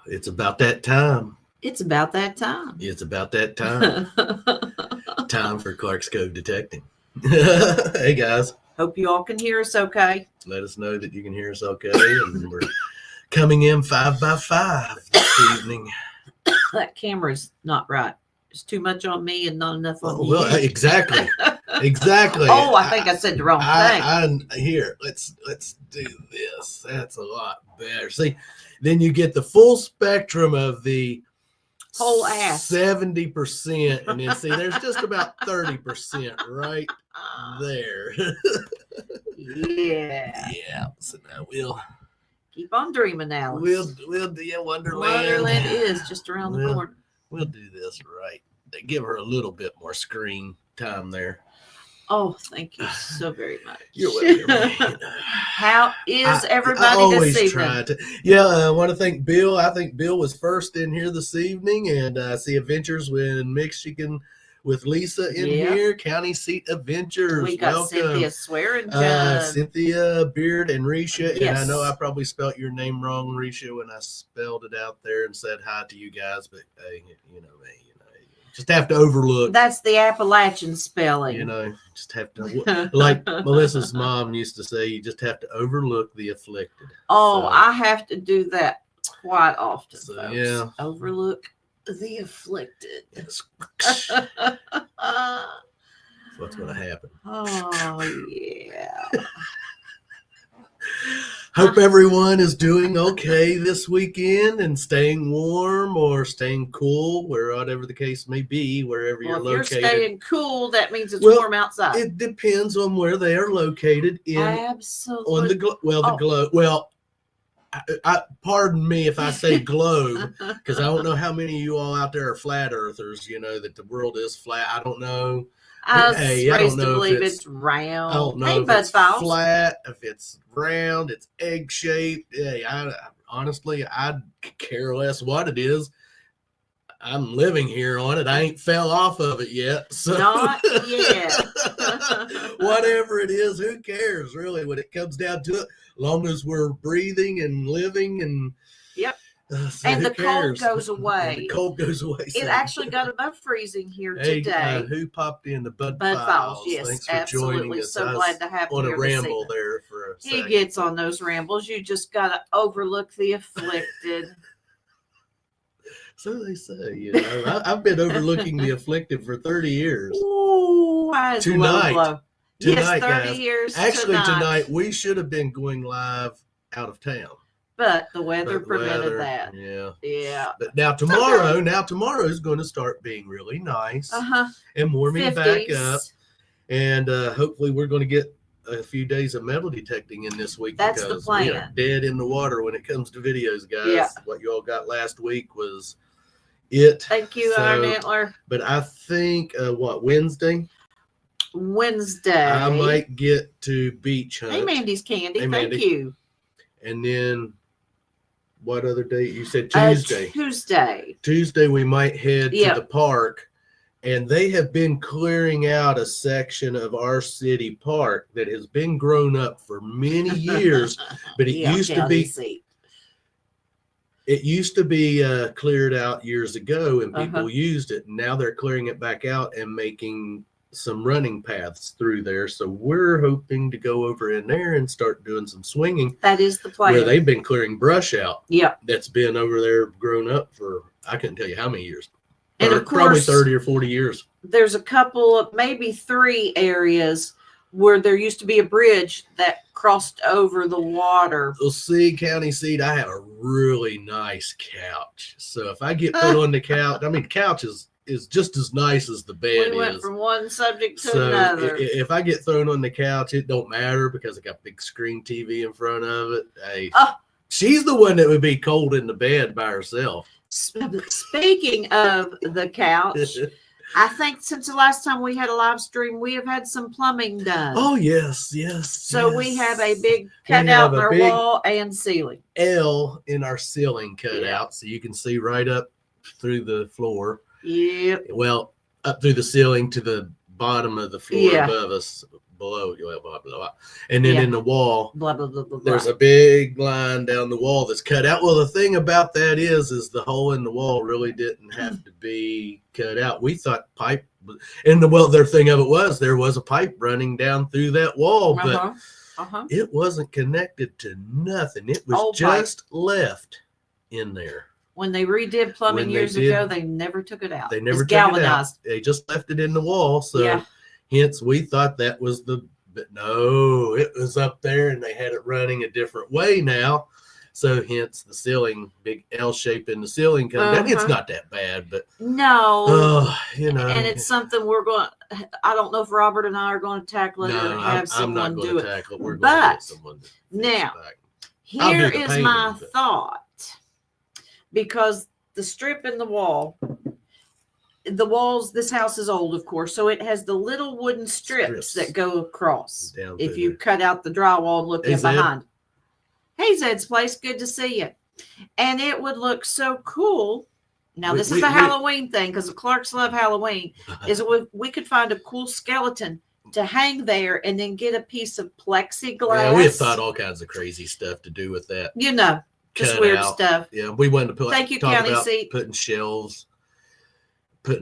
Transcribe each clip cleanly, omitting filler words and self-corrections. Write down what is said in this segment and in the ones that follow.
It's about that time. It's about that time. It's about that time. Time for Clark's Cove Detecting. Hey guys, Hope you all can hear us okay. let us know that you can hear us okay, and we're coming in 5x5 this evening. That camera's not right. It's too much on me and not enough on you. Well, exactly. Exactly. Oh, I think I said the wrong thing. I here. Let's do this. That's a lot better. See, then you get the full spectrum of the Whole ass. 70%, and then see, there's just about 30% right there. Yeah. Yeah. So now we'll Keep on dreaming, Alice. we'll do Wonderland. Wonderland is just around the corner. We'll do this right. They give her a little bit more screen time there. Oh, thank you so very much. You're welcome. How is everybody I always this evening? try to. Yeah, I want to thank Bill. I think Bill was first in here this evening, and see Adventures in Michigan with Lisa in here. County Seat Adventures. We got Welcome. Cynthia Swearingen. Cynthia Beard and Risha. Yes. And I know I probably spelt your name wrong, Risha, when I spelled it out there and said hi to you guys, but hey, you know me. Just have to overlook. That's the Appalachian spelling. Just have to, like Melissa's mom used to say, you just have to overlook the afflicted. Oh, I have to do that quite often, So, folks. yeah. Overlook the afflicted. That's what's going to happen. Oh, yeah. Hope everyone is doing okay this weekend and staying warm or staying cool, whatever the case may be, wherever you're located. If you're staying cool, that means it's warm outside. It depends on where they are located. Absolutely. On the globe. Well, I pardon me if I say globe, because I don't know how many of you all out there are flat earthers. That the world is flat. I don't know. I raised to believe it's round. I don't know if it's flat, if it's round, it's egg shaped. Yeah, honestly, I'd care less what it is. I'm living here on it. I ain't fell off of it yet. So not yet. Whatever it is, who cares really when it comes down to it? Long as we're breathing and living and yep. So and the cold goes away. The cold goes away. It actually got above freezing here today. Who popped in the Bud Files? Yes, thanks for absolutely. Joining us. So glad to have on you a ramble there for a second. He gets on those rambles. You just got to overlook the afflicted. So they say. I've been overlooking the afflicted for 30 years. Ooh, tonight, yes, 30 guys. years. Actually, tonight we should have been going live out of town. But the weather prevented that. Yeah. But now tomorrow is going to start being really nice and warming 50s. Back up. And hopefully we're going to get a few days of metal detecting in this week. That's because the plan. We are dead in the water when it comes to videos, guys. Yeah. What you all got last week was it. Thank you, Iron Antler. But I think, Wednesday? I might get to beach hunt. Hey, Mandy's Candy. Thank you. And then what other date? You said Tuesday. Tuesday we might head to the park, and they have been clearing out a section of our city park that has been grown up for many years, but it used to be. It used to be cleared out years ago, and people used it. Now they're clearing it back out and making some running paths through there. So we're hoping to go over in there and start doing some swinging. That is the plan. Where they've been clearing brush out. Yeah. That's been over there grown up for, I couldn't tell you how many years. And of course, probably 30 or 40 years. There's a couple of, maybe 3 areas where there used to be a bridge that crossed over the water. Well, see, County Seat, I have a really nice couch. So if I get put on the couch, couch is just as nice as the bed is. We went from one subject to another. If I get thrown on the couch, it don't matter because I got a big screen TV in front of it. Hey, she's the one that would be cold in the bed by herself. Speaking of the couch, I think since the last time we had a live stream, we have had some plumbing done. Oh, yes. So we have a big cutout in our wall and ceiling. L in our ceiling cutout, so you can see right up through the floor. Yep. Well, up through the ceiling to the bottom of the floor above us. below, blah, blah, blah. And then in the wall, blah, blah, blah, blah, there's a big line down the wall that's cut out. Well, the thing about that is the hole in the wall really didn't have to be cut out. We thought pipe, and their thing of it was there was a pipe running down through that wall, but it wasn't connected to nothing. It was just left in there. When they redid plumbing years ago, they never took it out. They never took galvanized. It out. They just left it in the wall. So hence we thought that was but no, it was up there and they had it running a different way now. So hence the ceiling, big L shape in the ceiling comes down. It's not that bad, but no, you know, and it's something I don't know if Robert and I are going to tackle it or have someone do it. Tackle it. We're going to get someone to now, here is my thought. Because the strip in the walls, this house is old, of course, so it has the little wooden strips that go across. If you cut out the drywall and look in behind. Hey, Zed's place, good to see you. And it would look so cool. Now, this is a Halloween thing, because the Clarks love Halloween, is we could find a cool skeleton to hang there and then get a piece of plexiglass. Yeah, we have thought all kinds of crazy stuff to do with that. You know. Just weird stuff. Yeah, we wanted to put. Thank you, County Seat. Putting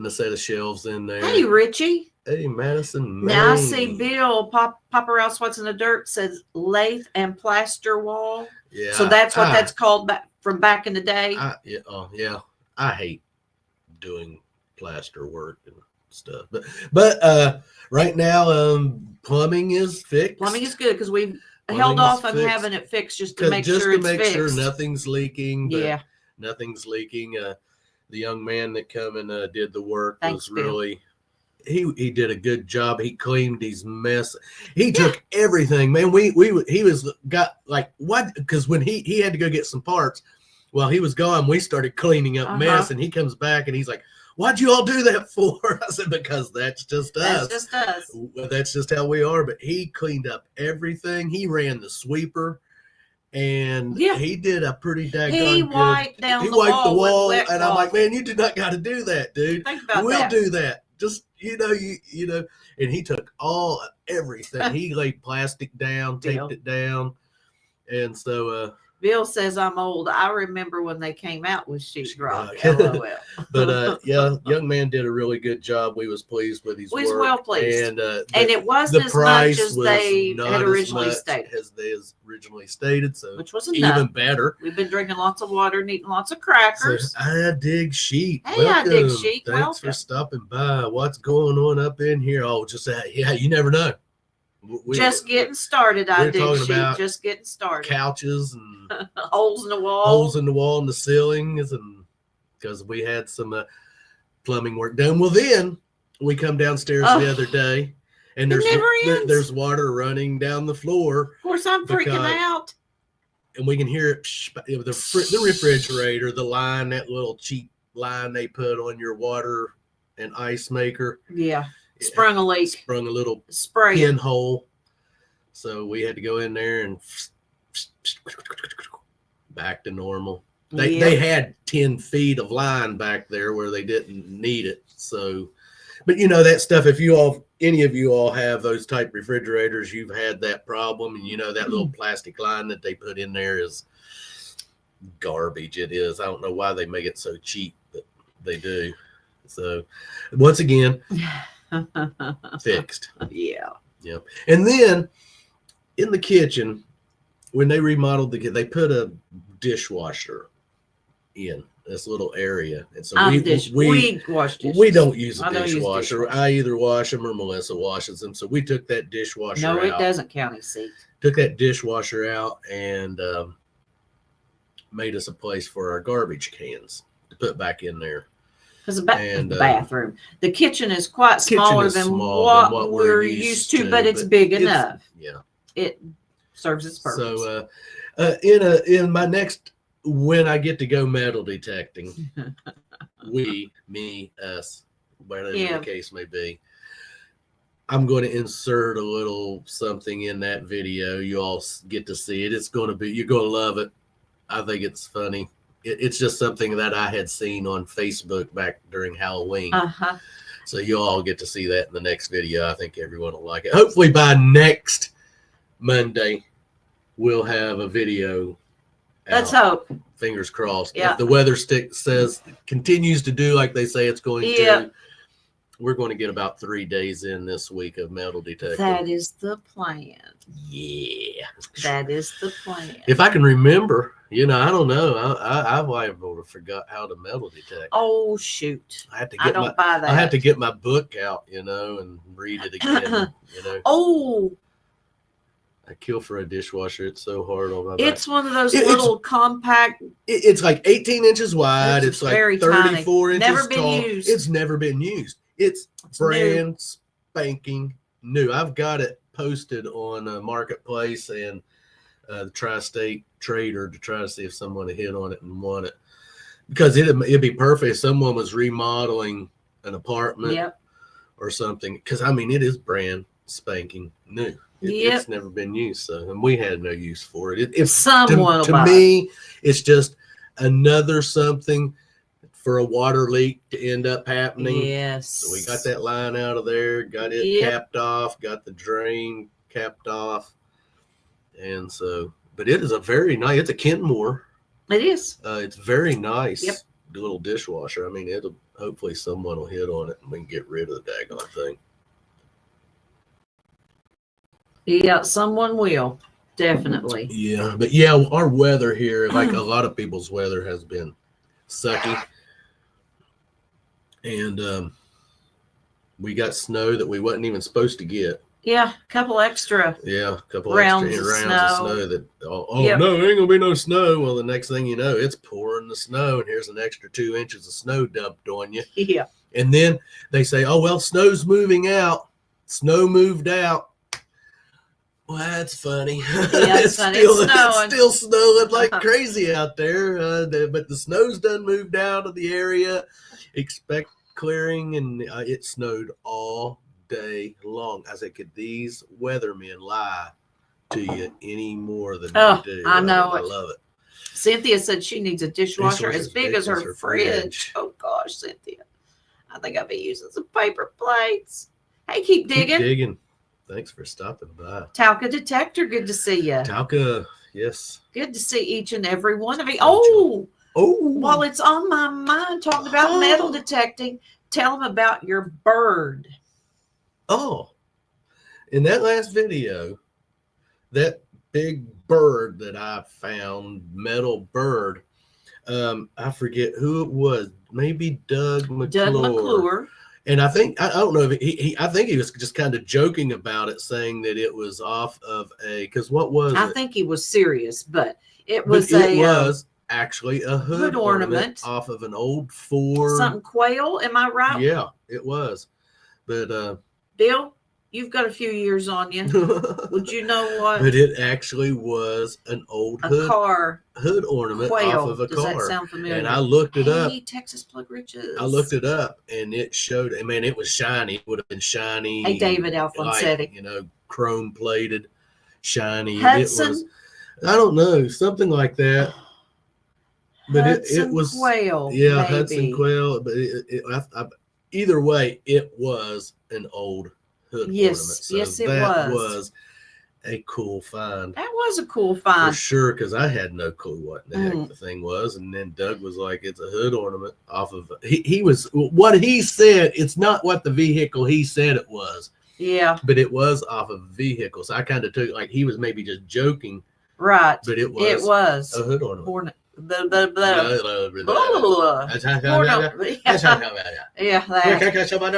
a set of shelves in there. Hey, Richie. Hey, Madison. Now I see Bill Papa Rouse What's in the Dirt says lathe and plaster wall. Yeah. So that's what that's called from back in the day. I hate doing plaster work and stuff, but right now plumbing is fixed. Plumbing is good because we've held off on having it fixed just to make sure it's fixed. Sure nothing's leaking. Yeah, nothing's leaking. The young man that come and did the work was really. He did a good job. He cleaned these mess. He took everything, man. He was got like what? Because when he had to go get some parts, while he was gone, we started cleaning up mess, and he comes back and he's like, "Why'd you all do that for?" I said, "Because that's just us. That's just us. That's just how we are." But he cleaned up everything. He ran the sweeper, and he did a pretty daggone good. He wiped the wall, and I'm like, "Man, you do not got to do that, dude. Think about we'll do that. Just you know." And he took everything. He laid plastic down, taped it down, and so. Bill says I'm old. I remember when they came out with sheetrock. LOL. But young man did a really good job. We was pleased with his work. We was well pleased. And it wasn't as much as they had originally stated. As they originally stated, so which was enough. Even better. We've been drinking lots of water and eating lots of crackers. So, I dig Sheet. Hey, welcome. I dig Sheet. Thanks for stopping by. What's going on up in here? Oh, just you never know. Just getting started. I dig Sheet. Just getting started. Couches and holes in the wall, and the ceilings, and because we had some plumbing work done. Well, then we come downstairs the other day, and there's water running down the floor. Of course, I'm freaking out, and we can hear it. The refrigerator, the line, that little cheap line they put on your water and ice maker. Yeah. Sprung a leak. Sprung a little spray pinhole. So we had to go in there and back to normal. They had 10 feet of line back there where they didn't need it. So, but that stuff, if any of you all have those type refrigerators, you've had that problem, and that little plastic line that they put in there is garbage. It is. I don't know why they make it so cheap, but they do. So once again, fixed. Yeah. And then in the kitchen, when they remodeled they put a dishwasher in this little area, and so we wash dishes. We don't use a dishwasher. I either wash them or Melissa washes them. So we took that dishwasher out. No, it doesn't, County Seat. Took that dishwasher out and made us a place for our garbage cans to put back in there. Because the bathroom, the kitchen is quite smaller than what we're used to, but it's big enough. Yeah, it serves its purpose. So, in my next, when I get to go metal detecting, us, whatever the case may be, I'm going to insert a little something in that video. You all get to see it. You're going to love it. I think it's funny. It's just something that I had seen on Facebook back during Halloween. So you all get to see that in the next video. I think everyone will like it. Hopefully by next Monday, we'll have a video. Let's hope. Fingers crossed. Yeah. If the weather stick continues to do like they say it's going to, we're going to get about 3 days in this week of metal detecting. That is the plan. Yeah. That is the plan. If I can remember, I don't know. I've forgot how to metal detect. Oh, shoot. I have to get buy that. I have to get my book out, and read it again, Oh. I kill for a dishwasher. It's so hard on my back. It's one of those little compact. It's like 18 inches wide. It's like 34 inches never been tall. used. It's never been used. It's brand spanking new. I've got it posted on Marketplace and the Tri-State Trader to try to see if someone had hit on it and won it. Because it'd be perfect if someone was remodeling an apartment or something. Because, it is brand spanking new. It's never been used, and we had no use for it. To me, it's just another something for a water leak to end up happening. Yes. So we got that line out of there, got it capped off, got the drain capped off, and so. But it is a very nice. It's a Kenmore. It is. It's very nice. Yep. Little dishwasher. It'll hopefully someone will hit on it and we can get rid of the daggone thing. Yeah, someone will. Definitely. Yeah, but our weather here, like a lot of people's weather, has been sucky. And we got snow that we wasn't even supposed to get. Yeah, a couple extra. Yeah, a couple rounds extra of rounds of snow that, no, there ain't going to be no snow. Well, the next thing you know, it's pouring the snow, and here's an extra 2 inches of snow dumped on you. Yeah. And then they say, oh, well, snow's moving out. Snow moved out. Well, that's funny. Yeah, it's funny. It's still snowing like crazy out there. But the snow's done moved out of the area. Expect clearing, and it snowed all day long. I said, could these weathermen lie to you any more than they do? I know I love it. Cynthia said she needs a dishwasher as big as her fridge. Oh, gosh, Cynthia. I think I'll be using some paper plates. Hey, keep digging. Keep digging. Thanks for stopping by. Talca Detector, good to see you. Talca, yes. Good to see each and every one of you. Oh, while it's on my mind, talking about metal detecting, tell them about your bird. Oh, in that last video, that big bird that I found, metal bird, I forget who it was. Maybe Doug McClure. Doug McClure. And I don't know if I think he was just kind of joking about it, saying that it was off of because what was it? I think he was serious, but it was actually a hood ornament off of an old Ford. Something quail, am I right? Yeah, it was. But Bill, you've got a few years on you. Would you know what? But it actually was an old hood ornament quail. Off of a Does car. That sound familiar? And I looked it up. Texas Plug Riches. I looked it up, and it showed. It was shiny. It would have been shiny. Hey, David Alfonsetti. Chrome plated, shiny. Hudson. It was. I don't know, something like that. But Hudson it was quail. Yeah, maybe. Hudson quail. But either way, it was an old hood ornament. So yes, it that was a cool find. That was a cool find. For sure, because I had no clue what the heck the thing was. And then Doug was like, it's a hood ornament off of he was what he said, it's not what the vehicle he said it was. Yeah. But it was off of a vehicle. So I kind of took like he was maybe just joking. Right. But it was a hood ornament. Yeah,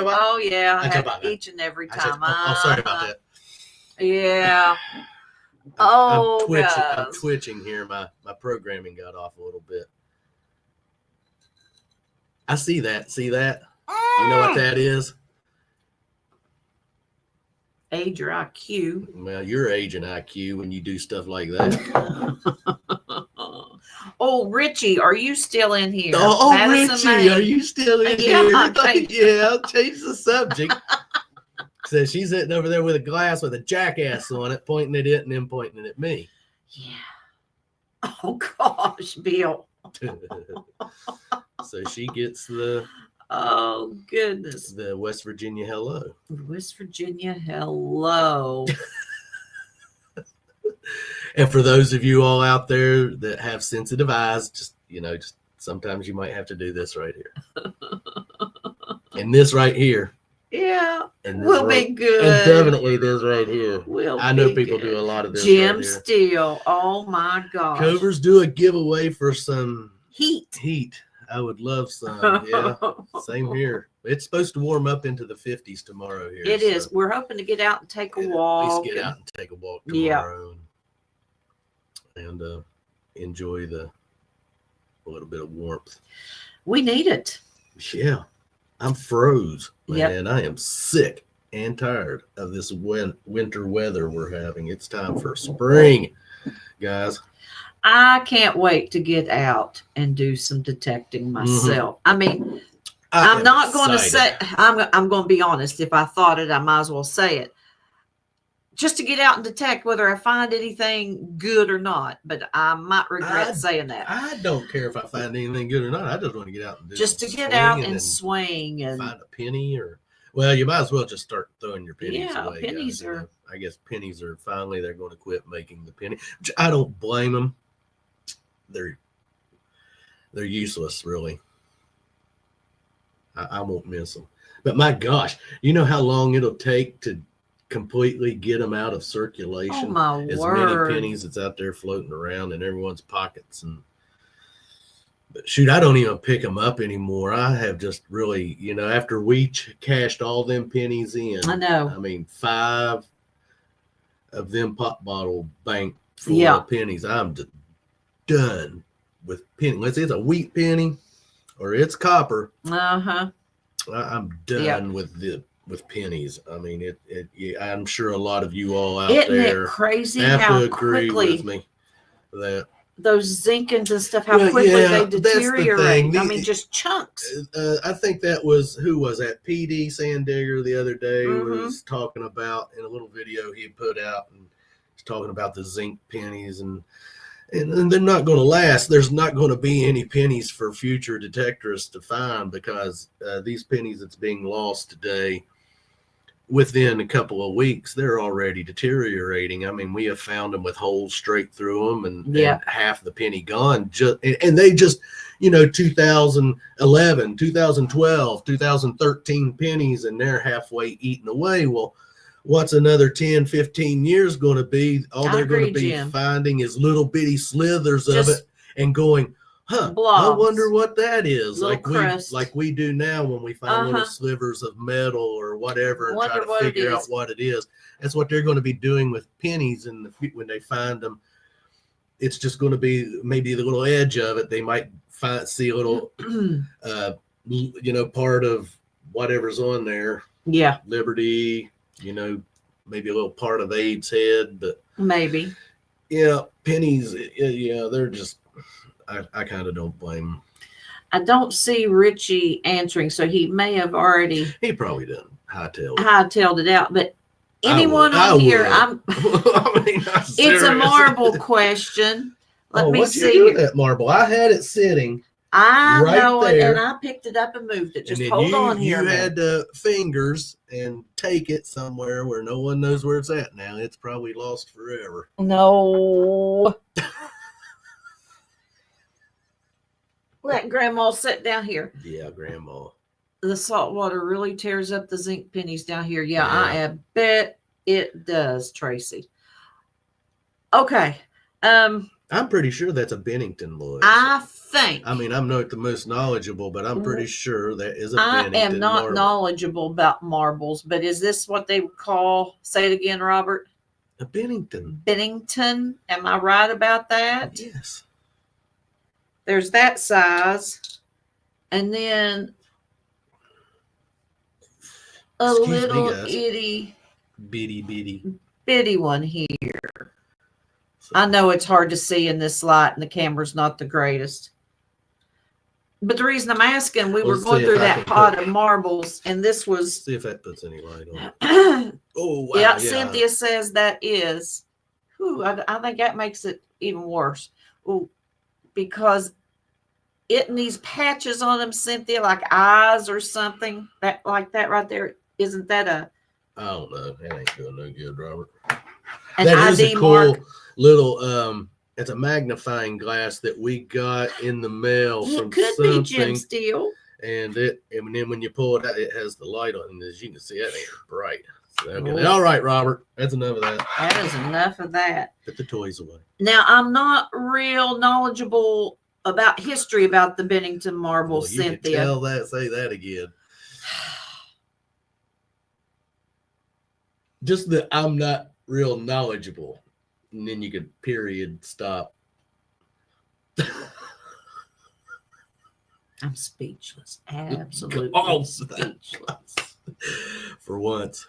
oh yeah, each and every time. Sorry about that. Yeah. I'm twitching here. My programming got off a little bit. I see that. See that? You know what that is? Age or IQ. Well, you're aging IQ when you do stuff like that. Oh, Richie, are you still in here? Richie, are you still in here? Yeah, I'll change the subject. So she's sitting over there with a glass with a jackass on it, pointing at it and then pointing it at me. Yeah. Oh, gosh, Bill. So she gets the Oh, goodness. The West Virginia hello. West Virginia hello. And for those of you all out there that have sensitive eyes, just sometimes you might have to do this right here. And this right here. Yeah. Will be good. And definitely this right here. I know people do a lot of this. Jim right here. Steele. Oh my gosh. Covers do a giveaway for some heat. I would love some. Yeah. Same here. It's supposed to warm up into the 50s tomorrow here. It is. We're hoping to get out and take a walk. At least get out and take a walk tomorrow. Yeah. And enjoy a little bit of warmth. We need it. Yeah. I'm froze, man. Yep. I am sick and tired of this winter weather we're having. It's time for spring, guys. I can't wait to get out and do some detecting myself. I mean, I'm not going to say, I'm going to be honest. If I thought it, I might as well say it. Just to get out and detect whether I find anything good or not. But I might regret saying that. I don't care if I find anything good or not. I just want to get out and do just to get out and swing and find a penny well, you might as well just start throwing your pennies away. Pennies are. I guess pennies are finally they're going to quit making the penny. Which I don't blame them. They're useless, really. I won't miss them. But my gosh, you know how long it'll take to completely get them out of circulation? Oh my as word. Many pennies that's out there floating around in everyone's pockets. But shoot, I don't even pick them up anymore. I have just really, after we cashed all them pennies in. I know. I mean, 5 of them pop bottle bank full of pennies. I'm just done with penny. Unless it's a wheat penny or it's copper. I'm done with pennies. I mean, I'm sure a lot of you all out Isn't there it crazy have how to agree quickly with me that those zincons and stuff, how quickly they deteriorate. I mean, just chunks. I think that was, who was that? PD Sandigger the other day was talking about in a little video he put out, and he's talking about the zinc pennies and they're not going to last. There's not going to be any pennies for future detectors to find because these pennies that's being lost today, within a couple of weeks, they're already deteriorating. I mean, we have found them with holes straight through them and half the penny gone. And they just, 2011, 2012, 2013 pennies, and they're halfway eaten away. Well, what's another 10, 15 years going to be? All they're going to be finding is little bitty slithers of it and going, blobs. I wonder what that is. Like we do now when we find little slivers of metal or whatever and try to figure out what it is. That's what they're going to be doing with pennies when they find them. It's just going to be maybe the little edge of it. They might see a little, part of whatever's on there. Yeah. Liberty, maybe a little part of Abe's head, but maybe. Yeah, pennies. Yeah, they're just. I kind of don't blame him. I don't see Richie answering, so he may have already. He probably done hightailed it out, but anyone on here, it's a marble question. Let me see. What'd you do with that marble? I had it sitting. I know it, and I picked it up and moved it. Just hold on here. You had fingers and take it somewhere where no one knows where it's at now. It's probably lost forever. No. Let Grandma sit down here. Yeah, Grandma. The salt water really tears up the zinc pennies down here. Yeah, I bet it does, Tracy. Okay. I'm pretty sure that's a Bennington, Lois. I think. I mean, I'm not the most knowledgeable, but I'm pretty sure that is a Bennington. I am not knowledgeable about marbles, but is this what they would call, say it again, Robert? A Bennington. Bennington. Am I right about that? Yes. There's that size. And then a little itty bitty one here. I know it's hard to see in this light and the camera's not the greatest. But the reason I'm asking, we were going through that pot of marbles and this was. See if that puts any light on it. Oh, wow. Yeah, Cynthia says that is. Whew, I think that makes it even worse. Ooh, because isn't these patches on them, Cynthia, like eyes or something that like that right there? Isn't that a? I don't know. That ain't doing no good, Robert. An that ID is a cool mark. little. It's a magnifying glass that we got in the mail from It could something. be Jim Steele. And then when you pull it out, it has the light on, and as you can see, that ain't bright. So, okay. All right, Robert, that's enough of that. That is enough of that. Put the toys away. Now, I'm not real knowledgeable about history about the Bennington marble, well, you Cynthia. Can tell that. Say that again. Just that I'm not real knowledgeable, and then you could period stop. I'm speechless. Absolutely speechless. For once.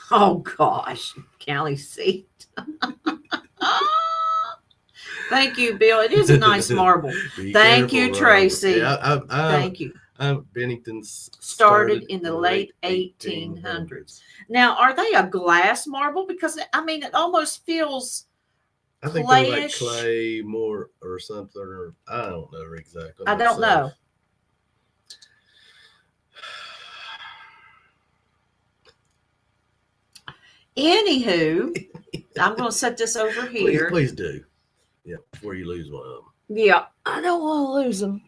Oh gosh, Callie seat. Thank you, Bill. It is a nice marble. Thank you, Tracy. Yeah, thank you. Bennington's started in the late 1800s. Now, are they a glass marble? Because I mean, it almost feels. I think they're like clay more or something, or I don't know exactly. I don't know. Anywho, I'm going to set this over here. Please do. Yeah, before you lose one of them. Yeah, I don't want to lose them.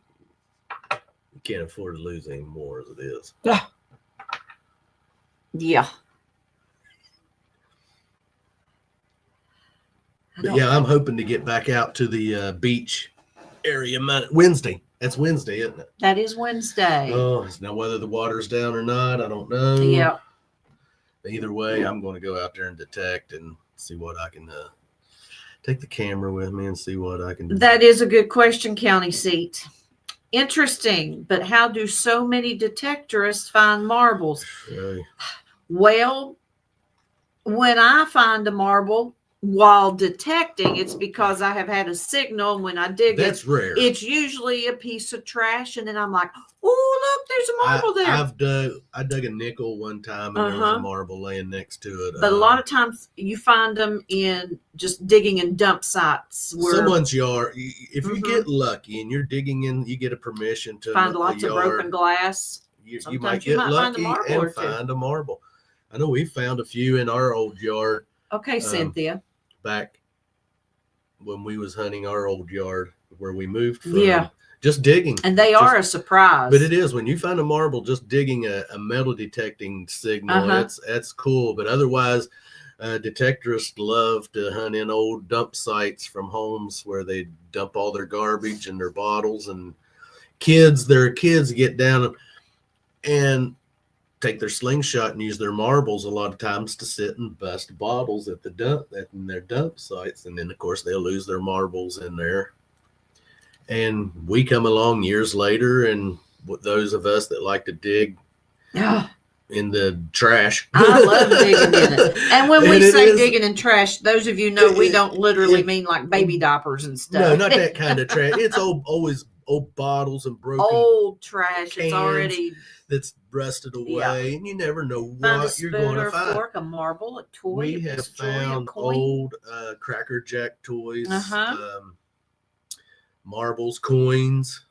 You can't afford to lose any more as it is. Yeah. Yeah. But yeah, I'm hoping to get back out to the beach area Wednesday. That's Wednesday, isn't it? That is Wednesday. Oh, now whether the water's down or not, I don't know. Yeah. Either way, I'm going to go out there and detect and see what I can take the camera with me and see what I can do. That is a good question, County Seat. Interesting, but how do so many detectorists find marbles? Really? Well, when I find a marble while detecting, it's because I have had a signal. When I dig That's rare. It's usually a piece of trash, and then I'm like, oh, look, there's a marble there. I dug a nickel one time, and there was a marble laying next to it. But a lot of times you find them in just digging in dump sites. Where someone's yard. If you get lucky and you're digging in, you get a permission to find lots of broken glass. You might get lucky and find a marble. I know we found a few in our old yard. Okay, Cynthia. Back when we was hunting our old yard where we moved from. Yeah. Just digging. And they are a surprise. But it is. When you find a marble, just digging a metal detecting signal, that's cool. But otherwise, detectorists love to hunt in old dump sites from homes where they dump all their garbage and their bottles, and their kids get down and take their slingshot and use their marbles a lot of times to sit and bust bottles at in their dump sites. And then of course they'll lose their marbles in there. And we come along years later, and those of us that like to dig in the trash. I love digging in it. And when we say digging in trash, those of you know we don't literally mean like baby diapers and stuff. No, not that kind of trash. It's always old bottles and broken old trash. It's already that's rusted away, and you never know what you're going to find. Fork, a marble, a toy. We have found old Cracker Jack toys, marbles, coins.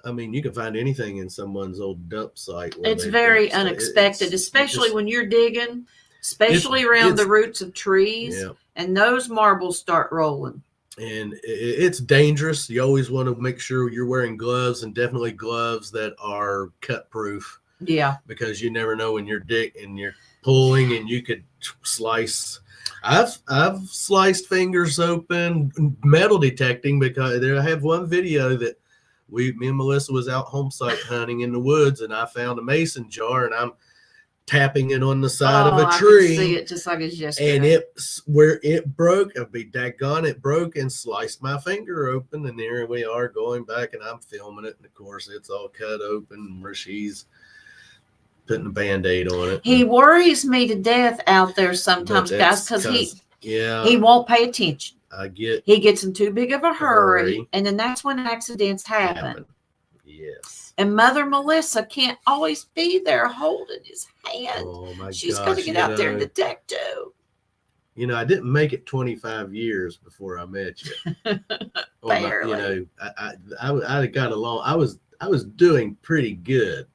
I mean, you can find anything in someone's old dump site. It's very unexpected, especially when you're digging, especially around the roots of trees, and those marbles start rolling. And it's dangerous. You always want to make sure you're wearing gloves, and definitely gloves that are cut proof. Yeah. Because you never know when you're you're pulling, and you could slice. I've sliced fingers open metal detecting, because I have one video that me and Melissa was out home site hunting in the woods, and I found a mason jar, and I'm tapping it on the side of a tree. I can see it just like it's yesterday. And where it broke, I'd be daggone, it broke and sliced my finger open. And there we are going back, and I'm filming it. And of course, it's all cut open where she's putting a Band-Aid on it. He worries me to death out there sometimes, guys, because he won't pay attention. He gets in too big of a hurry, and then that's when accidents happen. Yes. And Mother Melissa can't always be there holding his hand. Oh my She's got to get out there and detect too. You know, I didn't make it 25 years before I met you. Barely. You know, I got along. I was doing pretty good.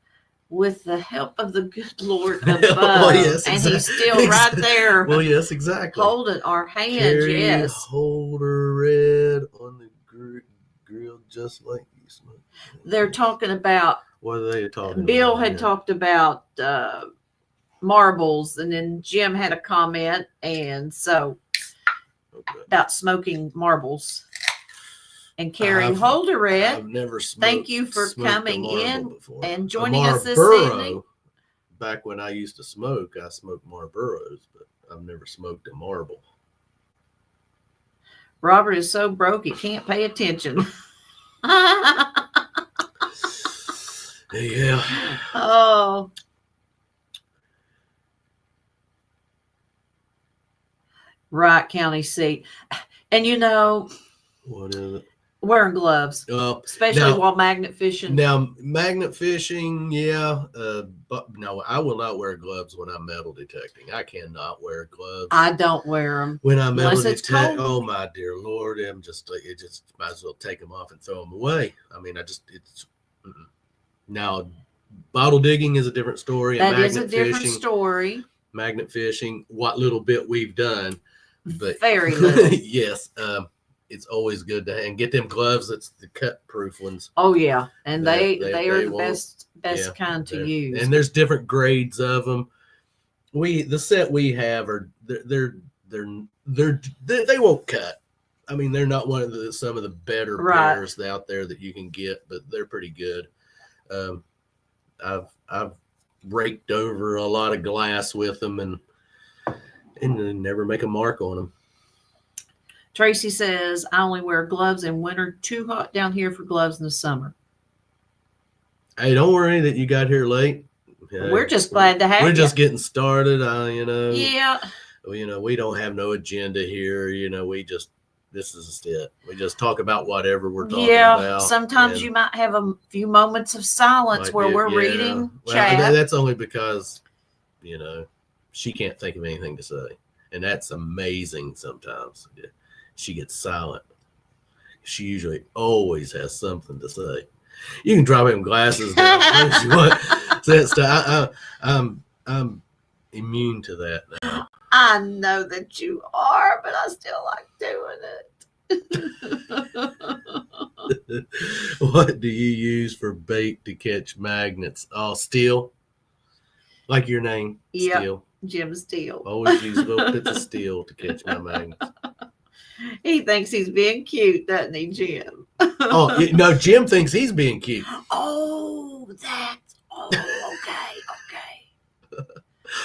With the help of the good Lord above. Yes, exactly. And he's still right there. Well, yes, exactly. Holding our hands, Carrie yes. Holder red on the grill just like you smoke. They're talking about. What are they talking Bill about? Bill had talked about marbles, and then Jim had a comment, and so about smoking marbles. And Carrie Holderette, I've never smoked. Thank you for coming in before. and joining us this evening. Back when I used to smoke, I smoked Marlboros, but I've never smoked a marble. Robert is so broke he can't pay attention. Yeah. Oh. Wright County seat. And you know, what is it? Wearing gloves, especially while magnet fishing. Now, magnet fishing, yeah, but no, I will not wear gloves when I'm metal detecting. I cannot wear gloves. I don't wear them when I'm metal detecting. Oh my dear Lord, it just might as well take them off and throw them away. I mean, now bottle digging is a different story. That is a different story. Magnet fishing, what little bit we've done, but very little. Yes. It's always good to get them gloves. That's the cut proof ones. Oh yeah, and they are the best kind to use. And there's different grades of them. The set we have are they won't cut. I mean, they're not one of some of the better pairs out there that you can get, but they're pretty good. I've raked over a lot of glass with them and never make a mark on them. Tracy says, I only wear gloves in winter. Too hot down here for gloves in the summer. Hey, don't worry that you got here late. We're just glad to have you. We're just getting started. You know. Yeah. You know, we don't have no agenda here. You know, this is it. We just talk about whatever we're talking about. Yeah. Sometimes you might have a few moments of silence where we're reading chat. That's only because, you know, she can't think of anything to say. And that's amazing sometimes. Yeah. She gets silent. She usually always has something to say. You can drop them glasses down. I'm immune to that now. I know that you are, but I still like doing it. What do you use for bait to catch magnets? Oh, steel. Like your name. Yep. Steel. Jim Steele. Always use little bits of steel to catch my magnets. He thinks he's being cute, doesn't he, Jim? Oh, no, Jim thinks he's being cute. Oh, okay.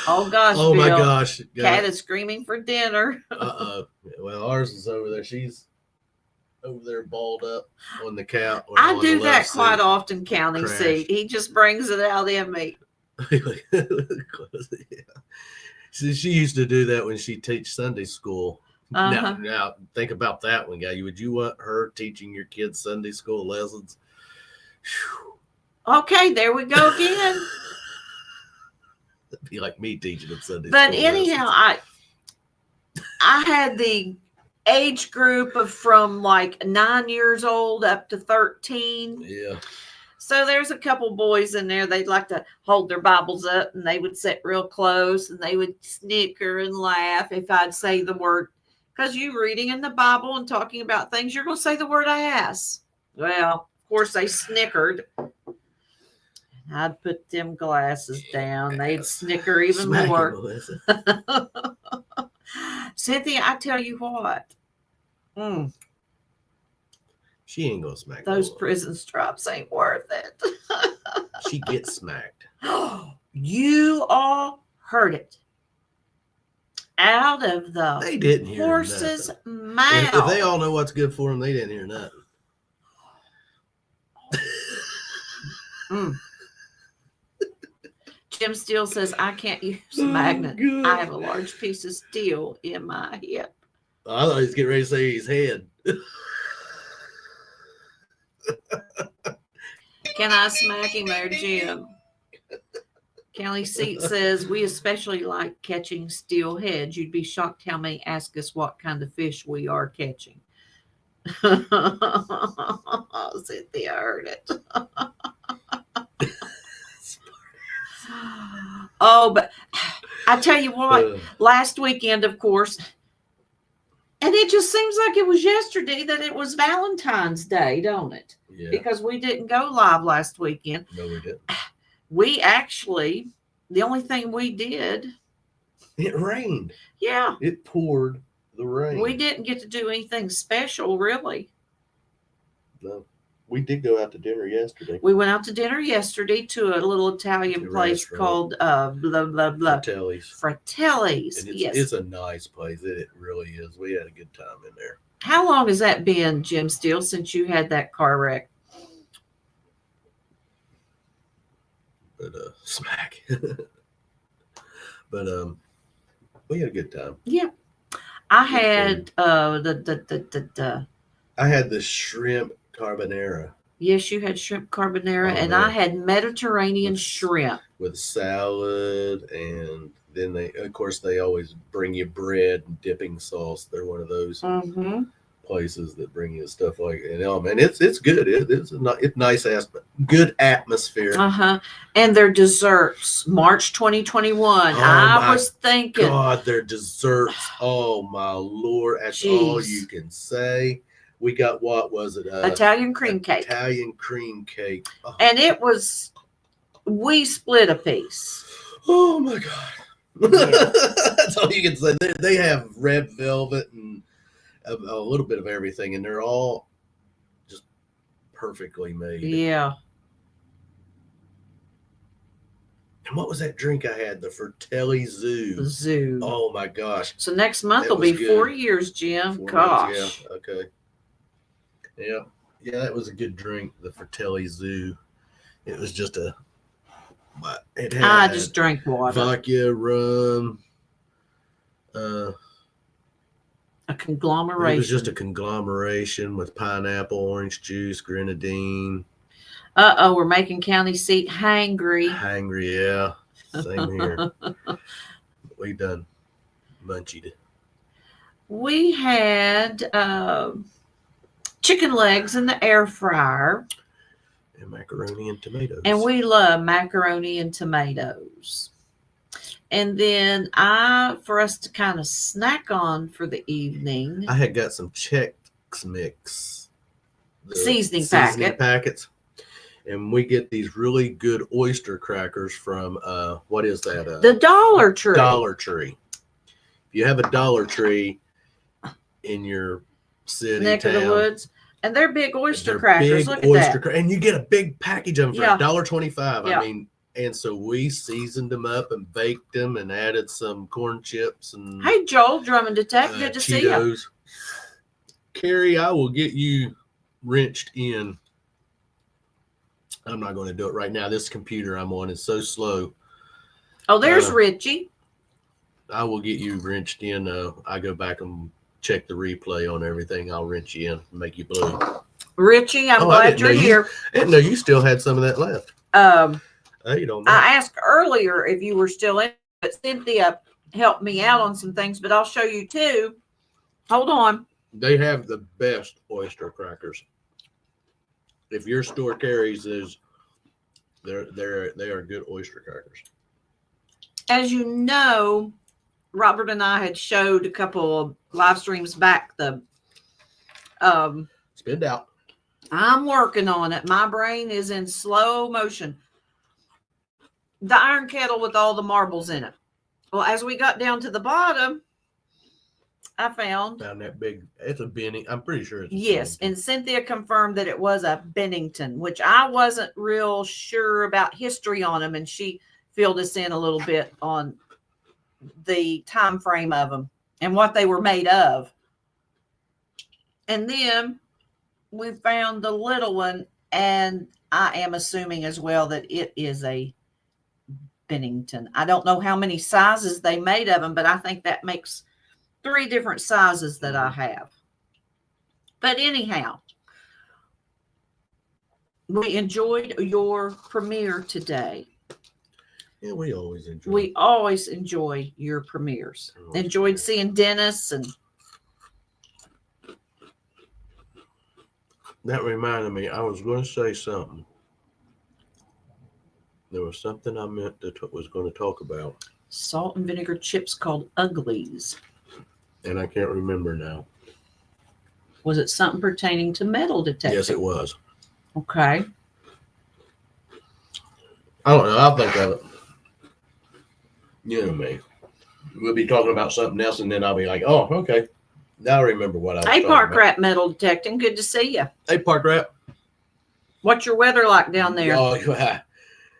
Oh, gosh, oh, Bill. my gosh. Cat is screaming for dinner. Uh-oh. Well, ours is over there. She's over there balled up on the couch. I do that quite often, counting seat. He just brings it out in me. Yeah. She used to do that when she teach Sunday school. Now think about that one, guy. Would you want her teaching your kids Sunday school lessons? Whew. Okay, there we go again. It'd be like me teaching them Sunday school. But lessons. anyhow, I had the age group of from like 9 years old up to 13. Yeah. So there's a couple boys in there. They'd like to hold their Bibles up, and they would sit real close, and they would snicker and laugh if I'd say the word. Because you reading in the Bible and talking about things, you're going to say the word ass. Well, of course, they snickered. I'd put them glasses down. They'd snicker even more. Cynthia, I tell you what. She ain't going to smack those prison straps ain't worth it. She gets smacked. You all heard it. Out of the they didn't hear horse's nothing. Mouth. If they all know what's good for them, they didn't hear nothing. Jim Steele says, I can't use a magnet. God. I have a large piece of steel in my hip. I thought he was getting ready to say his head. Can I smack him there, Jim? County Seat says, we especially like catching steelheads. You'd be shocked how many ask us what kind of fish we are catching. Cynthia heard it. Oh, but I tell you what, last weekend, of course, and it just seems like it was yesterday that it was Valentine's Day, don't it? Yeah. Because we didn't go live last weekend. No, we didn't. We actually, the only thing we did. It rained. Yeah. It poured the rain. We didn't get to do anything special, really. No. We did go out to dinner yesterday. We went out to dinner yesterday to a little Italian place called blah blah blah. Fratelli's. And yes, it's a nice place. It really is. We had a good time in there. How long has that been, Jim Steele, since you had that car wreck? But smack. But we had a good time. Yeah, I had I had the shrimp carbonara. Yes, you had shrimp carbonara, and I had Mediterranean shrimp with salad, and then they always bring you bread and dipping sauce. They're one of those places that bring you stuff like, and it's good. It's nice good atmosphere. And their desserts, March 2021. I was thinking, God, their desserts. Oh my Lord, that's all you can say. We got, what was it? Italian cream cake. Italian cream cake. Oh. And we split a piece. Oh my God. Yeah. That's all you can say. They have red velvet and a little bit of everything, and they're all just perfectly made. Yeah. And what was that drink I had? The Fratelli Zoo. Zoo. Oh my gosh. So next month will be good. 4 years, Jim. 4 Gosh. Years, yeah. Okay. Yeah, that was a good drink, the Fratelli Zoo. It was just I just drank water. Vodka, rum. A conglomeration. It was just a conglomeration with pineapple, orange juice, grenadine. We're making County Seat hangry. Hangry, yeah. Same here. We done munchied. We had chicken legs in the air fryer. And macaroni and tomatoes. And we love macaroni and tomatoes. And then for us to kind of snack on for the evening, I had got some Chex Mix. Seasoning packets. And we get these really good oyster crackers from, what is that? The Dollar Tree. Dollar Tree. If you have a Dollar Tree in your city, neck of the woods, and they're big oyster crackers. Look at that. And you get a big package of them for $1.25. Yeah. I mean, and so we seasoned them up and baked them and added some corn chips and. Hey, Joel Drummond Detect, good to see you. Carrie, I will get you wrenched in. I'm not going to do it right now. This computer I'm on is so slow. Oh, there's Richie. I will get you wrenched in. I go back and check the replay on everything. I'll wrench you in and make you blue. Richie, I'm glad you're here. I didn't know you still had some of that left. You don't know. I asked earlier if you were still in, but Cynthia helped me out on some things, but I'll show you too. Hold on. They have the best oyster crackers. If your store carries those, they are good oyster crackers. As you know, Robert and I had showed a couple of live streams back the spit out. I'm working on it. My brain is in slow motion. The iron kettle with all the marbles in it. Well, as we got down to the bottom, I found that big. It's a Benny. I'm pretty sure it's yes. And Cynthia confirmed that it was a Bennington, which I wasn't real sure about history on them, and she filled us in a little bit on the time frame of them and what they were made of. And then we found the little one, and I am assuming as well that it is a Bennington. I don't know how many sizes they made of them, but I think that makes 3 different sizes that I have. But anyhow, we enjoyed your premiere today. Yeah, we always enjoy your premieres. Enjoyed seeing Dennis and. That reminded me, I was going to say something. There was something I meant that was going to talk about. Salt and vinegar chips called Uglies. And I can't remember now. Was it something pertaining to metal detecting? Yes, it was. Okay. I don't know. I'll think of it. You know me. We'll be talking about something else, and then I'll be like, oh, okay. Now I remember what I was talking about. Hey, Park Rat Metal Detecting. Good to see you. Hey, Park Rat. What's your weather like down there? Oh,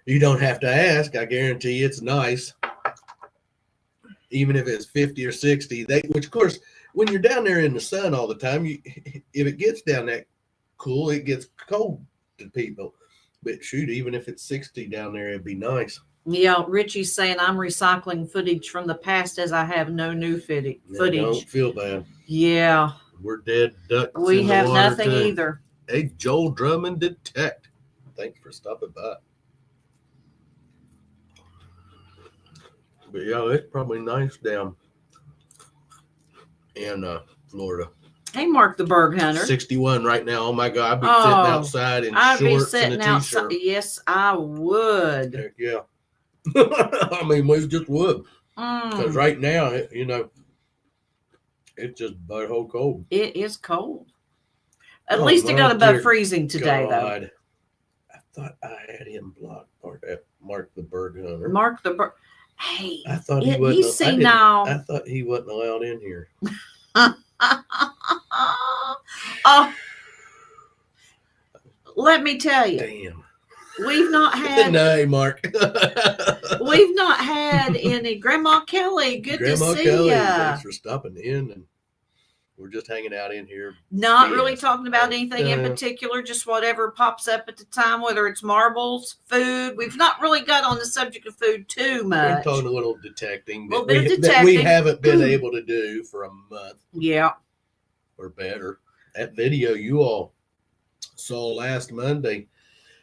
you don't have to ask. I guarantee you it's nice. Even if it's 50 or 60. Which, of course, when you're down there in the sun all the time, if it gets down that cool, it gets cold to people. But shoot, even if it's 60 down there, it'd be nice. Yeah, Richie's saying I'm recycling footage from the past as I have no new footage. Don't feel bad. Yeah. We're dead ducks. We have nothing either. Hey, Joel Drummond Detect. Thanks for stopping by. But yeah, it's probably nice down in Florida. Hey, Mark the Berg Hunter. 61 right now. Oh my God, I'd be sitting outside in shorts and a t-shirt. Outside. Yes, I would. Heck yeah. I mean, we just would. Because right now, it's just butthole cold. It is cold. At least it got above freezing today, though. I thought I had him blocked. Mark the Berg Hunter. Mark the Berg. Hey, I thought he wasn't. I thought he wasn't allowed in here. Oh, let me tell you. Damn. We've not had. No, Mark. We've not had any. Grandma Kelly, good to see you. Thanks for stopping in, and we're just hanging out in here. Not really talking about anything in particular, just whatever pops up at the time, whether it's marbles, food. We've not really got on the subject of food too much. We're talking a little detecting. That we haven't been able to do for a month. Yeah. Or better. That video you all saw last Monday.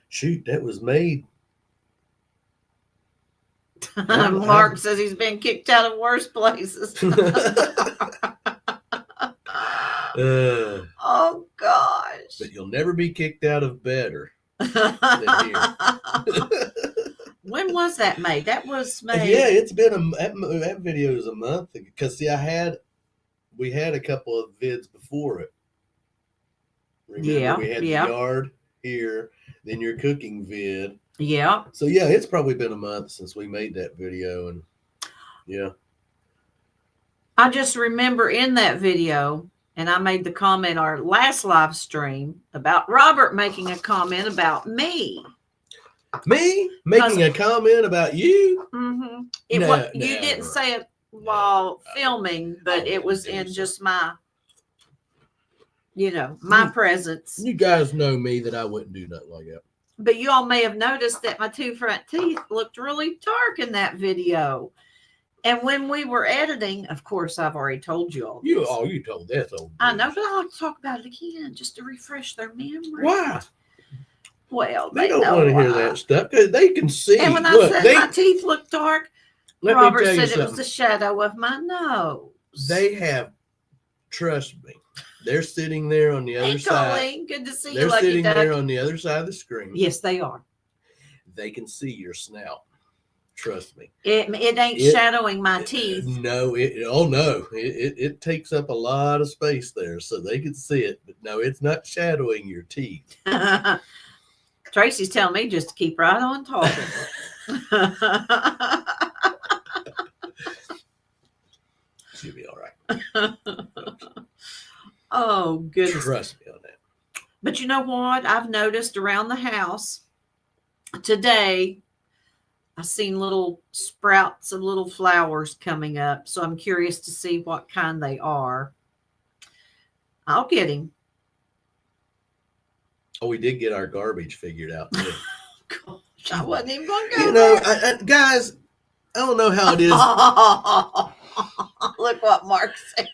Shoot, that was made. Mark says he's been kicked out of worse places. Oh gosh! But you'll never be kicked out of better than here. When was that made? That was made. Yeah, it's been that video is a month ago. Because see, we had a couple of vids before it. Remember, we had the yard here, then your cooking vid. Yeah. So yeah, it's probably been a month since we made that video, and yeah. I just remember in that video, and I made the comment our last live stream about Robert making a comment about me. Me making a comment about you? Mm-hmm. You didn't say it while filming, but it was in just my, my presence. You guys know me that I wouldn't do nothing like that. But you all may have noticed that my two front teeth looked really dark in that video. And when we were editing, of course, I've already told you all this. You told that. I know, but I'll talk about it again just to refresh their memory. Why? Well, they don't want to hear that stuff because they can see. And when I said my teeth look dark, Robert said it was the shadow of my nose. They have, trust me, they're sitting there on the other side. Colleen, good to see you. They're sitting there on the other side of the screen. Yes, they are. They can see your snout. Trust me. It ain't shadowing my teeth. No, it takes up a lot of space there, so they can see it. But no, it's not shadowing your teeth. Tracy's telling me just to keep right on talking. She'll be all right. Oh, goodness. Trust me on that. But you know what? I've noticed around the house today, I've seen little sprouts of little flowers coming up. So I'm curious to see what kind they are. I'll get him. Oh, we did get our garbage figured out too. Gosh, I wasn't even going to go guys, I don't know how it is. Look what Mark said.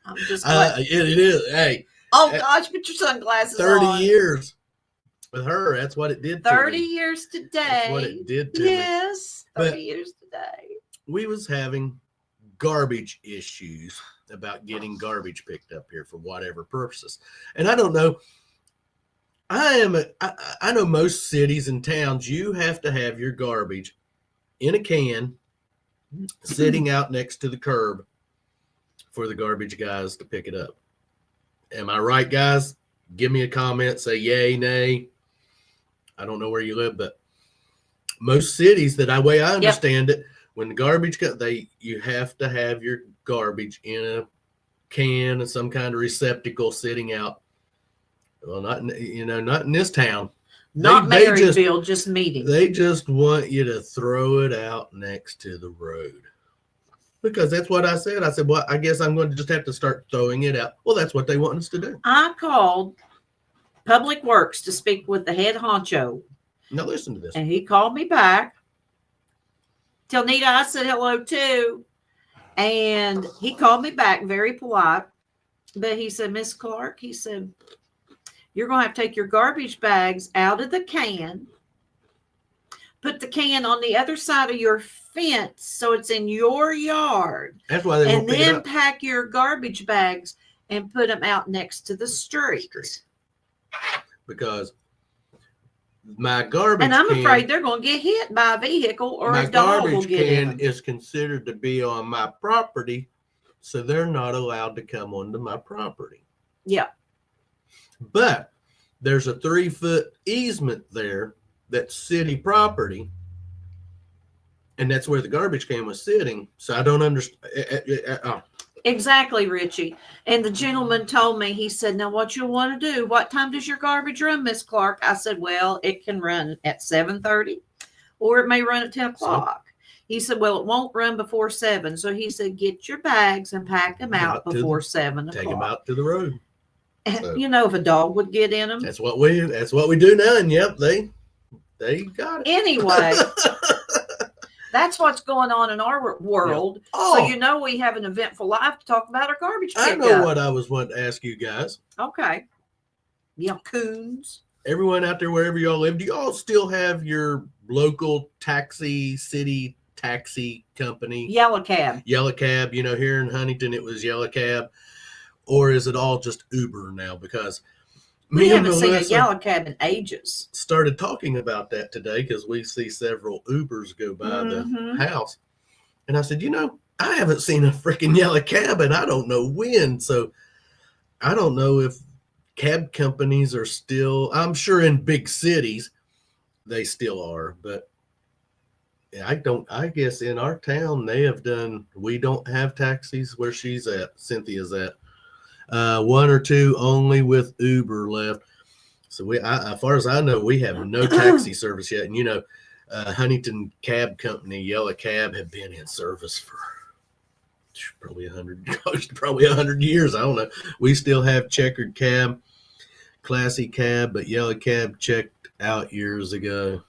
I'm just it is. Hey. Oh gosh, put your sunglasses 30 on. 30 years. With her, that's what it did. 30 years today. That's what it did to me. Yes, 30 years today. We was having garbage issues about getting garbage picked up here for whatever purposes, and I don't know. I know most cities and towns, you have to have your garbage in a can sitting out next to the curb for the garbage guys to pick it up. Am I right, guys? Give me a comment, say yay, nay. I don't know where you live, but most cities, way I understand it, when the garbage you have to have your garbage in a can and some kind of receptacle sitting out. Well, not in this town. Not Maryville, just meeting. They just want you to throw it out next to the road. Because that's what I said. I said, well, I guess I'm going to just have to start throwing it out. Well, that's what they want us to do. I called Public Works to speak with the head honcho. Now listen to this. And he called me back. Tell Nita I said hello too. And he called me back, very polite. But he said, Miss Clark, he said, you're going to have to take your garbage bags out of the can, put the can on the other side of your fence so it's in your yard. That's why they and then pack your garbage bags and put them out next to the street. Because my garbage and I'm afraid they're going to get hit by a vehicle or a dog will get in. My garbage can is considered to be on my property, so they're not allowed to come onto my property. Yeah. But there's a 3-foot easement there that's city property, and that's where the garbage can was sitting. So I don't understand. Exactly, Richie. And the gentleman told me, he said, now what you'll want to do, what time does your garbage run, Miss Clark? I said, well, it can run at 7:30 or it may run at 10 o'clock. He said, well, it won't run before 7. So he said, get your bags and pack them out before 7 o'clock. Take them out to the road. So, if a dog would get in them. That's what we do now. And yep, they got it. Anyway, that's what's going on in our world. Yeah. So we have an eventful life to talk about our garbage pickup. I know what I was wanting to ask you guys. Okay. Yeah, coons. Everyone out there, wherever y'all live, do y'all still have your local city taxi company? Yellow Cab. Yellow Cab. Here in Huntington, it was Yellow Cab. Or is it all just Uber now? Because we haven't seen a Yellow Cab in ages. Started talking about that today because we see several Ubers go by the house. And I said, I haven't seen a freaking Yellow Cab and I don't know when. So I don't know if cab companies are still, I'm sure in big cities they still are. But I guess in our town we don't have taxis where Cynthia's at. 1 or 2 only with Uber left. So as far as I know, we have no taxi service yet. And Huntington Cab Company, Yellow Cab, have been in service for probably 100 years. I don't know. We still have Checkered Cab, Classy Cab, but Yellow Cab checked out years ago.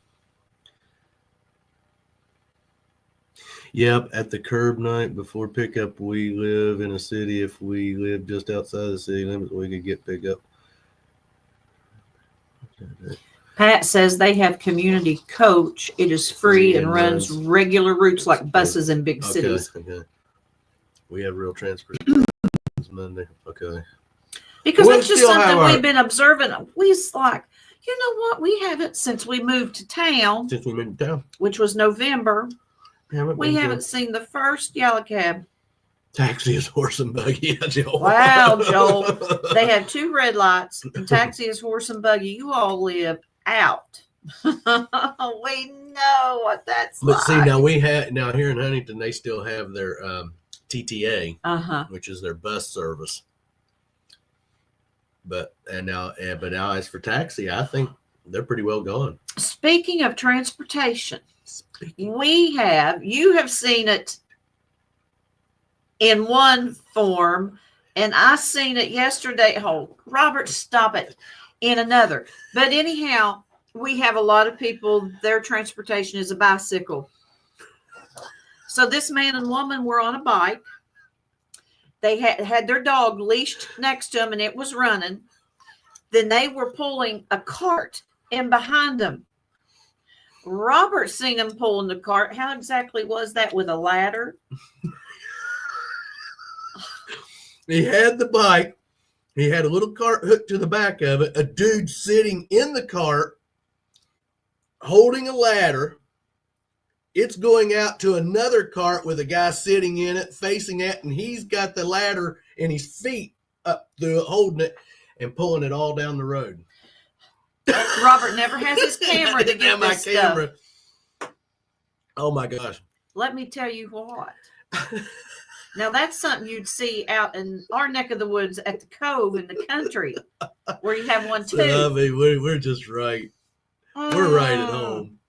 Yep, at the curb night before pickup, we live in a city. If we live just outside the city limits, we could get pickup. Pat says they have Community Coach. It is free and runs regular routes like buses in big cities. Okay. We have Real Transportation Monday. Okay. Because that's just something we've been observing. We's like, you know what? We haven't since we moved to town. Which was November. We haven't seen the first Yellow Cab. Taxi is horse and buggy. Yeah, Joel. Wow, Joel. They have 2 red lights. And taxi is horse and buggy. You all live out. We know what that's like. But see, now here in Huntington, they still have their TTA, which is their bus service. But now as for taxi, I think they're pretty well gone. Speaking of transportation. You have seen it in one form, and I seen it yesterday. Oh, Robert, stop it. In another. But anyhow, we have a lot of people, their transportation is a bicycle. So this man and woman were on a bike. They had their dog leashed next to them, and it was running. Then they were pulling a cart and behind them. Robert seen him pulling the cart. How exactly was that, with a ladder? He had the bike. He had a little cart hooked to the back of it. A dude sitting in the cart holding a ladder. It's going out to another cart with a guy sitting in it, facing it, and he's got the ladder in his feet up through it, holding it and pulling it all down the road. Robert never has his camera to get this stuff. Oh my gosh. Let me tell you what. Now that's something you'd see out in our neck of the woods at the Cove in the country, where you have one too. I mean, we're just right. We're right at home.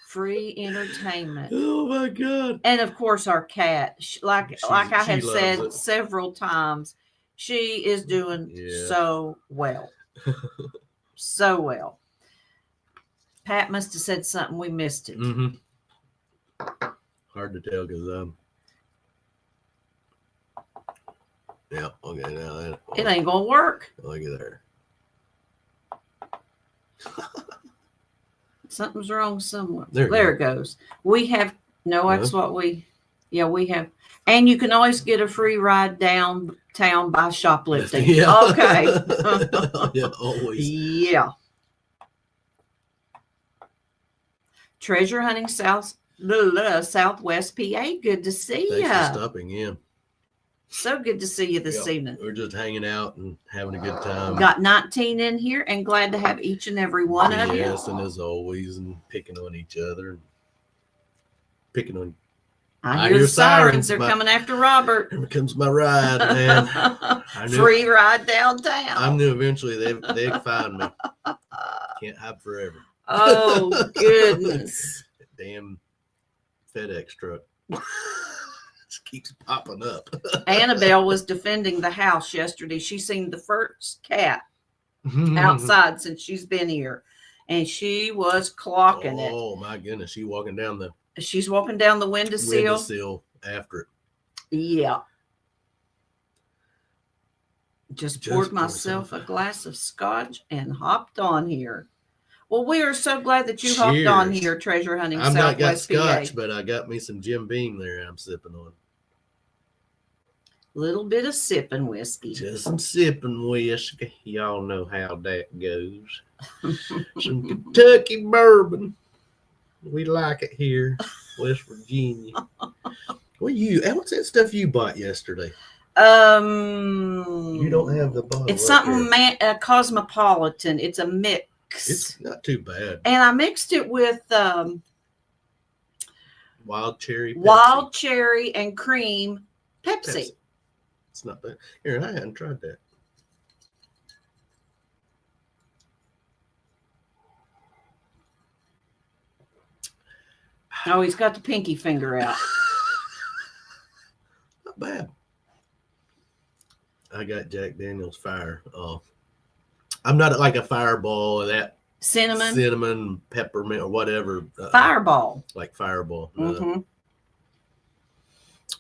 Free entertainment. Oh my God. And of course our cat, like I have said several times, she is doing so well. So well. Pat must have said something, we missed it. Mm-hmm. Hard to tell because yeah, okay, now that it ain't gonna work. Look at there. Something's wrong somewhere. There it goes. We have that's what we have. And you can always get a free ride downtown by shoplifting. Yeah. Okay. Yeah, always. Yeah. Treasure hunting Southwest PA. Good to see you. Thanks for stopping in. So good to see you this evening. We're just hanging out and having a good time. Got 19 in here, and glad to have each and every one of you. Yes, and as always, and picking on each other, and picking on. I hear the sirens. They're coming after Robert. Here comes my ride, man. Free ride downtown. I knew eventually they'd find me. Can't hide forever. Oh goodness! Damn FedEx truck. Just keeps popping up. Annabelle was defending the house yesterday. She seen the first cat outside since she's been here, and she was clocking it. Oh my goodness! She's walking down the windowsill after it. Yeah. Just poured myself a glass of scotch and hopped on here. Well, we are so glad that you hopped on here, Treasure Hunting Southwest PA. I've not got scotch, but I got me some Jim Beam there I'm sipping on. Little bit of sipping whiskey. Just some sipping whiskey. Y'all know how that goes. Some Kentucky bourbon. We like it here, West Virginia. What's that stuff you bought yesterday? You don't have the bottle. It's something cosmopolitan. It's a mix. It's not too bad. And I mixed it with wild cherry and cream Pepsi. It's not bad. Here, I hadn't tried that. Oh, he's got the pinky finger out. Not bad. I got Jack Daniel's Fire. I'm not like a Fireball or that cinnamon, peppermint, or whatever. Fireball. Like Fireball. Mm-hmm.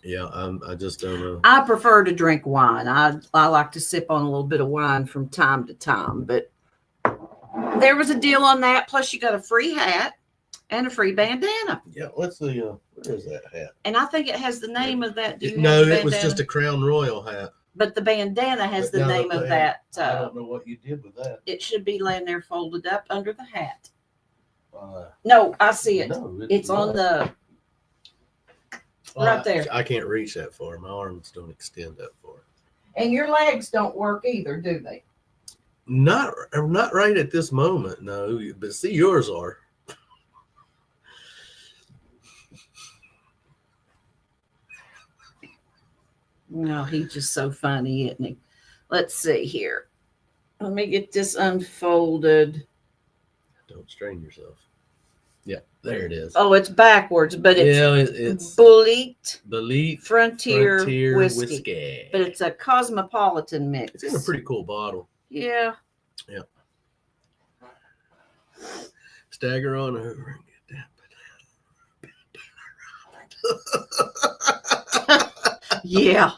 Yeah, I just don't know. I prefer to drink wine. I like to sip on a little bit of wine from time to time, but there was a deal on that. Plus, you got a free hat and a free bandana. Yeah, what's the where is that hat? And I think it has the name of that. No, it was just a Crown Royal hat. But the bandana has the name of that. I don't know what you did with that. It should be laying there folded up under the hat. No, I see it. No, it's on the right there. I can't reach that far. My arms don't extend that far. And your legs don't work either, do they? Not right at this moment, no. But see, yours are. No, he's just so funny, isn't he? Let's see here. Let me get this unfolded. Don't strain yourself. Yeah, there it is. Oh, it's backwards, but it's Bolete Frontier whiskey. But it's a cosmopolitan mix. It's in a pretty cool bottle. Yeah. Yeah. Stagger on over and get that. Yeah.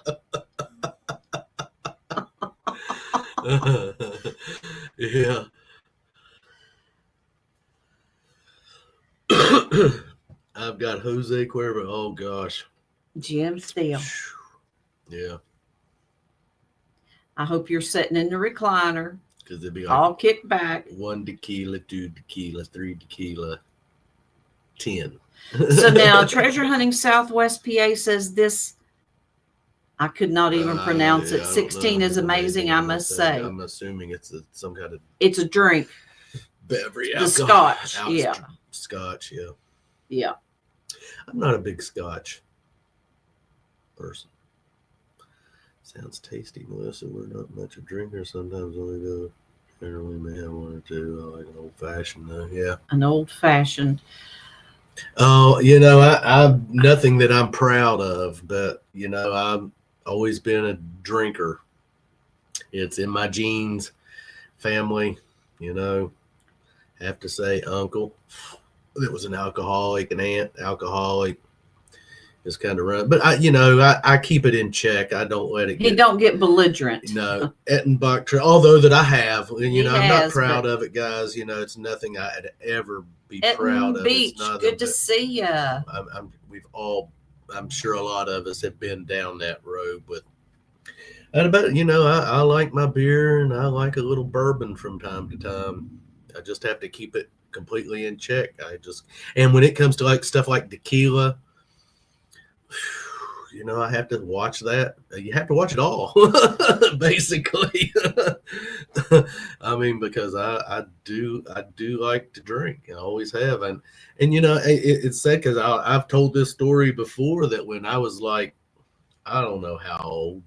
Yeah. I've got Jose Cuervo. Oh gosh. Jim Steele. Yeah. I hope you're sitting in the recliner. Because it'd be like all kicked back. 1 tequila, 2 tequila, 3 tequila, 10. So now Treasure Hunting Southwest PA says this. I could not even pronounce it. 16 is amazing, I must say. I'm assuming it's some kind of. It's a drink. Beverage. The Scotch. Yeah. Scotch. Yeah. Yeah. I'm not a big Scotch person. Sounds tasty, Melissa. We're not much a drinker. Sometimes only go. We may have 1 or 2. I like an old fashioned though. Yeah. An old fashioned. Oh, I'm nothing that I'm proud of, but I've always been a drinker. It's in my genes, family. Have to say, uncle that was an alcoholic, an aunt alcoholic. Just kind of run, but I keep it in check. I don't let it. He don't get belligerent. No, Ettenbach, although that I have, and I'm not proud of it, guys. It's nothing I'd ever be proud of. Beach, good to see you. I'm sure a lot of us have been down that road with. And about I like my beer and I like a little bourbon from time to time. I just have to keep it completely in check. And when it comes to like stuff like tequila. I have to watch that. You have to watch it all, basically. I mean, because I do like to drink. I always have, and it's sad because I've told this story before that when I was like, I don't know how old,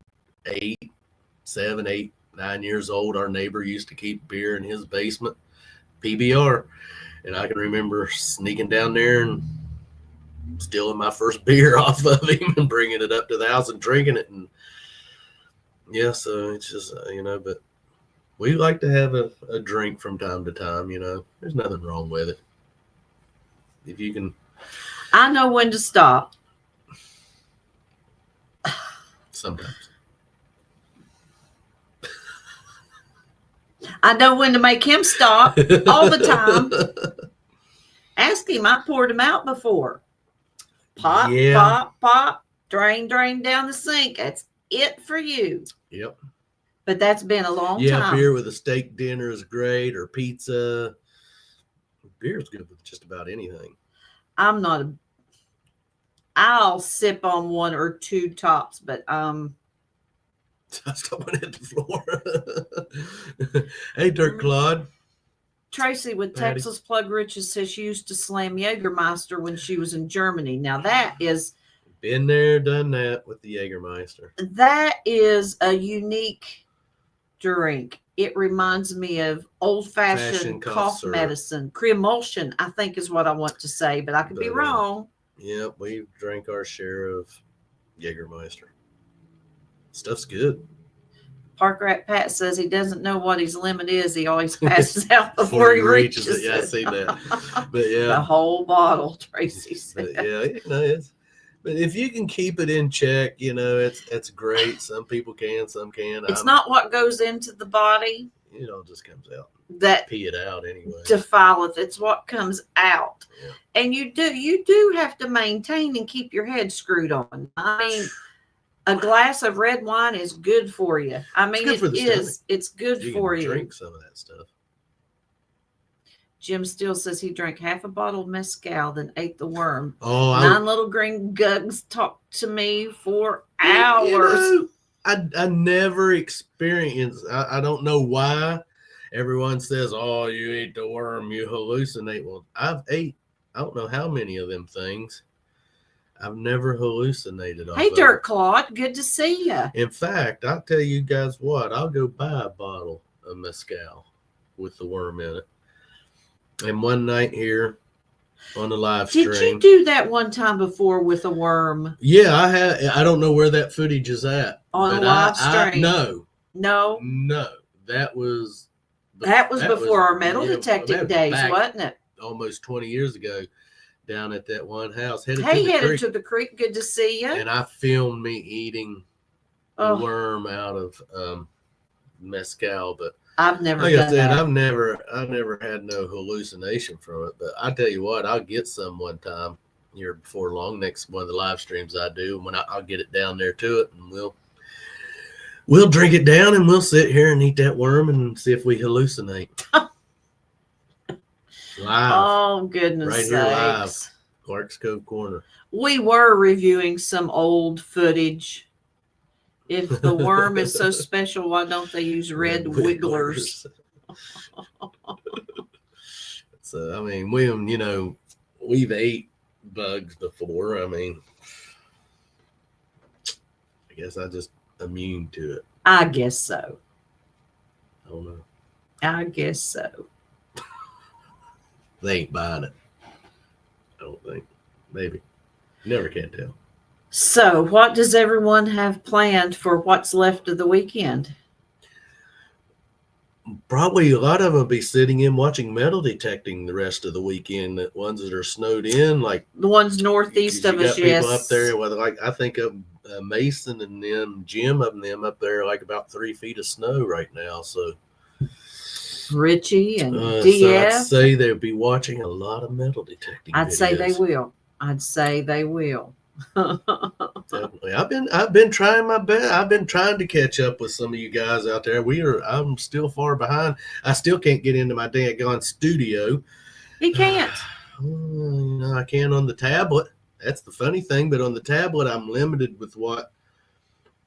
7, 8, 9 years old, our neighbor used to keep beer in his basement, PBR, and I can remember sneaking down there and stealing my first beer off of him and bringing it up to the house and drinking it. And yeah, so it's just, but we like to have a drink from time to time, there's nothing wrong with it. If you can. I know when to stop. Sometimes. I know when to make him stop all the time. Ask him. I poured him out before. Pop, yeah. Pop, pop, drain down the sink. That's it for you. Yep. But that's been a long time. Yeah, beer with a steak dinner is great, or pizza. Beer is good with just about anything. I'll sip on 1 or 2 tops, but I still want to hit the floor. Hey, Dirk Claude. Tracy with Patty. Texas Plug Riches says she used to slam Jägermeister when she was in Germany. Now that is been there, done that with the Jägermeister. That is a unique drink. It reminds me of old-fashioned cough medicine. Cremulsion, I think is what I want to say, but I could be wrong. Yep, we drank our share of Jägermeister. Stuff's good. Park Rat Pat says he doesn't know what his limit is. He always passes out before he reaches it. Yeah, I see that. But yeah, the whole bottle, Tracy said. But yeah, but if you can keep it in check, it's great. Some people can, some can. It's not what goes into the body. It all just comes out. That pee it out anyway. Defileth. It's what comes out. Yeah. And you do have to maintain and keep your head screwed on. I mean, a glass of red wine is good for you. I mean, it is. It's good for you. Drink some of that stuff. Jim Steele says he drank half a bottle of mezcal, then ate the worm. Oh, 9 little green gugs talked to me for hours. I never experienced. I don't know why. Everyone says, "Oh, you ate the worm, you hallucinate." Well, I've ate. I don't know how many of them things. I've never hallucinated. Hey, Dirk Claude, good to see you. In fact, I'll tell you guys what. I'll go buy a bottle of mezcal with the worm in it. And one night here on the live stream. Did you do that one time before with a worm? Yeah, I had. I don't know where that footage is at. On a live stream? No. That was before our metal detecting days, wasn't it? Almost 20 years ago, down at that one house. Headed to the creek. Good to see you. And I filmed me eating a worm out of mezcal, but I've never like done I said, that. I've never had no hallucination from it. But I tell you what, I'll get some one time here before long. Next one of the live streams I do, when I'll get it down there to it, and we'll drink it down, and we'll sit here and eat that worm and see if we hallucinate. Live. Oh, goodness right sakes. Here live. Clark's Cove Corner. We were reviewing some old footage. If the worm is so special, why don't they use red wigglers? So, I mean, we've ate bugs before. I mean, I guess I'm just immune to it. I guess so. I don't know. I guess so. They ain't buying it. I don't think. Maybe. Never can tell. So, what does everyone have planned for what's left of the weekend? Probably a lot of them will be sitting in watching metal detecting the rest of the weekend. The ones that are snowed in, like the ones northeast of us, yes. People up there, whether I think of Mason and them, Jim and them up there, like about 3 feet of snow right now. So Richie and DF. So I'd say they'll be watching a lot of metal detecting. I'd say they will. Definitely. I've been trying my best. I've been trying to catch up with some of you guys out there. I'm still far behind. I still can't get into my daggone studio. He can't. I can on the tablet. That's the funny thing. But on the tablet, I'm limited with what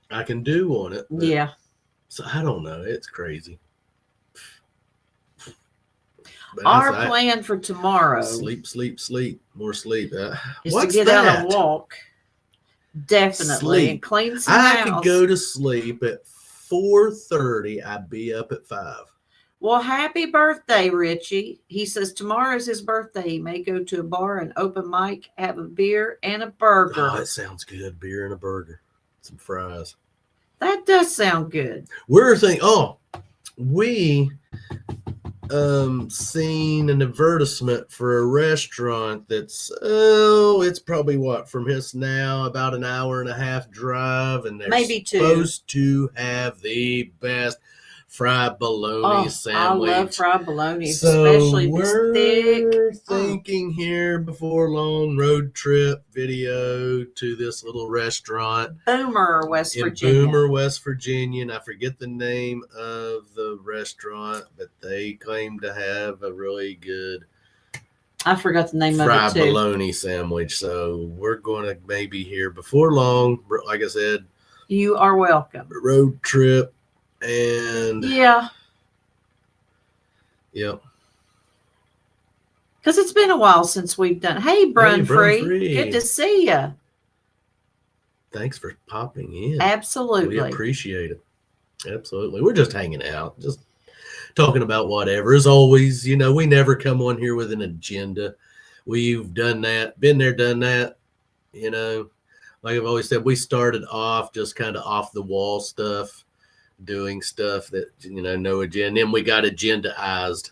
I can do on it. But, yeah. So I don't know. It's crazy. But our plan for tomorrow. Sleep. More sleep. Is to get out and walk. Definitely. Sleep. And clean some I house. could go to sleep at 4:30. I'd be up at 5. Well, happy birthday, Richie. He says tomorrow's his birthday. He may go to a bar and open mic, have a beer and a burger. Oh, it sounds good. Beer and a burger. Some fries. That does sound good. We're thinking, we seen an advertisement for a restaurant that's it's probably from us now about an hour and a half drive, and they're maybe 2. Supposed to have the best fried bologna sandwich. I love fried bologna, especially we're thick. Thinking here before long, road trip video to this little restaurant, Boomer, West Virginia. Boomer, West Virginia, and I forget the name of the restaurant, but they claim to have a really good. I forgot the name of it too. Fried bologna sandwich. So we're going to maybe here before long. Like I said, you are welcome. Road trip. And yep, because it's been a while since we've done. Hey, Brunfree, good to see you. Thanks for popping in. Absolutely, we appreciate it. Absolutely, we're just hanging out, just talking about whatever. As always, we never come on here with an agenda. We've done that, been there, done that. Like I've always said, we started off just kind of off the wall stuff. Doing stuff that no agenda, and then we got agendaized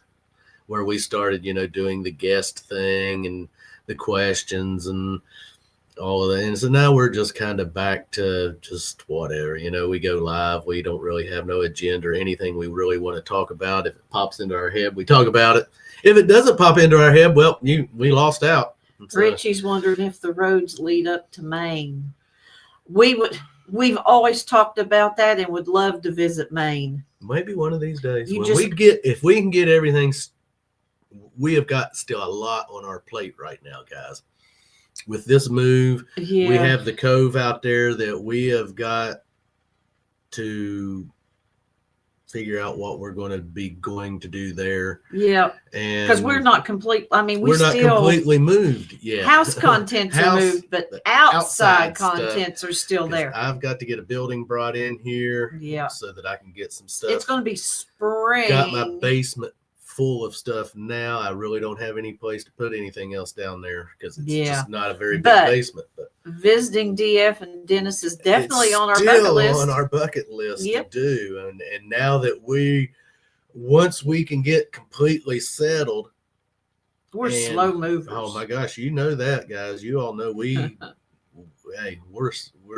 where we started doing the guest thing and the questions and all of that, and so now we're just kind of back to just whatever. We go live, we don't really have no agenda or anything we really want to talk about. If it pops into our head, we talk about it. If it doesn't pop into our head, well, we lost out. So, Richie's wondering if the roads lead up to Maine. We've always talked about that and would love to visit Maine. Maybe one of these days. If we can get everything, we have got still a lot on our plate right now, guys. With this move, we have the cove out there that we have got to figure out what we're going to do there. Yeah. And because we're not complete. I mean, we're not completely moved yet. House contents are moved, but outside contents are still there. I've got to get a building brought in here. Yeah. So that I can get some stuff. It's going to be spring. Got my basement full of stuff now. I really don't have any place to put anything else down there because it's just not a very big basement. But visiting DF and Dennis is definitely on our bucket list. On our bucket list to do. And now that once we can get completely settled, we're slow movers. Oh my gosh, that, guys. You all know we're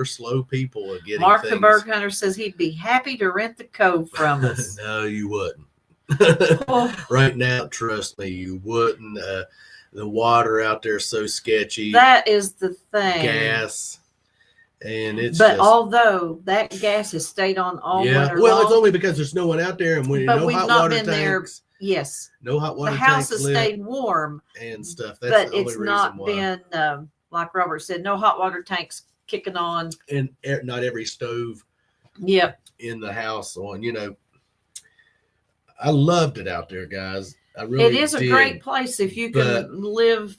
slow people at getting Mark things. the Berg Hunter says he'd be happy to rent the cove from us. No, you wouldn't. Right now, trust me, you wouldn't. The water out there is so sketchy. That is the thing. Gas. And it's but although that gas has stayed on all winter long, it's only because there's no one out there and we've no hot water tanks. There. Yes. No hot water tanks. The house has stayed warm and stuff. That's but it's not been like Robert said, no hot water tanks kicking on. And not every stove. Yep. In the house on, I loved it out there, guys. I really It is a great place if you can live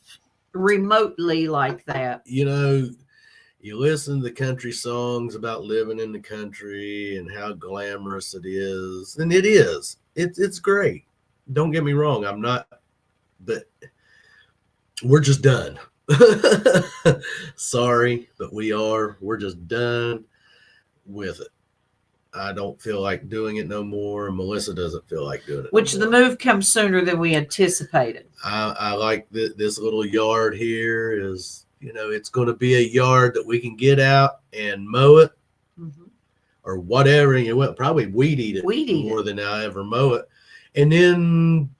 remotely like that. You listen to the country songs about living in the country and how glamorous it is. And it is. It's great. Don't get me wrong. I'm not, but we're just done. Sorry, but we're just done with it. I don't feel like doing it no more. Melissa doesn't feel like doing it. Which the move comes sooner than we anticipated. I like this little yard here is, it's going to be a yard that we can get out and mow it or whatever. And probably weed eat it more than I ever mow it. And then,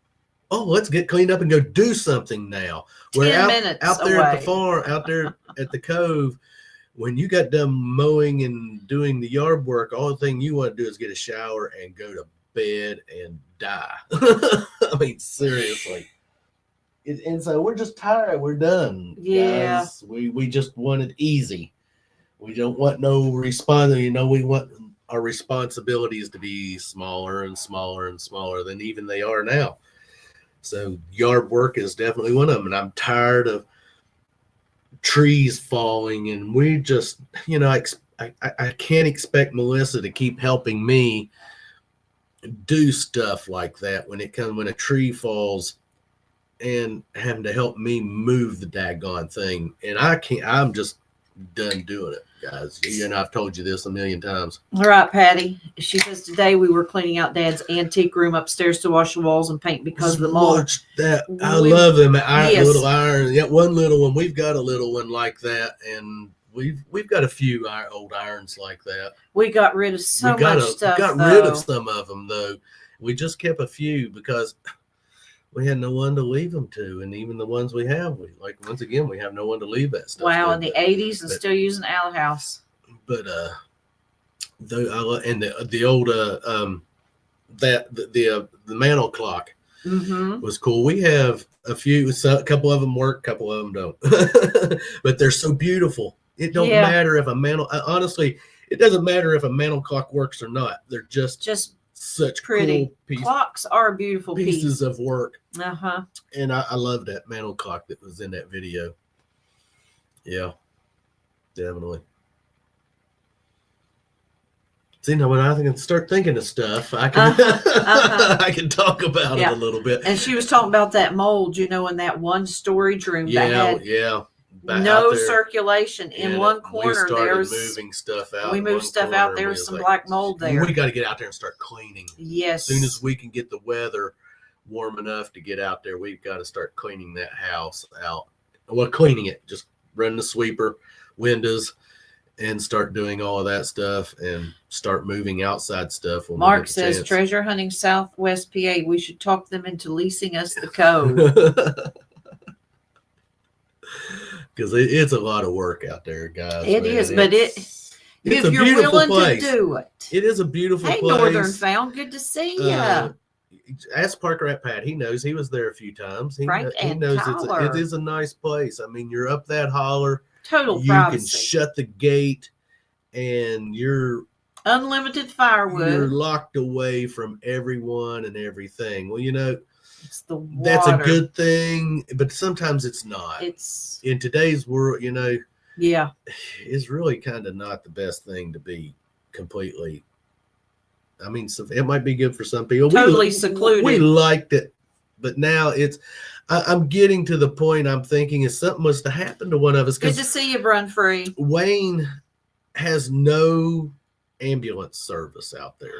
let's get cleaned up and go do something now. We're out there at the farm, out there at the cove. When you got done mowing and doing the yard work, all the thing you want to do is get a shower and go to bed and die. I mean, seriously. And so we're just tired. We're done. Yeah. Guys. We just want it easy. We don't want no responsibility. We want our responsibilities to be smaller and smaller and smaller than even they are now. So yard work is definitely one of them. And I'm tired of trees falling, and we just I can't expect Melissa to keep helping me do stuff like that when a tree falls and having to help me move the daggone thing. And I'm just done doing it, guys. I've told you this a million times. All right, Patty. She says today we were cleaning out Dad's antique room upstairs to wash the walls and paint because of the mold. Watch that. I love them. Little iron. Yeah, one little one. We've got a little one like that, and we've got a few old irons like that. We got rid of much stuff. Got rid of some of them though. We just kept a few because we had no one to leave them to, and even the ones we have, we once again we have no one to leave that stuff. Wow, in the 80s and still using outhouse. But the old the mantle clock was cool. We have a couple of them work, a couple of them don't, but they're so beautiful. It don't matter if a mantle. Honestly, it doesn't matter if a mantle clock works or not. They're just such pretty cool clocks are beautiful pieces of work. And I love that mantle clock that was in that video. Yeah, definitely. See, now when I can start thinking of stuff, I can I can talk about it a little bit. And she was talking about that mold, in that one storage room that had no circulation in one corner. There's moving stuff out. We moved stuff out. There was some black mold there. We got to get out there and start cleaning. Yes. As soon as we can get the weather warm enough to get out there, we've got to start cleaning that house out. Well, cleaning it, just run the sweeper, windows, and start doing all of that stuff and start moving outside stuff. Mark says treasure hunting Southwest PA. We should talk them into leasing us the cove. Because it's a lot of work out there, guys. It is, but if you're willing to do it. It is a beautiful place. Hey, Northern Found, good to see you. Ask Parker at Pat. He knows. He was there a few times. He knows it is a nice place. I mean, you're up that holler. Total privacy. You can shut the gate, and you're unlimited firewood. You're locked away from everyone and everything. Well, it's the water. That's a good thing, but sometimes it's not. It's in today's world, yeah, it's really kind of not the best thing to be completely. I mean, it might be good for some people. Totally secluded. We liked it, but now I'm getting to the point I'm thinking if something was to happen to one of us. Good to see you, Brun Free. Wayne has no ambulance service out there.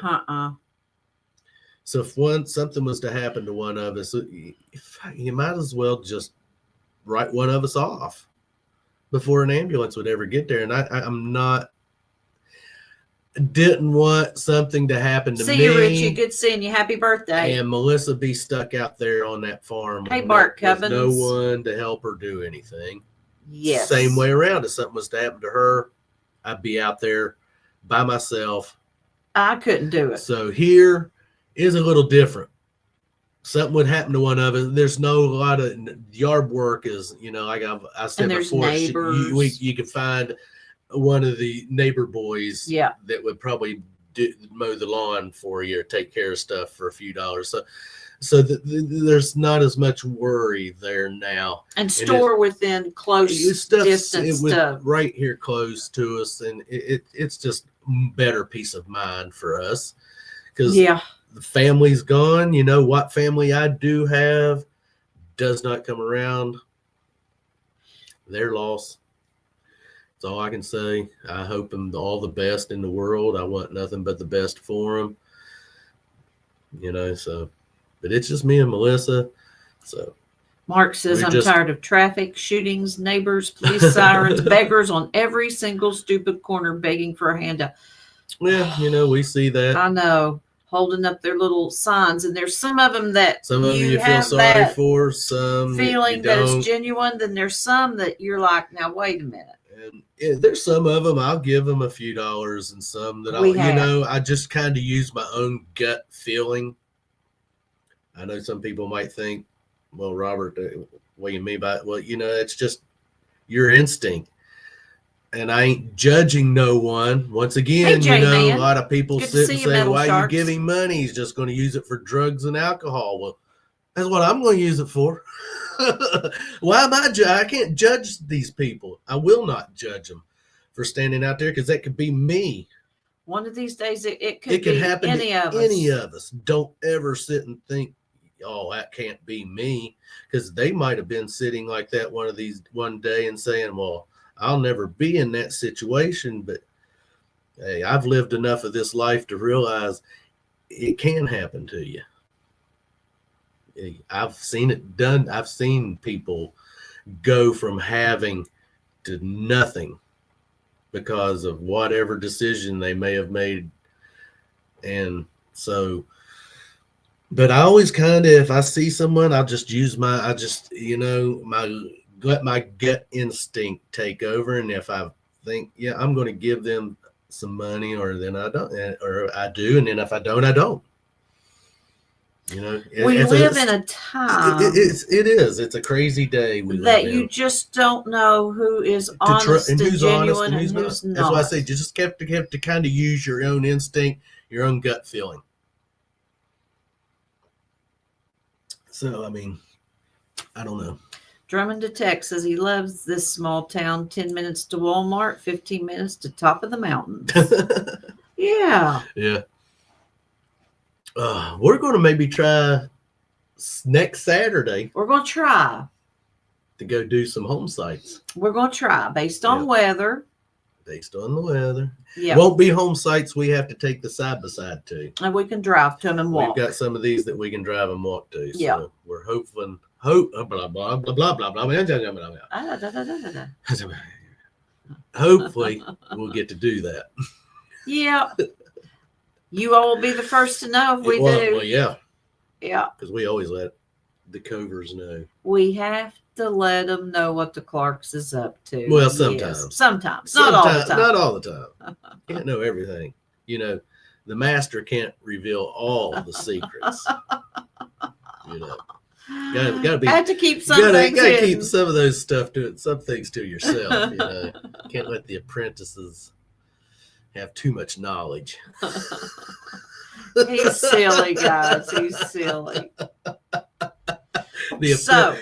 So if something was to happen to one of us, you might as well just write one of us off before an ambulance would ever get there. And I'm not. didn't want something to happen to me. See you, Richie. Good seeing you. Happy birthday. And Melissa be stuck out there on that farm. Hey, Bart Cubbins. No one to help her do anything. Yes. Same way around. If something was to happen to her, I'd be out there by myself. I couldn't do it. So here is a little different. Something would happen to one of us. There's no lot of yard work is, like I said before, you can find one of the neighbor boys that would probably mow the lawn for you or take care of stuff for a few dollars. So there's not as much worry there now. And store within close distance stuff. Right here close to us. And it's just better peace of mind for us. Because the family's gone. What family I do have does not come around. They're lost. That's all I can say. I hope them all the best in the world. I want nothing but the best for them. But it's just me and Melissa. So Mark says, I'm tired of traffic, shootings, neighbors, police sirens, beggars on every single stupid corner begging for a handout. Well, we see that. I know. Holding up their little signs, and there's some of them you feel sorry for, some feeling that it's genuine. Then there's some that you're like, now wait a minute. And there's some of them I'll give them a few dollars, and some that I just kind of use my own gut feeling. I know some people might think, well, Robert, what do you mean by it? Well, it's just your instinct. And I ain't judging no one. Once again, a lot of people sit and say, why are you giving money? He's just going to use it for drugs and alcohol. Well, that's what I'm going to use it for. Why am I can't judge these people. I will not judge them for standing out there because that could be me. One of these days, it could happen to any of us. Don't ever sit and think, oh, that can't be me, because they might have been sitting like that one day and saying, well, I'll never be in that situation, but hey, I've lived enough of this life to realize it can happen to you. I've seen it done. I've seen people go from having to nothing because of whatever decision they may have made. And so, but I always if I see someone, I'll just use let my gut instinct take over. And if I think, I'm going to give them some money, or then I don't, or I do. And then if I don't, I don't. We live in a time. It's a crazy day. You just don't know who is honest and genuine and who's not. That's why I say you just have to kind of use your own instinct, your own gut feeling. So, I don't know. Drummond to Texas, he loves this small town. 10 minutes to Walmart, 15 minutes to top of the mountains. Yeah. We're going to maybe try next Saturday. We're going to try to go do some home sites. We're going to try based on weather. Based on the weather. Yeah. Won't be home sites we have to take the side by side to. And we can drive to them and walk. We've got some of these that we can drive and walk to. So we're hoping. Blah blah blah blah blah blah blah. Hopefully we'll get to do that. Yeah. You all will be the first to know if we do. Well, yeah. Yeah. Because we always let the Covers know. We have to let them know what the Clarks is up to. Well, sometimes. Yes. Sometimes. Not all the time. Not all the time. Can't know everything. The master can't reveal all the secrets. Gotta be. I had to keep some things. Gotta keep some of those some things to yourself. Can't let the apprentices have too much knowledge. He's silly, guys. He's silly.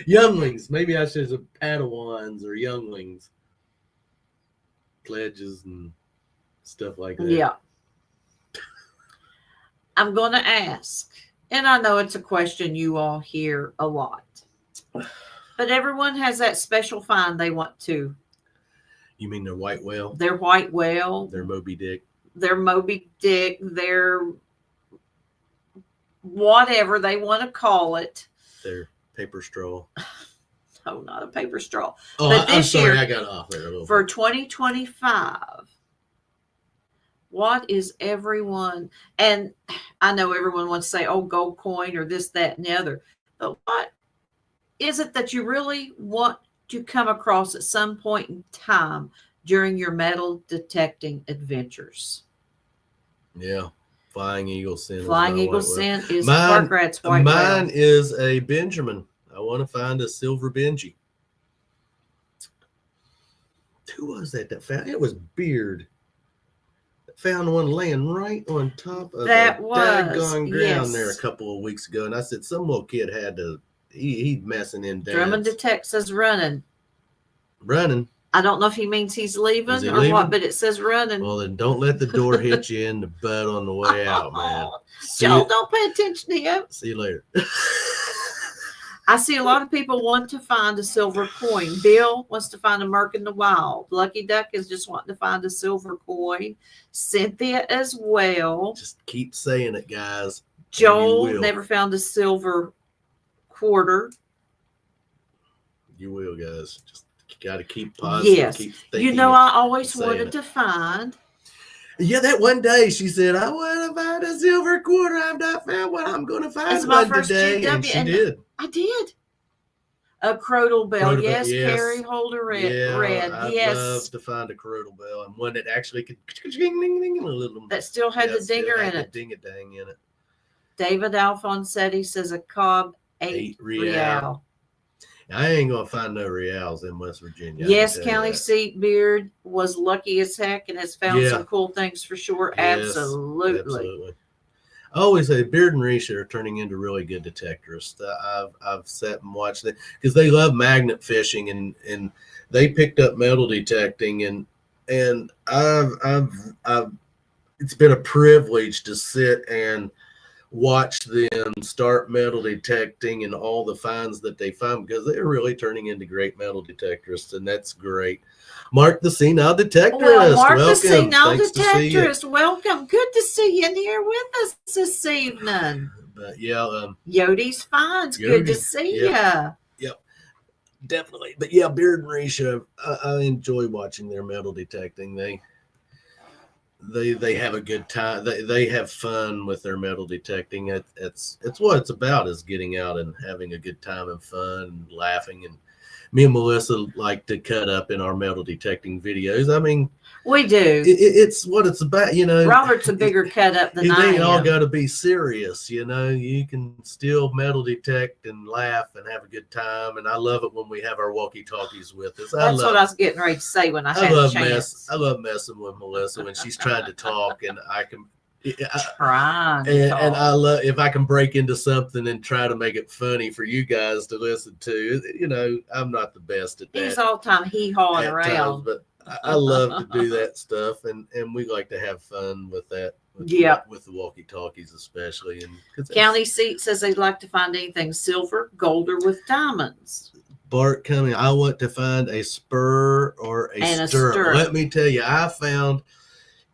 Younglings. Maybe I should have Padawans or younglings. Pledges and stuff like that. Yeah. I'm going to ask, and I know it's a question you all hear a lot, but everyone has that special find they want to. You mean their white whale? Their white whale. Their Moby Dick. Their Moby Dick. Their whatever they want to call it. Their paper straw. No, not a paper straw. Oh, I'm sorry, I got off there a little for bit. 2025, What is everyone, and I know everyone wants to say, oh, gold coin or this, that, and the other, but what is it that you really want to come across at some point in time during your metal detecting adventures? Yeah. Flying Eagle Sin. Flying Eagle Sin is Parkrat's white whale. Mine is a Benjamin. I want to find a silver Benji. Who was that found? It was Beard. Found one laying right on top of that daggone ground there a couple of weeks ago. And I said, some little kid had to, he's messing in dance. Drummond Detect says running. Running. I don't know if he means he's leaving or what, but it says running. Well, then don't let the door hit you in the butt on the way out, man. Joel, don't pay attention to him. See you later. I see a lot of people want to find a silver coin. Bill wants to find a Merc in the wild. Lucky Duck is just wanting to find a silver coin. Cynthia as well. Just keep saying it, guys. Joel never found a silver quarter. You will, guys. Just got to keep positive. Yes. Keep I always wanted to find. Yeah, that one day she said, I want to find a silver quarter. I've not found one. I'm going to find one today. And she did. I did. A Crotal Bell. Yes, Carrie Holder Red. I'd love to find a Crotal Bell and one that actually could that still had the dinger in it. Ding-a-dang in it. David Alfonsetti says a Cobb 8 real. I ain't gonna find no reals in West Virginia. Yes, County Seat Beard was lucky as heck and has found some cool things for sure. Yes, absolutely. I always say Beard and Risha are turning into really good detectorists. I've sat and watched them because they love magnet fishing and they picked up metal detecting and I've it's been a privilege to sit and watch them start metal detecting and all the finds that they found because they're really turning into great metal detectorists, and that's great. Mark the Senile Detectorist. Well, Mark the Senile Detectorist, welcome. Good to see you in here with us this evening. But yeah, Yode's Finds. Good to see you. Yep, definitely. But yeah, Beard and Risha, I enjoy watching their metal detecting. They have a good time. They have fun with their metal detecting. It's what it's about, is getting out and having a good time and fun and laughing. And me and Melissa like to cut up in our metal detecting videos. I mean, we do. It's what it's about, Robert's a bigger cut up than I am. It ain't all got to be serious, You can still metal detect and laugh and have a good time. And I love it when we have our walkie-talkies with us. That's what I was getting ready to say when I had a chance. I love messing with Melissa when she's trying to talk, and I can. And I love if I can break into something and try to make it funny for you guys to listen to. I'm not the best at that. He's all the time hee-hawing around. But I love to do that stuff, and we like to have fun with that. With the walkie-talkies especially. And County Seat says they'd like to find anything silver, gold, or with diamonds. Bart Cumming, I want to find a spur or a stirrup. Let me tell you, I found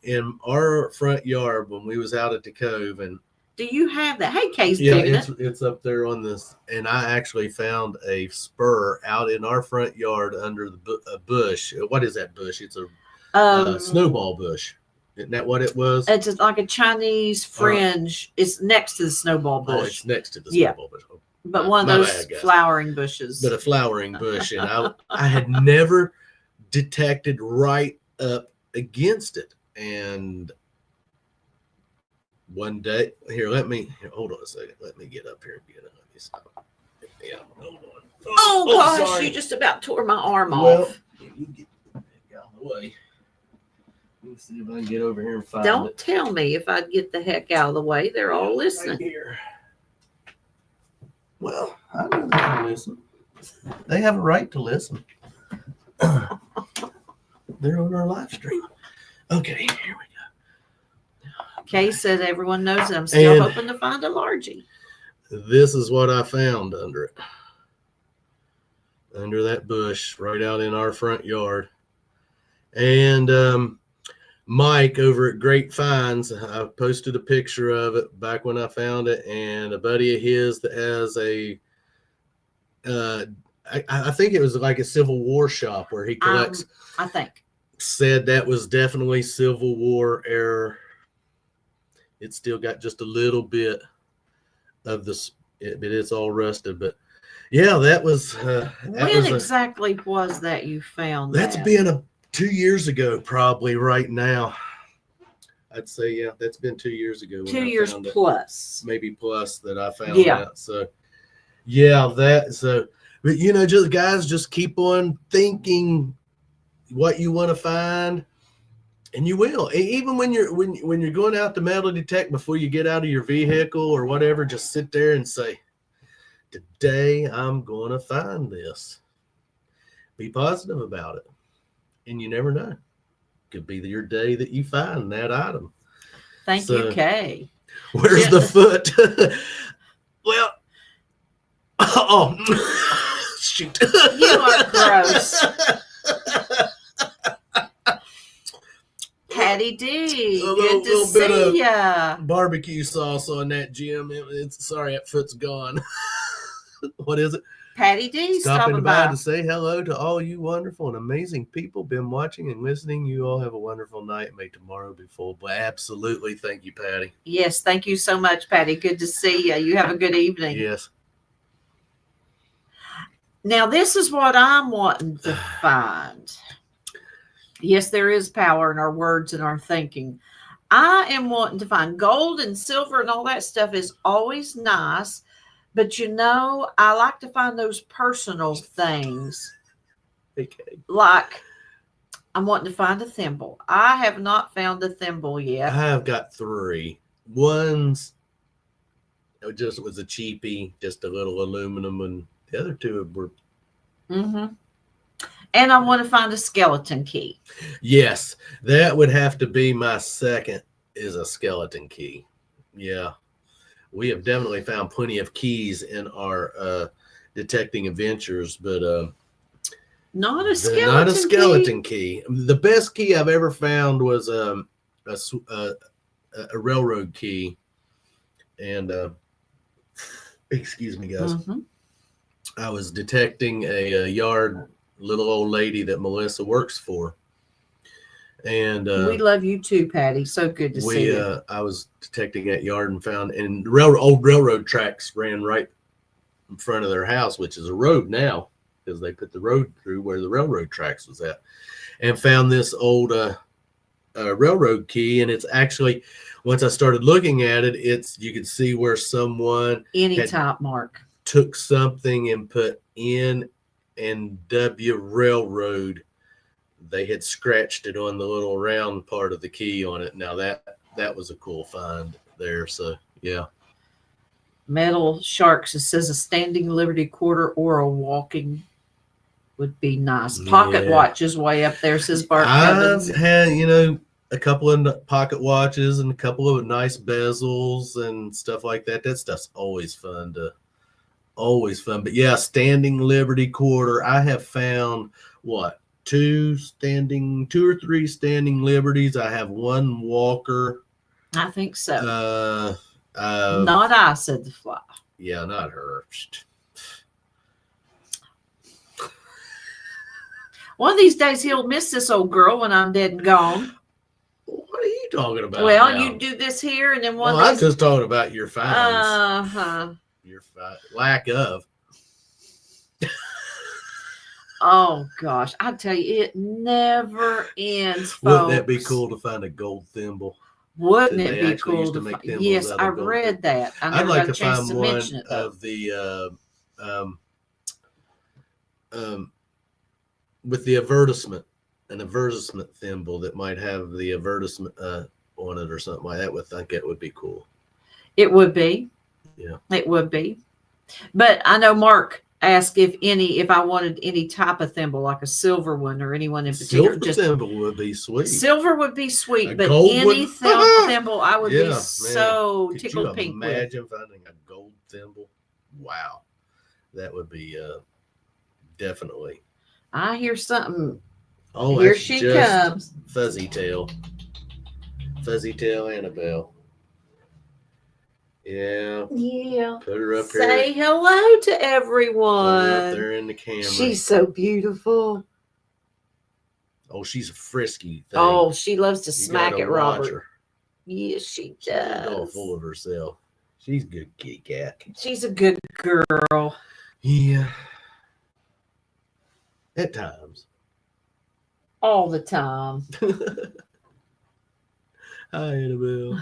in our front yard when we was out at the Cove, and do you have that? Hey, Case, it's up there on this, and I actually found a spur out in our front yard under a bush. What is that bush? It's a snowball bush. Isn't that what it was? It's just like a Chinese fringe. It's next to the snowball bush. Oh, it's next to the snowball bush. But one of those flowering bushes. But a flowering bush, and I had never detected right up against it. And one day, hold on a second. Let me get up here and get it. Let me stop. Yeah, hold on. Oh gosh, sorry. You just about tore my arm off. You get out of the way. Let me see if I can get over here and find Don't tell me if I'd get the heck out of the way. They're all listening. Right here. Well, I know they can listen. They have a right to listen. They're on our live stream. Okay, here we go. Kay said everyone knows that I'm still hoping to find a largie. This is what I found under it. Under that bush right out in our front yard. And Mike over at Great Finds, I posted a picture of it back when I found it, and a buddy of his that has I think it was like a Civil War shop where he collects. I think said that was definitely Civil War era. It's still got just a little bit of this, but it's all rusted. But yeah, that was. When exactly was that you found that's that? been 2 years ago, probably right now. I'd say, yeah, that's been 2 years ago. 2 years plus. Maybe plus that I found that. So, yeah, but just guys, just keep on thinking what you want to find, and you will. Even when you're going out to metal detect, before you get out of your vehicle or whatever, just sit there and say, today I'm going to find this. Be positive about it. And you never know. Could be your day that you find that item. Thank you, Kay. Where's the foot? Well, oh, shoot. You are gross. Patty D, good to see ya. Barbecue sauce on that, Jim. Sorry, that foot's gone. What is it? Patty D stopping by to say hello to all you wonderful and amazing people been watching and listening. You all have a wonderful night. May tomorrow be full. But absolutely, thank you, Patty. Yes, thank you so much, Patty. Good to see you. You have a good evening. Yes. Now this is what I'm wanting to find. Yes, there is power in our words and our thinking. I am wanting to find gold and silver and all that stuff is always nice. But I like to find those personal things. Okay. Like, I'm wanting to find a thimble. I have not found a thimble yet. I have got 3. One's just was a cheapie, just a little aluminum, and the other 2 were. Mm-hmm. And I want to find a skeleton key. Yes, that would have to be my second. Is a skeleton key. Yeah. We have definitely found plenty of keys in our detecting adventures, but not a skeleton key. The best key I've ever found was a railroad key, and excuse me, guys. Mm-hmm. I was detecting a yard little old lady that Melissa works for. And we love you too, Patty. So good to see you. I was detecting that yard and found, and old railroad tracks ran right in front of their house, which is a road now because they put the road through where the railroad tracks was at, and found this old railroad key. And it's actually, once I started looking at it, you could see where someone top mark took something and put N&W Railroad. They had scratched it on the little round part of the key on it. Now that was a cool find there. So yeah. Metal Sharks. It says a standing Liberty quarter or a walking would be nice. Pocket watch is way up there, says Bart Cummins. I've had, a couple of pocket watches and a couple of nice bezels and stuff like that. That stuff's always fun. But yeah, standing Liberty quarter. I have found 2 or 3 standing Liberties. I have 1 Walker. I think so. Not I, said the fly. Yeah, not her. One of these days he'll miss this old girl when I'm dead and gone. What are you talking about? Well, now? You do this here, and then one. I'm just talking about your finds. Your lack of. Oh gosh, I tell you, it never ends. Folks. Wouldn't that be cool to find a gold thimble? Wouldn't it be cool to find? Yes, I read that. I'd like to find one of the with the advertisement, an advertisement thimble that might have the advertisement on it or something like that. Think it would be cool. It would be. Yeah, it would be. But I know Mark ask if I wanted any type of thimble, like a silver one or anyone in particular. Silver thimble would be sweet. Silver would be sweet, but any thimble, I would be so tickled pink. Imagine finding a gold thimble. Wow, that would be definitely. I hear something. Oh, here she comes. Fuzzy tail Annabelle. Yeah. Put her up here. Say hello to everyone. Put her up there in the camera. She's so beautiful. Oh, she's a frisky thing. Oh, she loves to smack at Robert. Her. Yes, she does. She's all full of herself. She's a good kitty cat. She's a good girl. Yeah. At times. All the time. Hi, Annabelle.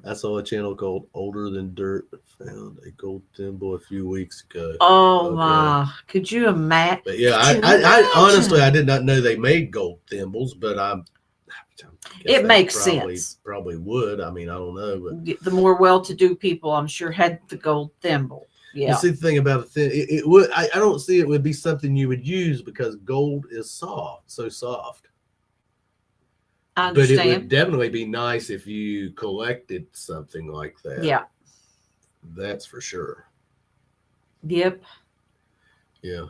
I saw a channel called Older Than Dirt that found a gold thimble a few weeks ago. Oh, my. Could you imagine? But yeah, I honestly, I did not know they made gold thimbles, but it makes sense. Probably would. I mean, I don't know. But the more well-to-do people, I'm sure, had the gold thimble. Yeah. You see, the thing about it would. I don't see it would be something you would use because gold is soft, so soft. I understand. But it would definitely be nice if you collected something like that. Yeah. That's for sure. Yep. Yeah.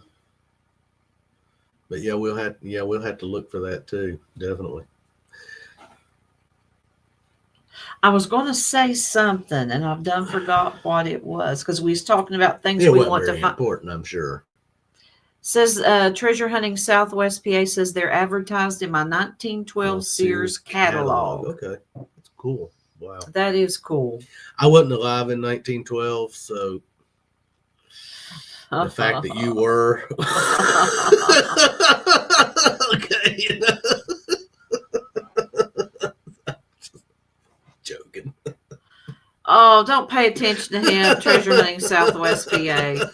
But yeah, we'll have to look for that too. Definitely. I was going to say something, and I've done forgot what it was because we was talking about things we want to find. Important, I'm sure. Says Treasure Hunting Southwest PA says they're advertised in my 1912 Sears catalog. Okay, that's cool. Wow, that is cool. I wasn't alive in 1912, so the fact that you were, okay. Joking. Oh, don't pay attention to him. Treasure Hunting Southwest PA.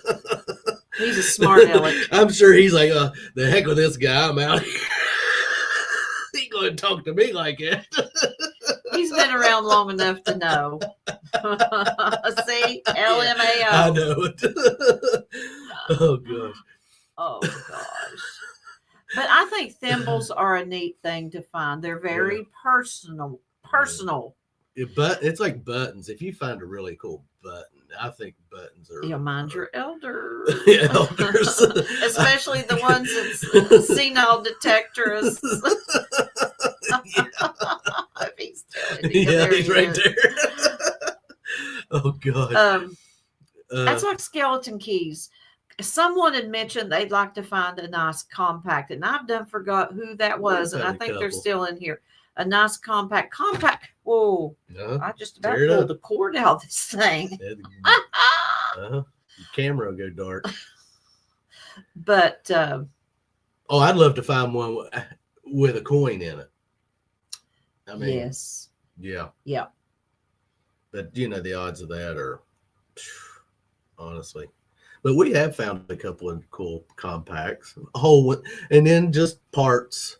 He's a smart aleck. I'm sure he's like, the heck with this guy. I'm out here. He going to talk to me like that. He's been around long enough to know. See? LMAO. I know it. Oh, gosh. Oh, gosh. But I think thimbles are a neat thing to find. They're very personal. But it's like buttons. If you find a really cool button, I think buttons are. You'll mind your elders. Elders. Especially the ones that's senile detectors. He's right there. Oh, God. That's like skeleton keys. Someone had mentioned they'd like to find a nice compact, and I've forgot who that was, and I think they're still in here. A nice compact. Whoa. I just about pulled the cord out of this thing. Your camera will go dark. But I'd love to find one with a coin in it. I mean, yes. Yeah. Yeah. But the odds of that are honestly. But we have found a couple of cool compacts. And then just parts.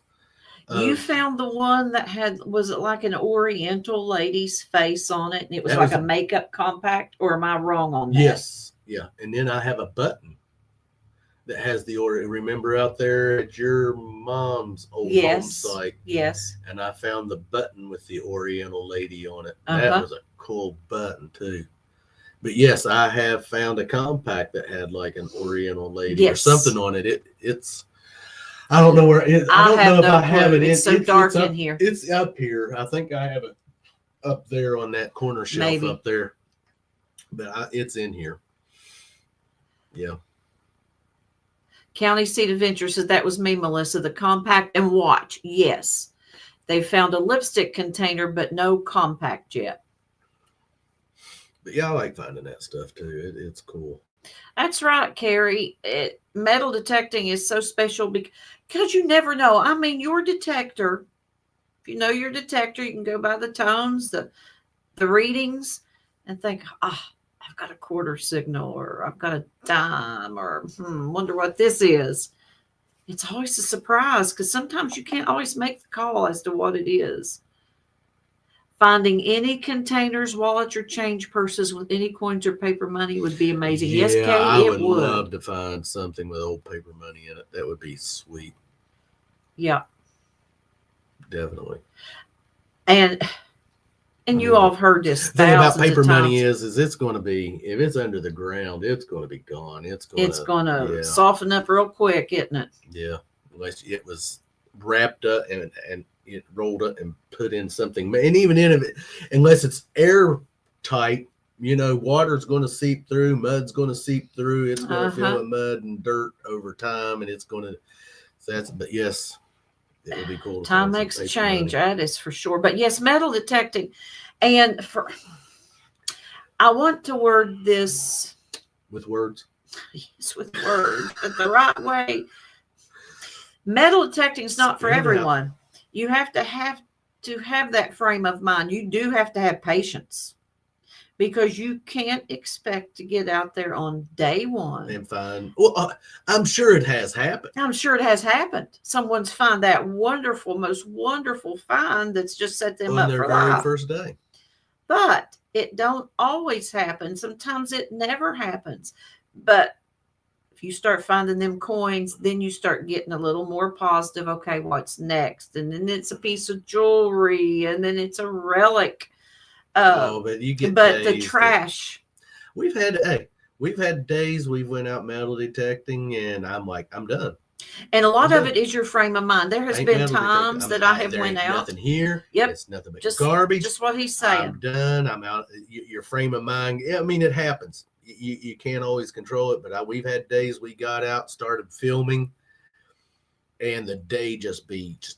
You found the one that was it like an Oriental lady's face on it, and it was like a makeup compact, or am I wrong on that? Yes. Yeah. And then I have a button that has the remember out there at your mom's old home site? Yes. And I found the button with the Oriental lady on it. That was a cool button too. But yes, I have found a compact that had like an Oriental lady or something on it. It's I don't know where it is. I don't know if I have it. It's so dark in here. It's up here. I think I have it up there on that corner shelf up there. But it's in here. Yeah. County Seat Adventure says that was me, Melissa. The compact and watch. Yes. They found a lipstick container, but no compact yet. But yeah, I like finding that stuff too. It's cool. That's right, Carrie. Metal detecting is so special because you never know. I mean, your detector, if you know your detector, you can go by the tones, the readings, and think, I've got a quarter signal, or I've got a dime, or wonder what this is. It's always a surprise because sometimes you can't always make the call as to what it is. Finding any containers, wallets, or change purses with any coins or paper money would be amazing. Yeah, yes, Kay, I would love to find something with old paper money in it. That would be sweet. Yeah. Definitely. And you all have heard this. The thing about paper money is it's going to be, if it's under the ground, it's going to be gone. It's going to soften up real quick, isn't it? Yeah. Unless it was wrapped up and it rolled up and put in something, and even in it, unless it's airtight, water's going to seep through, mud's going to seep through. It's going to fill with mud and dirt over time, and it's going to. But yes, it would be cool. Time makes a change. That is for sure. But yes, metal detecting. And I want to word this with words. Yes, with words, but the right way. Metal detecting is not for everyone. You have to have that frame of mind. You do have to have patience, because you can't expect to get out there on day one and find. Well, I'm sure it has happened. I'm sure it has happened. Someone's found that most wonderful find that's just set them up for life. On their very first day. But it don't always happen. Sometimes it never happens. But if you start finding them coins, then you start getting a little more positive. Okay, what's next? And then it's a piece of jewelry, and then it's a relic. But you get. But the trash. We've had days we went out metal detecting, and I'm like, I'm done. And a lot of it is your frame of mind. There has been times that I have went out. Nothing here. Yep. It's nothing but garbage. Just what he's saying. I'm done. I'm out. Your frame of mind. Yeah, I mean, it happens. You can't always control it, but we've had days we got out, started filming, and the day just beat.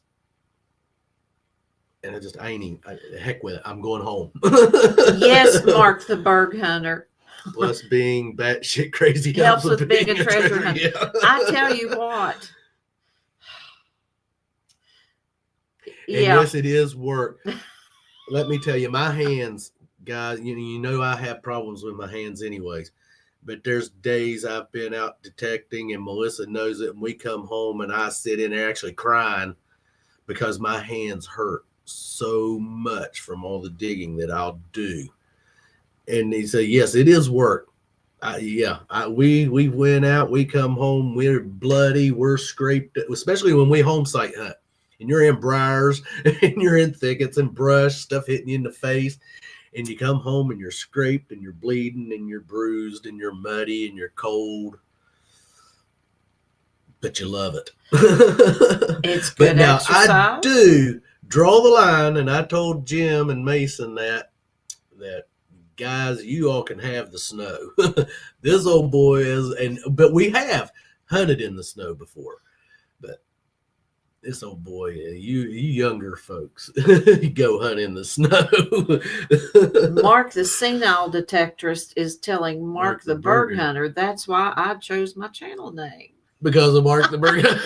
And I ain't even, heck with it. I'm going home. Yes, Mark the Berg Hunter. Plus being batshit crazy helps with being a treasure hunter. Yeah. I tell you what. And yes, it is work. Let me tell you, my hands, guys, you know I have problems with my hands anyways. But there's days I've been out detecting, and Melissa knows it, and we come home and I sit in there actually crying because my hands hurt so much from all the digging that I'll do. And he said, yes, it is work. We went out, we come home, we're bloody, we're scraped, especially when we home site hunt and you're in briars and you're in thickets and brush, stuff hitting you in the face. And you come home and you're scraped and you're bleeding and you're bruised and you're muddy and you're cold. But you love it. It's good. But now exercise. I do draw the line, and I told Jim and Mason that guys, you all can have the snow. This old boy but we have hunted in the snow before. But this old boy, you younger folks, you go hunt in the snow. Mark the senile detectorist is telling Mark the Berg Hunter. That's why I chose my channel name. Because of Mark the Berg Hunter.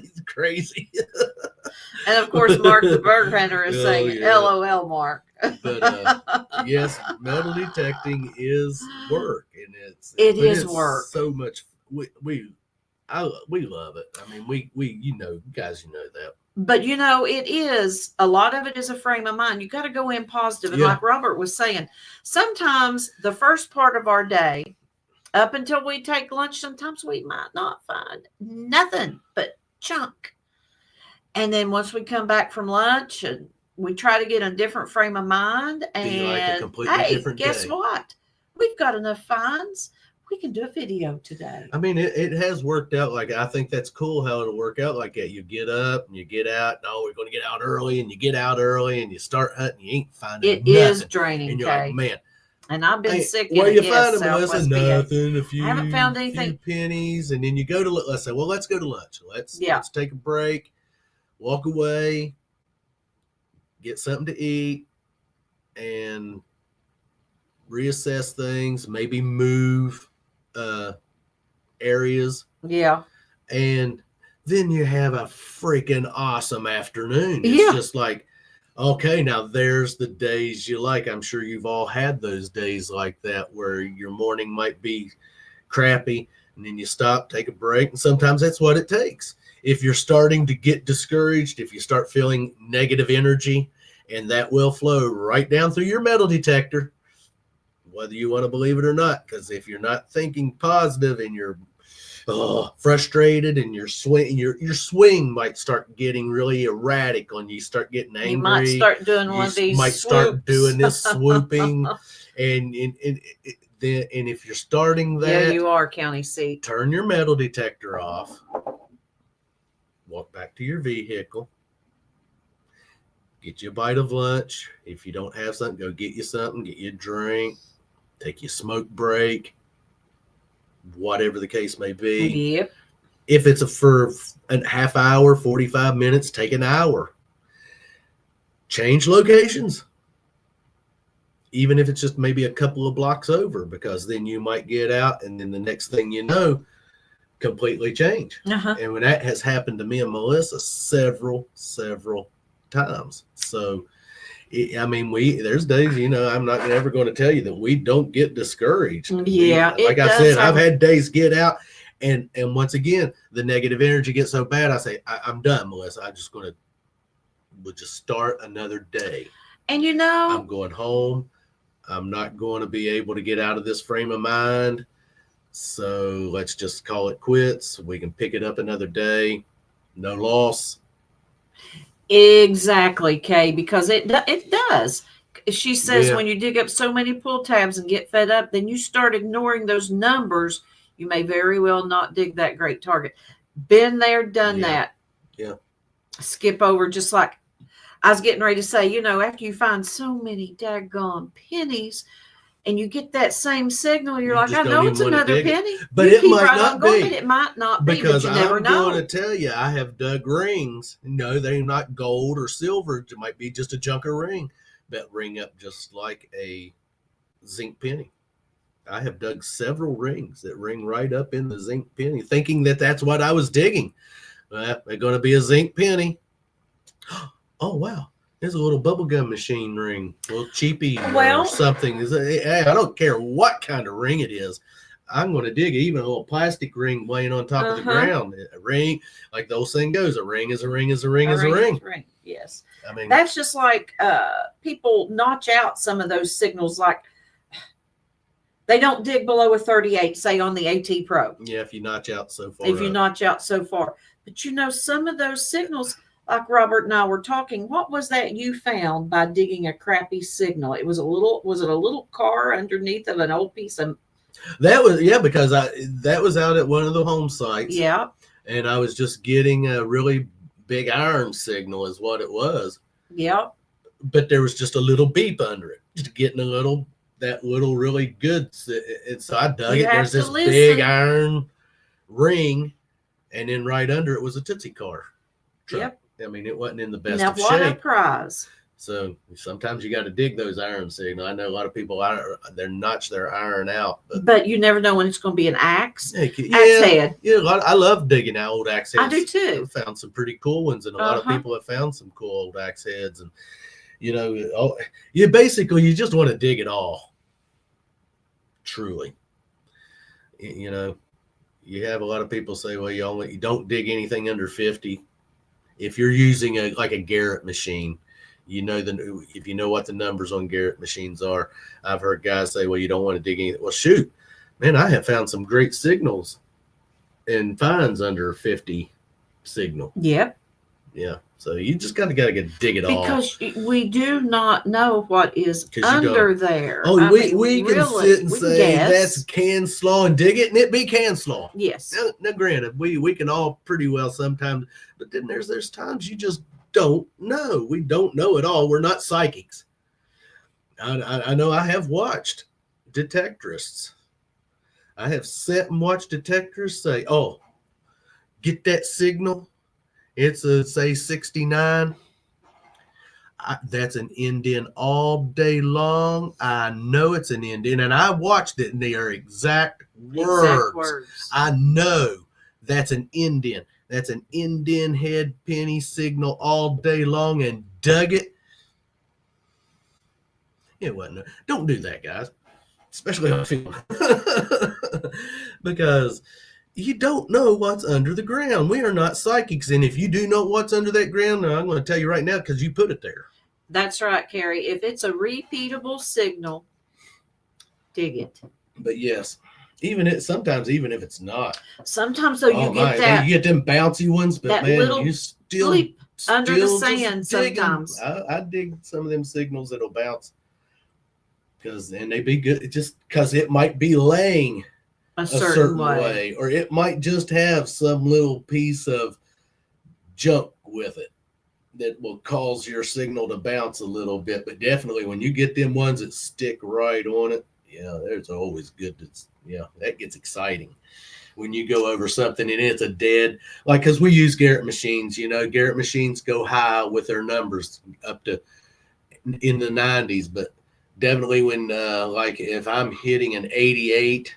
He's crazy. And of course, Mark the Berg Hunter is saying, LOL, Mark. But yes, metal detecting is work, and it's work. So much. We love it. I mean, we guys, that. But it is a lot of it is a frame of mind. You got to go in positive, and like Robert was saying, sometimes the first part of our day, up until we take lunch, sometimes we might not find nothing but junk. And then once we come back from lunch, and we try to get a different frame of mind, and guess what? We've got enough finds. We can do a video today. I mean, it has worked out. Like, I think that's cool how it'll work out like that. You get up and you get out. No, we're going to get out early, and you get out early and you start hunting. You ain't finding nothing. It is draining, and you're like, man. And I've been sick. Well, you find Melissa, nothing. I haven't found anything. Few pennies, and then you go to. Let's say, well, let's go to lunch. Let's take a break, walk away, get something to eat, and reassess things. Maybe move areas. Yeah. And then you have a freaking awesome afternoon. It's just like, okay, now there's the days you like. I'm sure you've all had those days like that where your morning might be crappy, and then you stop, take a break, and sometimes that's what it takes. If you're starting to get discouraged, if you start feeling negative energy, and that will flow right down through your metal detector, whether you want to believe it or not, because if you're not thinking positive and you're frustrated, and your swing might start getting really erratic, and you start getting angry. You might start doing one of these. Might start doing this swooping, and if you're starting that, you are, county seat. Turn your metal detector off. Walk back to your vehicle. Get you a bite of lunch. If you don't have something, go get you something. Get you a drink. Take your smoke break. Whatever the case may be. Yep. If it's for a half hour, 45 minutes, take an hour. Change locations. Even if it's just maybe a couple of blocks over, because then you might get out and then the next thing you know, completely change. And when that has happened to me and Melissa several times. So, I mean, there's days, you know, I'm not ever going to tell you that we don't get discouraged. Yeah. Like I said, I've had days get out and once again, the negative energy gets so bad. I say, I'm done, Melissa. We'll just start another day. And you know, I'm going home. I'm not going to be able to get out of this frame of mind. So let's just call it quits. We can pick it up another day. No loss. Exactly, Kay, because it does. She says when you dig up so many pull tabs and get fed up, then you start ignoring those numbers. You may very well not dig that great target. Been there, done that. Yeah. Skip over, just like I was getting ready to say, you know, after you find so many daggone pennies and you get that same signal, you're like, I know it's another penny. But it might not be. It might not be, because but you never know. I'm going to tell you, I have dug rings. No, they're not gold or silver. It might be just a junker ring that ring up just like a zinc penny. I have dug several rings that ring right up in the zinc penny, thinking that that's what I was digging. They're going to be a zinc penny. Oh, wow. There's a little bubblegum machine ring, a little cheapy or something. Hey, I don't care what kind of ring it is. I'm going to dig it. Even a little plastic ring laying on top of the ground. A ring, like the old saying goes, a ring is a ring is a ring is a ring. Yes. I mean, that's just like people notch out some of those signals. Like they don't dig below a 38, say on the AT Pro. Yeah, if you notch out so far. But you know, some of those signals, like Robert and I were talking, what was that you found by digging a crappy signal? It was was it a little car underneath of an old piece of... That was, because that was out at one of the home sites. Yeah. And I was just getting a really big iron signal is what it was. Yeah. But there was just a little beep under it, just getting that little really good. And so I dug it. There's this big iron ring. And then right under it was a Tootsie car truck. Yep. I mean, it wasn't in the best of shape. Now, what a prize. So sometimes you got to dig those iron signals. I know a lot of people, they notch their iron out. But you never know when it's going to be an axe. Axe head. Yeah, I love digging out old axe heads. I do too. I've found some pretty cool ones, and a lot of people have found some cool old axe heads. And, you know, you just want to dig it all. Truly. You know, you have a lot of people say, well, you don't dig anything under 50. If you're using like a Garrett machine, you know, if you know what the numbers on Garrett machines are. I've heard guys say, well, you don't want to dig anything. Well, shoot, man, I have found some great signals and finds under 50 signal. Yep. Yeah. So you just got to dig it all. Because we do not know what is under there. Oh, we can sit and say that's can slaw and dig it, and it be can slaw. Yes. Now granted, we can all pretty well sometimes, but then there's times you just don't know. We don't know it all. We're not psychics. I know I have watched detectorists. I have sat and watched detectorists say, oh, get that signal. It's a, say, 69. That's an Indian all day long. I know it's an Indian, and I watched it, and they are exact words. I know that's an Indian. That's an Indian head penny signal all day long, and dug it. It wasn't. Don't do that, guys, especially on film, because you don't know what's under the ground. We are not psychics, and if you do know what's under that ground, I'm going to tell you right now because you put it there. That's right, Carrie. If it's a repeatable signal, dig it. But yes, sometimes even if it's not. Sometimes though you get them bouncy ones, but man, you still under the sand sometimes. I dig some of them signals that'll bounce because then they be good. Just because it might be laying a certain way, or it might just have some little piece of junk with it that will cause your signal to bounce a little bit. But definitely when you get them ones that stick right on it, yeah, there's always good. That gets exciting when you go over something and it's a dead, like, because we use Garrett machines, Garrett machines go high with their numbers up to in the 90s, but definitely when like if I'm hitting an 88,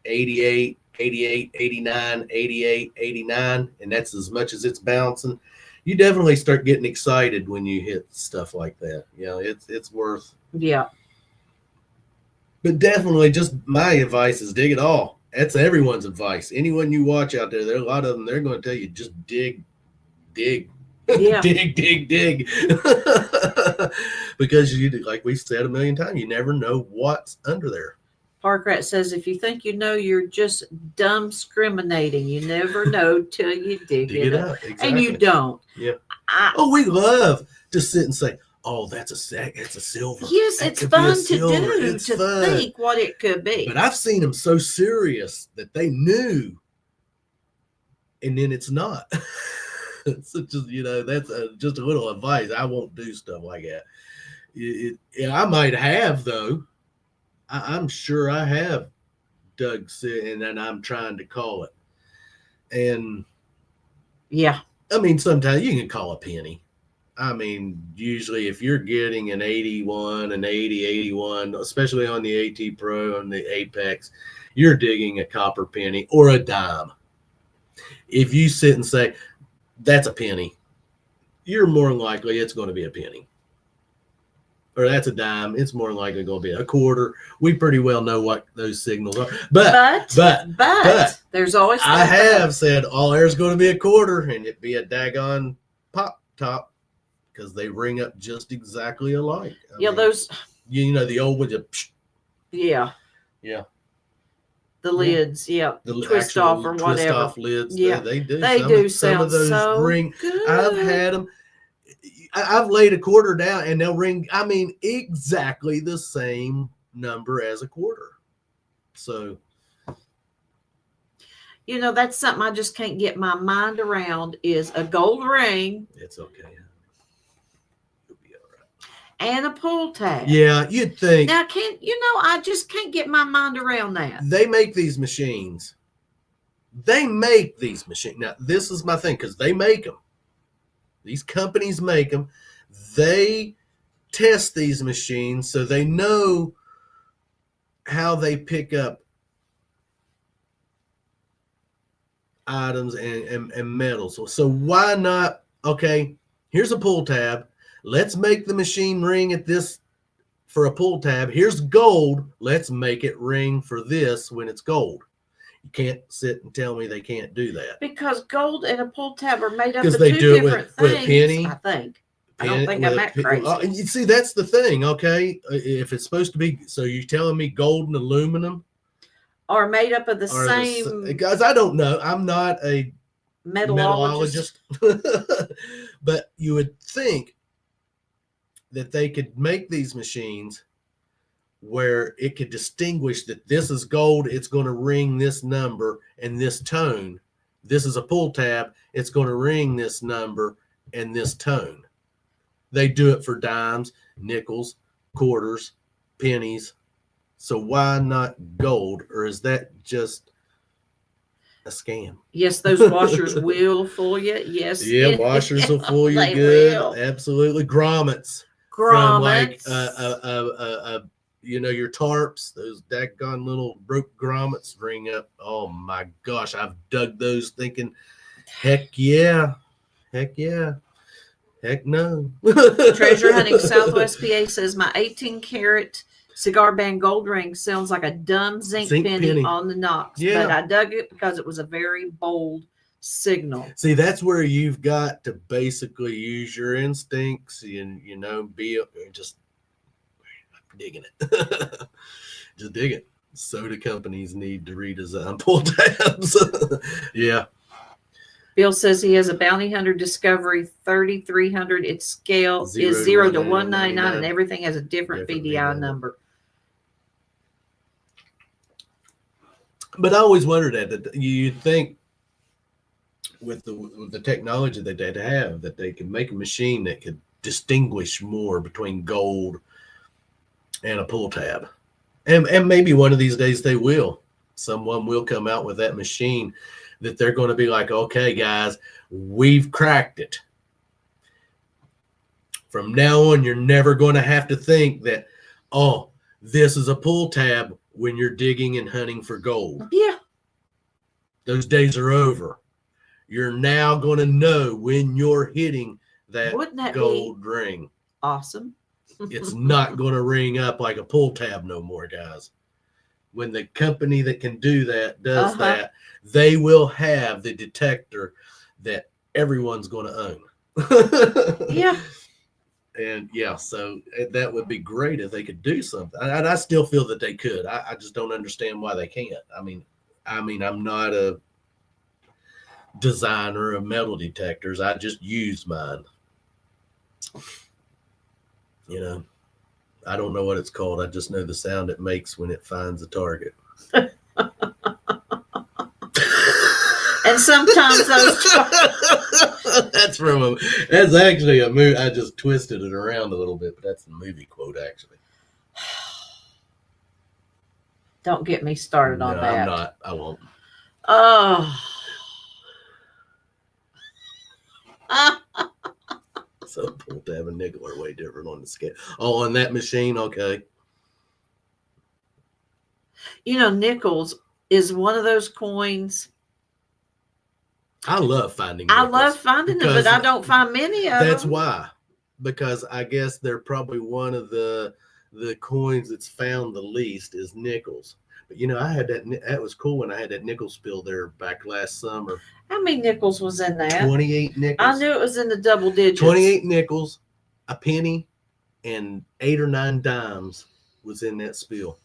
88, 88, 89, 88, 89, and that's as much as it's bouncing, you definitely start getting excited when you hit stuff like that. It's worth. Yeah. But definitely, just my advice is dig it all. That's everyone's advice. Anyone you watch out there, a lot of them, they're going to tell you just dig. Yeah. dig. Because like we said a million times, you never know what's under there. Parkrat says, if you think you're just dumb discriminating. You never know till you dig it up. Exactly. And you don't. Yeah. We love to sit and say, oh, that's a silver. Yes, it's fun to do, think what it could be. But I've seen them so serious that they knew, and then it's not. So just, that's just a little advice. I won't do stuff like that. I might have, though. I'm sure I have dug and then I'm trying to call it. And yeah, I mean, sometimes you can call a penny. I mean, usually if you're getting an 81, an 80, 81, especially on the AT Pro and the Apex, you're digging a copper penny or a dime. If you sit and say, that's a penny, you're more than likely it's going to be a penny. Or that's a dime, it's more than likely going to be a quarter. We pretty well know what those signals are. But there's always I have said, there's going to be a quarter, and it be a daggone pop top. Because they ring up just exactly alike. I mean, those. The old ones. Yeah. The lids, the twist off or whatever. Twist off lids. Yeah, they do. Some of those ring. Good. I've had them. I've laid a quarter down, and they'll ring. I mean, exactly the same number as a quarter. So. That's something I just can't get my mind around. Is a gold ring. It's okay. And a pull tab. Yeah, you'd think. Now, I just can't get my mind around that. They make these machines. Now, this is my thing, because they make them. These companies make them. They test these machines so they know how they pick up items and metals. So why not? Okay, here's a pull tab. Let's make the machine ring at this for a pull tab. Here's gold. Let's make it ring for this when it's gold. You can't sit and tell me they can't do that. Because gold and a pull tab are made up of two different things. With a penny, I think. I don't think I'm that crazy. You see, that's the thing, okay? If it's supposed to be, so you're telling me gold and aluminum are made up of the same. Guys, I don't know. I'm not a metallurgist. But you would think that they could make these machines where it could distinguish that this is gold, it's going to ring this number and this tone. This is a pull tab, it's going to ring this number and this tone. They do it for dimes, nickels, quarters, pennies. So why not gold? Or is that just a scam? Yes, those washers will fool you. Yes. Yeah, washers will fool you good. Will. Absolutely. Grommets. From like your tarps, those daggone little rope grommets ring up. Oh my gosh, I've dug those thinking, heck no. Treasure Hunting Southwest PA says my 18-karat cigar band gold ring sounds like a dumb zinc penny on the Knox, but I dug it because it was a very bold signal. See, that's where you've got to basically use your instincts and be just digging it. Just dig it. Soda companies need to redesign pull tabs. Yeah. Bill says he has a Bounty Hunter Discovery 3300. Its scale is 0 to 199 and everything has a different VDI number. But I always wondered that you'd think with the technology that they'd have, that they could make a machine that could distinguish more between gold and a pull tab. And maybe one of these days they will. Someone will come out with that machine that they're going to be like, okay, guys, we've cracked it. From now on, you're never going to have to think that, oh, this is a pull tab when you're digging and hunting for gold. Yeah. Those days are over. You're now going to know when you're hitting that gold ring. Awesome. It's not going to ring up like a pull tab no more, guys. When the company that can do that does that, they will have the detector that everyone's going to own. Yeah. And yeah, so that would be great if they could do something. And I still feel that they could. I just don't understand why they can't. I mean, I'm not a designer of metal detectors. I just use mine. You know, I don't know what it's called. I just know the sound it makes when it finds a target. And sometimes those that's actually a movie. I just twisted it around a little bit, but that's the movie quote actually. Don't get me started on that. I'm not. I won't. Oh. So pull tab and nickel are way different on the scale. Oh, on that machine, okay. You know, nickels is one of those coins. I love finding nickels. I love finding them, but I don't find many of them. That's why. Because I guess they're probably one of the coins that's found the least is nickels. But you know, I had that was cool when I had that nickel spill there back last summer. How many nickels was in that? 28 nickels. I knew it was in the double digits. 28 nickels, a penny, and 8 or 9 dimes was in that spill.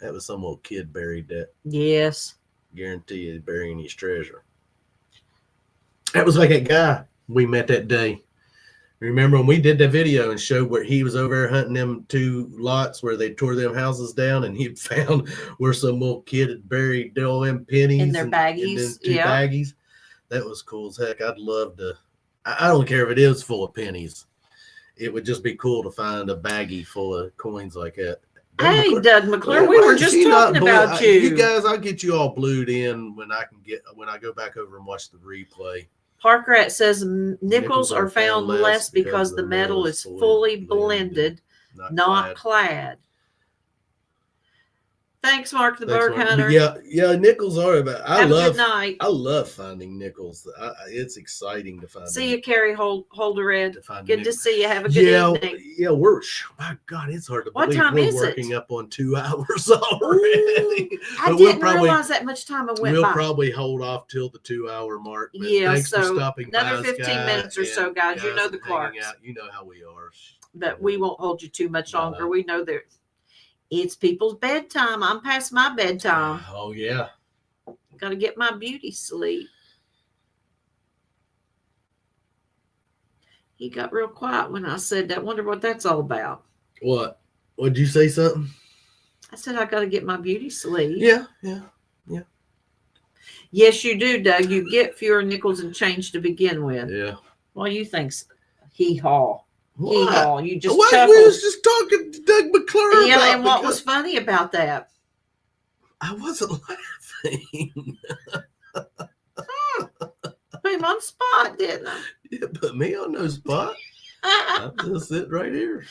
That was some old kid buried that. Yes. Guarantee you burying his treasure. That was like that guy we met that day. Remember when we did the video and showed where he was over there hunting them 2 lots where they tore them houses down, and he found where some old kid had buried all them pennies in their baggies. And 2 baggies. That was cool as heck. I'd love to. I don't care if it is full of pennies. It would just be cool to find a baggie full of coins like that. Hey, Doug McClure, we were just talking about you. You guys, I'll get you all blued in when I go back over and watch the replay. Parkrat says nickels are found less because the metal is fully blended, not clad. Thanks, Mark the Bird Hunter. Yeah, nickels are about. Have a good night. I love finding nickels. It's exciting to find. See you, Carrie Holderhead. Good to see you. Have a good evening. Yeah, my God, it's hard to believe. What time is it? We're working up on 2 hours already. I didn't realize that much time went by. We'll probably hold off till the 2-hour mark. Yeah, thanks for stopping by, another 15 minutes or so, guys. You know the Clarks. You know how we are. But we won't hold you too much longer. We know that it's people's bedtime. I'm past my bedtime. Oh, yeah. Got to get my beauty sleep. He got real quiet when I said that. Wonder what that's all about. What? Would you say something? I said I got to get my beauty sleep. Yeah. Yes, you do, Doug. You get fewer nickels and change to begin with. Yeah. Well, you think hee-haw. What? Hee-haw. You just chuckled. We was just talking to Doug McClure. Yeah, and what was funny about that? I wasn't laughing. Put him on spot, didn't I? Yeah, put me on no spot. I'm just sitting right here.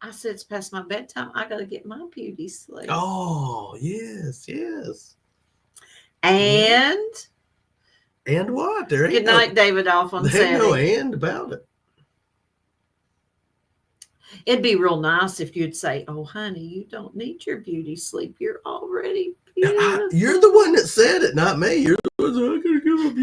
I said it's past my bedtime. I got to get my beauty sleep. Oh, yes. And what? Good night, David Alphonse. There's no and about it. It'd be real nice if you'd say, "Oh, honey, you don't need your beauty sleep. You're already beautiful." You're the one that said it, not me. You're the one that I gotta give a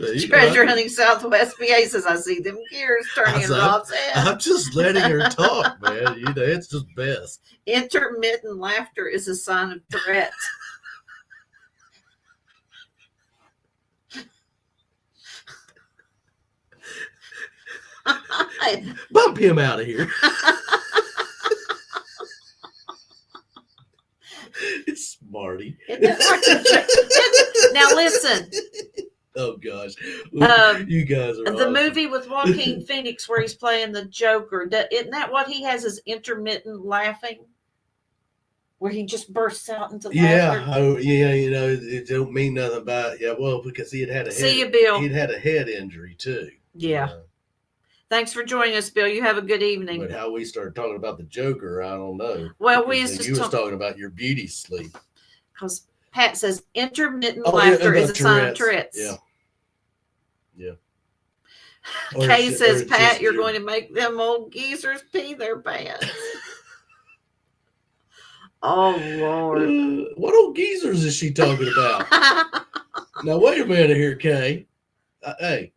beauty. Treasure Hunting Southwest PA says, "I see them gears turning in Rob's head." I'm just letting her talk, man. You know, it's just best. Intermittent laughter is a sign of Tourette's. Bump him out of here. It's Marty. Now listen. Oh gosh, you guys are the awesome. movie with Joaquin Phoenix where he's playing the Joker. Isn't that what he has? Is intermittent laughing? where he just bursts out into laughter. Yeah, it don't mean nothing about it. Yeah, well, because he had a See you, Bill. He'd had a head injury too. Yeah. Thanks for joining us, Bill. You have a good evening. But how we started talking about the Joker, I don't know. Well, you was talking about your beauty sleep. Because Pat says intermittent laughter is a sign of Tourette's. Yeah. Yeah. Kay says, Pat, you're going to make them old geezers pee their pants. Oh, Lord. What old geezers is she talking about? Now, wait a minute here, Kay. Hey,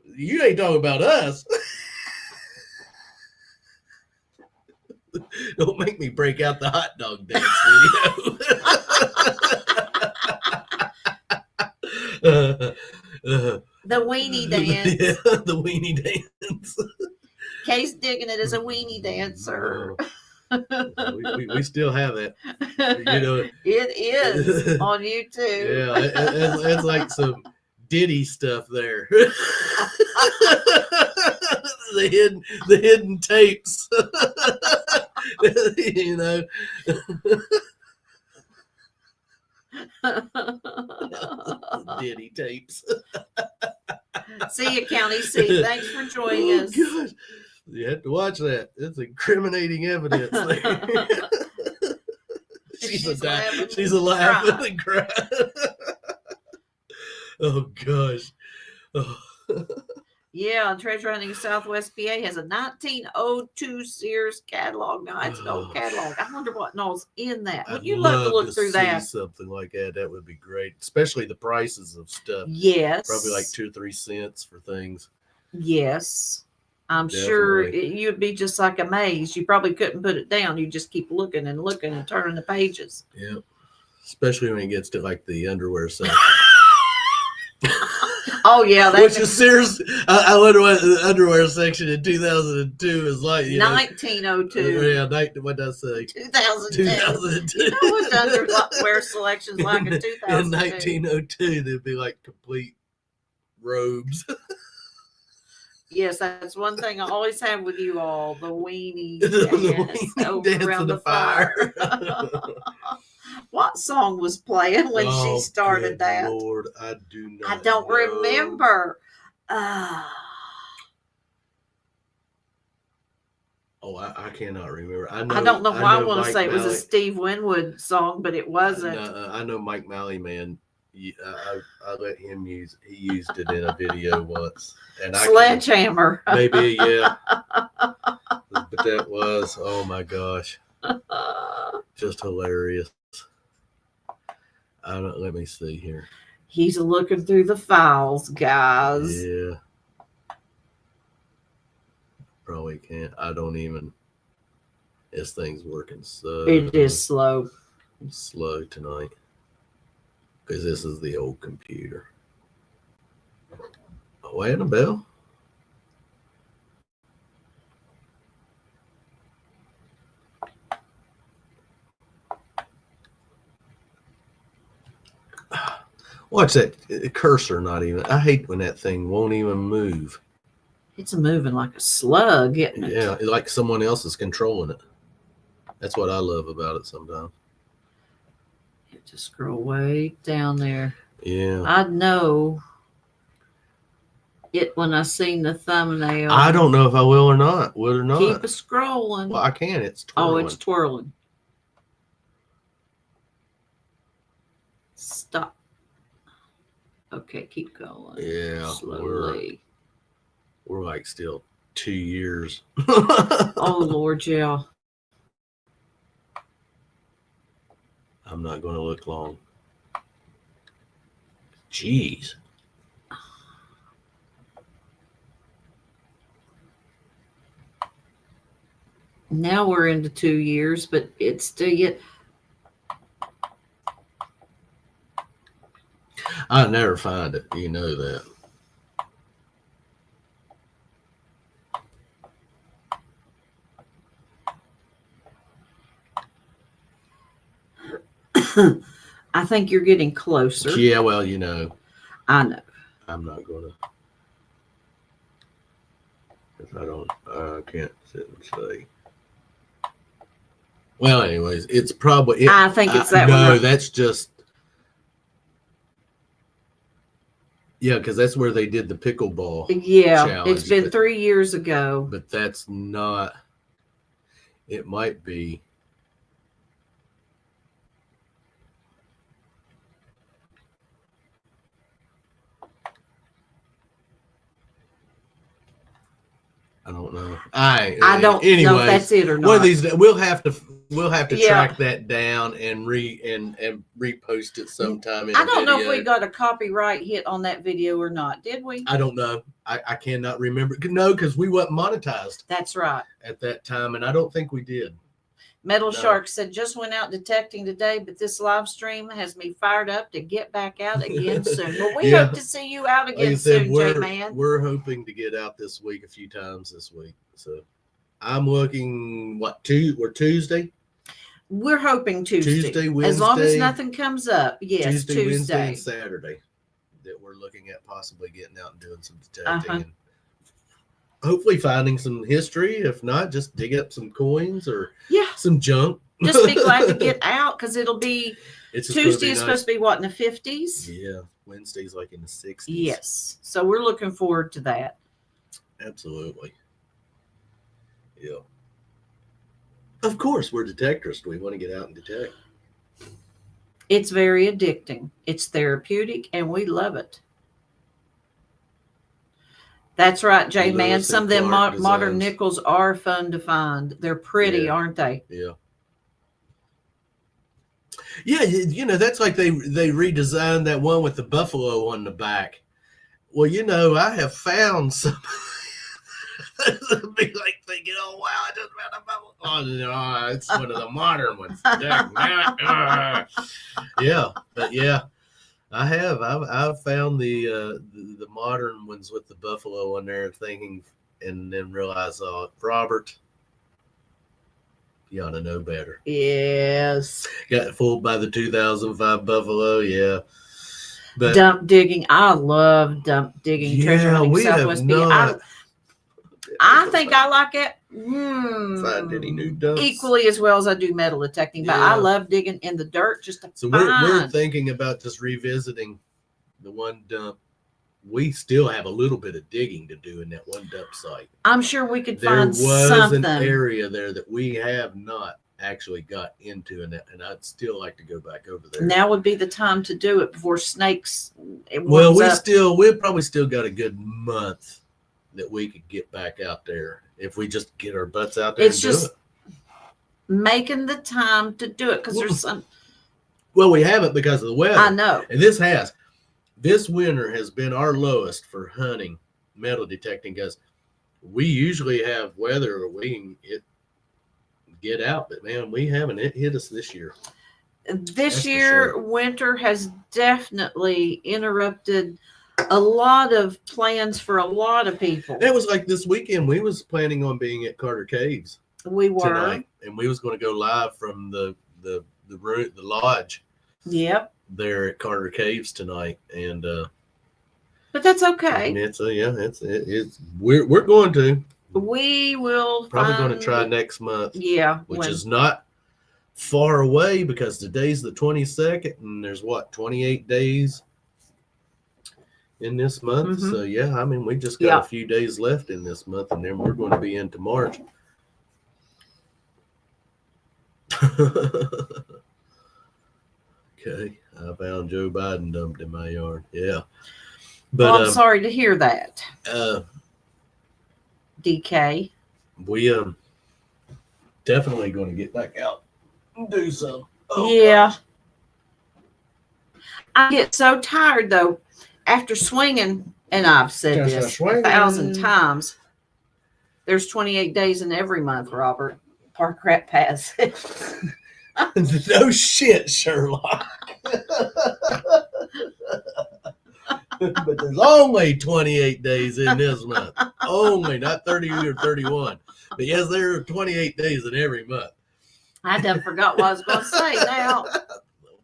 you ain't talking about us. Don't make me break out the hot dog dance video. The weenie dance. Yeah, the weenie dance. Kay's digging it as a weenie dancer. We still have it. It is on YouTube. Yeah, it's like some Diddy stuff there. the hidden tapes. Diddy tapes. See you, County C. Thanks for joining us. Gosh. You have to watch that. It's incriminating evidence there. She's laughing and crying. Oh gosh. Oh. Yeah, Treasure Hunting Southwest PA has a 1902 Sears catalog. Now it's an old catalog. I wonder what all's in that. Would you love to look through that? Something like that. That would be great, especially the prices of stuff. Yes, probably like 2 or 3 cents for things. Yes, I'm sure you'd be just like amazed. You probably couldn't put it down. You just keep looking and looking and turning the pages. Yeah, especially when it gets to like the underwear section. Oh yeah, which is Sears. I wonder what the underwear section in 2002 is like. 1902. Yeah, what did I say? 2002. You know what the underwear selection's like in 2002? In 1902, they'd be like complete robes. Yes, that's one thing I always have with you all: the weenie dance around the fire. What song was playing when she started that? Lord, I do not. I don't remember. I cannot remember. I don't know why I want to say it was a Steve Winwood song, but it wasn't. I know Mike Malley, man. I let him use. He used it in a video once, and Sledgehammer. Maybe, yeah. But that was, oh my gosh, just hilarious. Let me see here. He's looking through the files, guys. Yeah. Probably can't. I don't even. This thing's working so. It is slow. It's slow tonight. Because this is the old computer. Oh, Annabelle. Watch that cursor not even. I hate when that thing won't even move. It's moving like a slug, isn't it? Yeah, like someone else is controlling it. That's what I love about it sometimes. You have to scroll way down there. Yeah. I know it when I seen the thumbnail. I don't know if I will or not. Would or not. Keep it scrolling. Well, I can. It's twirling. Oh, it's twirling. Stop. Okay, keep going. Yeah. Slowly. We're like still 2 years. Oh, Lord, yeah. I'm not going to look long. Jeez. Now we're into 2 years, but it's still yet. I never find it. You know that. I think you're getting closer. Yeah, well, you know. I know. I'm not going to. Because I can't sit and say. Well, anyways, it's probably. I think it's that one. No, that's just. Yeah, because that's where they did the pickleball. Yeah, challenge, it's been 3 years ago. But that's not. It might be. I don't know. I don't know if that's it or not. One of these, we'll have to track that down and repost it sometime. I don't know if we got a copyright hit on that video or not. Did we? I don't know. I cannot remember. No, because we wasn't monetized. That's right. At that time, and I don't think we did. Metal Shark said, just went out detecting today, but this live stream has me fired up to get back out again soon. Well, we hope to see you out again soon, J-Man. We're hoping to get out this week a few times this week. So I'm looking, we're Tuesday? We're hoping Tuesday, Wednesday. As long as nothing comes up. Yes, Tuesday. Wednesday, and Saturday that we're looking at possibly getting out and doing some detecting. And hopefully finding some history. If not, just dig up some coins or some junk. Just be glad to get out because it'll be Tuesday is supposed to be what, in the 50s? Yeah. Wednesday's like in the 60s. Yes. So we're looking forward to that. Absolutely. Yeah. Of course, we're detectors. We want to get out and detect. It's very addicting. It's therapeutic, and we love it. That's right, J-Man. Some of them modern nickels are fun to find. They're pretty, aren't they? Yeah. Yeah, that's like they redesigned that one with the buffalo on the back. Well, I have found some. It'd be like thinking, oh, wow, I just found a buffalo. Oh, no, it's one of the modern ones. Yeah. I've found the modern ones with the buffalo on there, thinking, and then realize, Robert, you ought to know better. Yes. Got fooled by the 2005 buffalo, yeah. But dump digging, I love dump digging. Treasure hunting Southwest PA. I think I like it. Find any new dumps equally as well as I do metal detecting, but I love digging in the dirt just to we're thinking about just revisiting the one dump. We still have a little bit of digging to do in that one dump site. I'm sure we could find something. There was an area there that we have not actually got into, and I'd still like to go back over there. Now would be the time to do it before snakes. Well, we've probably still got a good month that we could get back out there if we just get our butts out there. It's just making the time to do it because there's some. Well, we haven't because of the weather. I know, and this winter has been our lowest for hunting metal detecting because we usually have weather where we can get out, but man, we haven't hit us this year. This year, winter has definitely interrupted a lot of plans for a lot of people. It was like this weekend. We was planning on being at Carter Caves. We were tonight, and we was going to go live from the lodge. Yep. There at Carter Caves tonight, and but that's okay. We're going to. We will probably going to try next month. Yeah, which is not far away because today's the 22nd, and there's 28 days in this month. So we just got a few days left in this month, and then we're going to be into March. Okay, I found Joe Biden dumped in my yard. Yeah, but I'm sorry to hear that. DK, we definitely going to get back out and do some. Gosh. I get so tired though. After swinging, and I've said this 1,000 times, there's 28 days in every month, Robert. Park Rat Pass. No shit, Sherlock. But there's only 28 days in this month. Only, not 30 or 31. But yes, there are 28 days in every month. I done forgot what I was going to say now.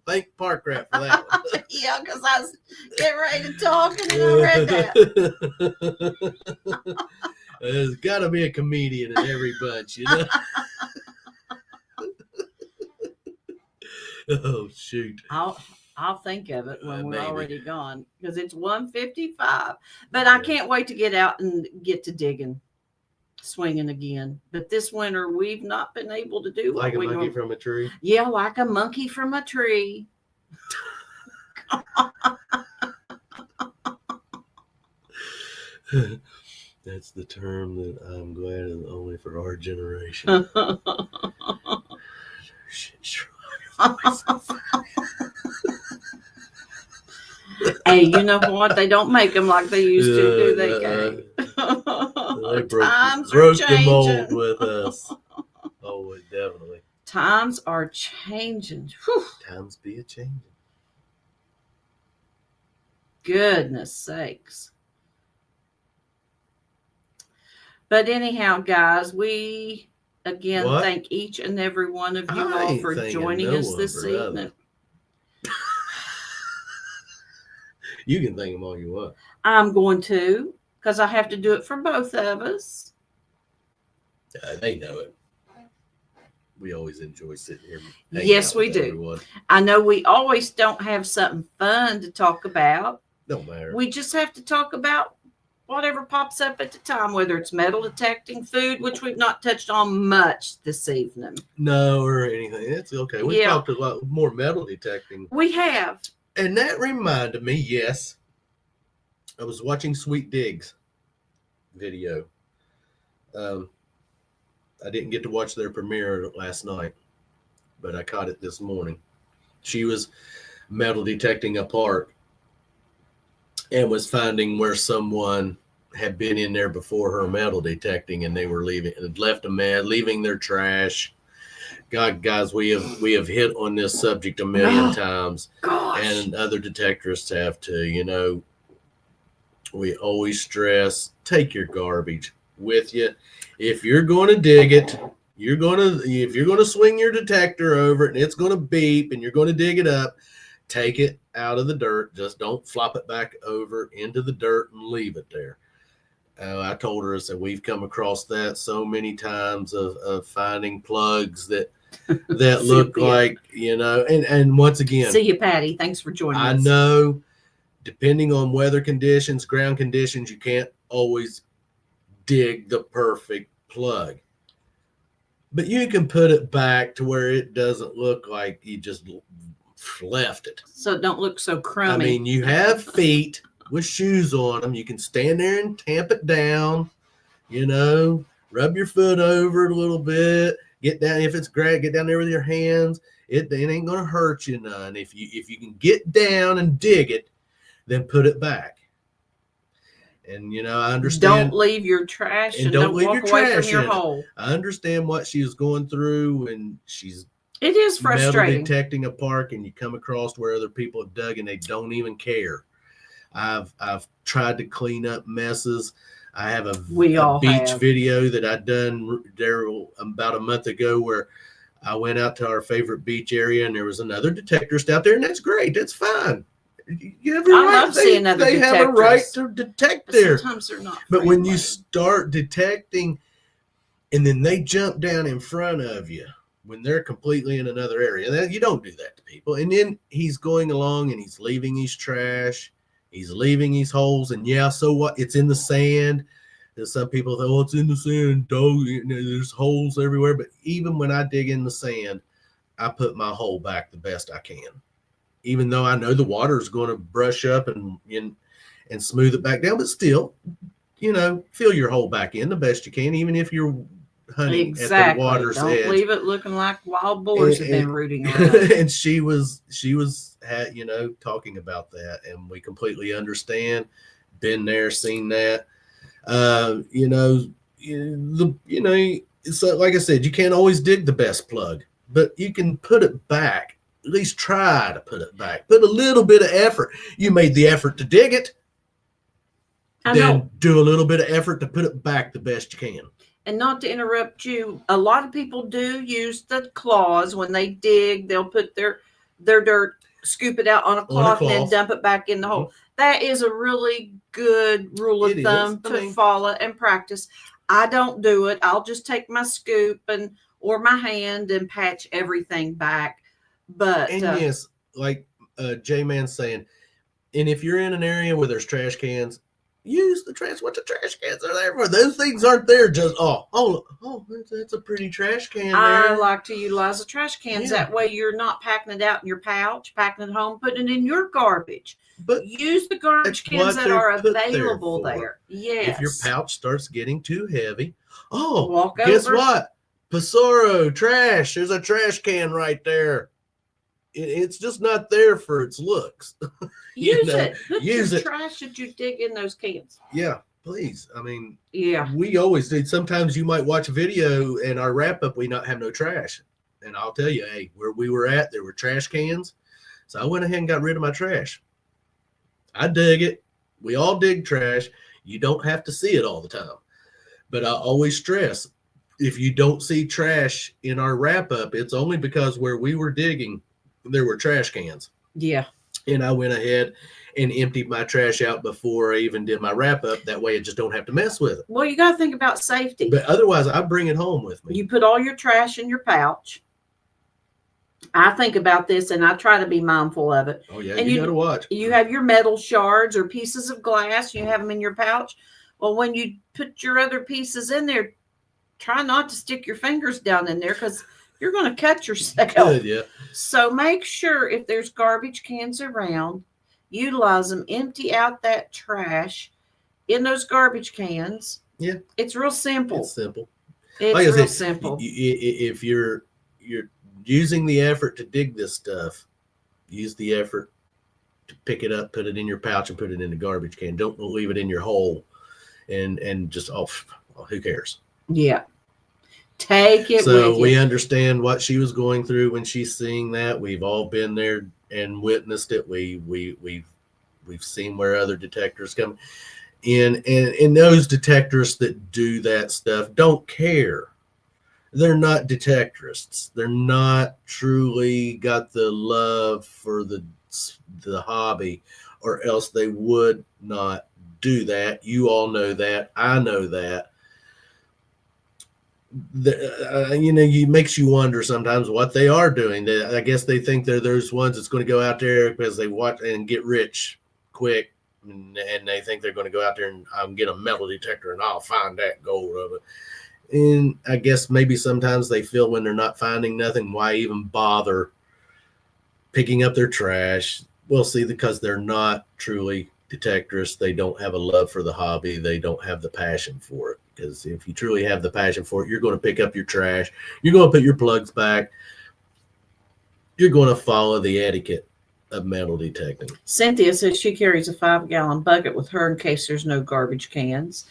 Thank Park Rat for that one. Yeah, because I was getting ready to talk and then I read that. There's got to be a comedian in every bunch, Oh shoot! I'll think of it when we're already gone, because it's 1:55. But I can't wait to get out and get to digging, swinging again. But this winter we've not been able to do like a monkey from a tree. Yeah, like a monkey from a tree. That's the term that I'm glad is only for our generation. Hey, you know what? They don't make them like they used to, do they, Kay? They broke the mold with us. Oh, definitely. Times are changing. Whew. Times be a changing. Goodness sakes. But anyhow, guys, we again thank each and every one of you all for joining us this evening. You can thank them all you want. I'm going to, because I have to do it for both of us. They know it. We always enjoy sitting here. Yes, we do. Everyone. I know we always don't have something fun to talk about. Don't matter. We just have to talk about whatever pops up at the time, whether it's metal detecting, food, which we've not touched on much this evening. No, or anything. It's okay. We talked a lot more metal detecting. We have. And that reminded me, yes, I was watching Sweet Dig's video. I didn't get to watch their premiere last night, but I caught it this morning. She was metal detecting a park and was finding where someone had been in there before her metal detecting, and they were leaving their trash. God, guys, we have hit on this subject a million times. Gosh. And other detectorists have too. You know, we always stress, take your garbage with you. If you're going to dig it, if you're going to swing your detector over it and it's going to beep and you're going to dig it up, take it out of the dirt. Just don't flop it back over into the dirt and leave it there. I told her, I said, we've come across that so many times of finding plugs that look like, you know, and once again. See you, Patty. Thanks for joining us. I know, depending on weather conditions, ground conditions, you can't always dig the perfect plug. But you can put it back to where it doesn't look like you just left it. So it don't look so crummy. I mean, you have feet with shoes on them. You can stand there and tamp it down, you know, rub your foot over it a little bit, get down. If it's great, get down there with your hands. It ain't going to hurt you none. If you can get down and dig it, then put it back. And, you know, I understand. Don't leave your trash and don't walk away from your hole. I understand what she was going through when it is frustrating. Metal detecting a park and you come across where other people have dug and they don't even care. I've tried to clean up messes. I have a beach video that I done there about a month ago where I went out to our favorite beach area and there was another detectorist out there, and that's great. That's fine. You have a right. I love seeing other detectors. They have a right to detect there. Sometimes they're not. But when you start detecting and then they jump down in front of you when they're completely in another area, you don't do that to people. And then he's going along and he's leaving his trash. He's leaving his holes. And yeah, so what? It's in the sand. There's some people think, oh, it's in the sand. There's holes everywhere. But even when I dig in the sand, I put my hole back the best I can. Even though I know the water is going to brush up and smooth it back down, but still, you know, fill your hole back in the best you can, even if you're hunting at the water's edge. Don't leave it looking like wild boars have been rooting around. And she was, you know, talking about that, and we completely understand. Been there, seen that. So like I said, you can't always dig the best plug, but you can put it back. At least try to put it back. Put a little bit of effort. You made the effort to dig it. Then do a little bit of effort to put it back the best you can. And not to interrupt you, a lot of people do use the claws when they dig. They'll put their dirt, scoop it out on a cloth, and then dump it back in the hole. That is a really good rule of thumb to follow and practice. I don't do it. I'll just take my scoop or my hand and patch everything back. But yes, like J-Man's saying, and if you're in an area where there's trash cans, use the trash. What the trash cans are there for? Those things aren't there just that's a pretty trash can there. I like to utilize the trash cans. That way you're not packing it out in your pouch, packing it home, putting it in your garbage. But use the garbage cans that are available there. Yes. If your pouch starts getting too heavy, guess what? Pissarro trash. There's a trash can right there. It's just not there for its looks. Use it. Use the trash that you dig in those cans. Yeah, please. I mean, yeah, we always do. Sometimes you might watch a video and our wrap up, we not have no trash. And I'll tell you, hey, where we were at, there were trash cans. So I went ahead and got rid of my trash. I dig it. We all dig trash. You don't have to see it all the time. But I always stress, if you don't see trash in our wrap up, it's only because where we were digging, there were trash cans. Yeah. And I went ahead and emptied my trash out before I even did my wrap up. That way I just don't have to mess with it. Well, you got to think about safety. But otherwise, I bring it home with me. You put all your trash in your pouch. I think about this and I try to be mindful of it. Oh, yeah. And you got to watch. You have your metal shards or pieces of glass. You have them in your pouch. Well, when you put your other pieces in there, try not to stick your fingers down in there because you're going to cut yourself. Good, yeah. So make sure if there's garbage cans around, utilize them, empty out that trash in those garbage cans. Yeah. It's real simple. It's simple. It's like real simple. If you're using the effort to dig this stuff, use the effort to pick it up, put it in your pouch and put it in the garbage can. Don't leave it in your hole and just, who cares? Yeah. Take it so with we you. Understand what she was going through when she's seeing that. We've all been there and witnessed it. We've seen where other detectors come in, and those detectors that do that stuff don't care. They're not detectorists. They're not truly got the love for the hobby, or else they would not do that. You all know that. I know that. It makes you wonder sometimes what they are doing. I guess they think they're those ones that's going to go out there because they watch and get rich quick, and they think they're going to go out there and get a metal detector and I'll find that gold of it. And I guess maybe sometimes they feel when they're not finding nothing, why even bother picking up their trash? Well, see, because they're not truly detectorists. They don't have a love for the hobby. They don't have the passion for it. Because if you truly have the passion for it, you're going to pick up your trash. You're going to put your plugs back. You're going to follow the etiquette of metal detecting. Cynthia says she carries a 5-gallon bucket with her in case there's no garbage cans.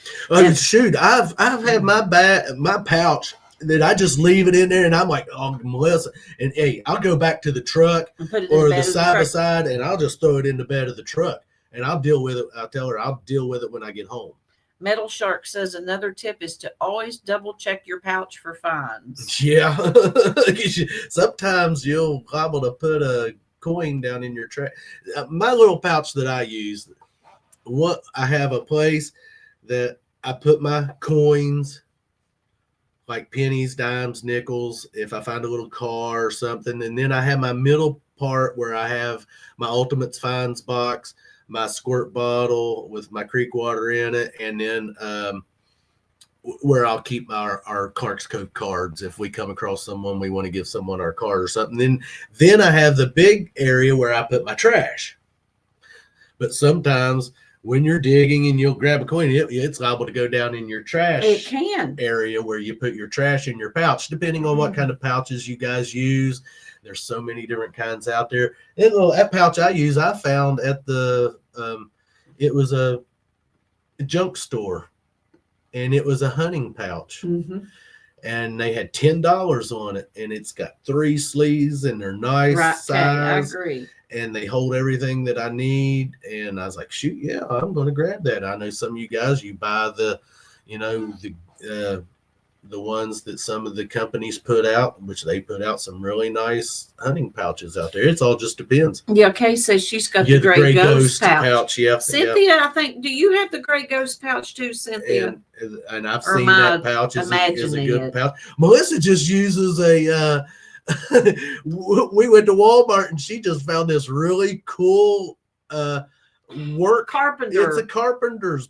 Shoot, I've had my pouch that I just leave it in there, and I'm like, oh, Melissa, and hey, I'll go back to the truck or the side by side, and I'll just throw it in the bed of the truck, and I'll deal with it. I'll tell her I'll deal with it when I get home. Metal Shark says another tip is to always double check your pouch for fines. Yeah. Sometimes you'll liable to put a coin down in your trash. My little pouch that I use, I have a place that I put my coins, like pennies, dimes, nickels, if I find a little car or something. And then I have my middle part where I have my Ultimates Finds box, my squirt bottle with my creek water in it, and then where I'll keep our Clark's Cove cards if we come across someone, we want to give someone our card or something. Then I have the big area where I put my trash. But sometimes when you're digging and you'll grab a coin, it's liable to go down in your trash area where you put your trash in your pouch, depending on what kind of pouches you guys use. There's so many different kinds out there. And that pouch I use, I found at it was a junk store, and it was a hunting pouch. Mm-hmm. And they had $10 on it, and it's got 3 sleeves, and they're nice size. I agree. And they hold everything that I need. And I was like, shoot, yeah, I'm going to grab that. I know some of you guys, you buy the ones that some of the companies put out, which they put out some really nice hunting pouches out there. It's all just depends. Yeah, Kay says she's got the Gray Ghost pouch. Yeah, Cynthia, I think, do you have the Gray Ghost pouch too, Cynthia? And I've seen that pouch is a good pouch. Melissa just uses a we went to Walmart and she just found this really cool work carpenter. It's a carpenter's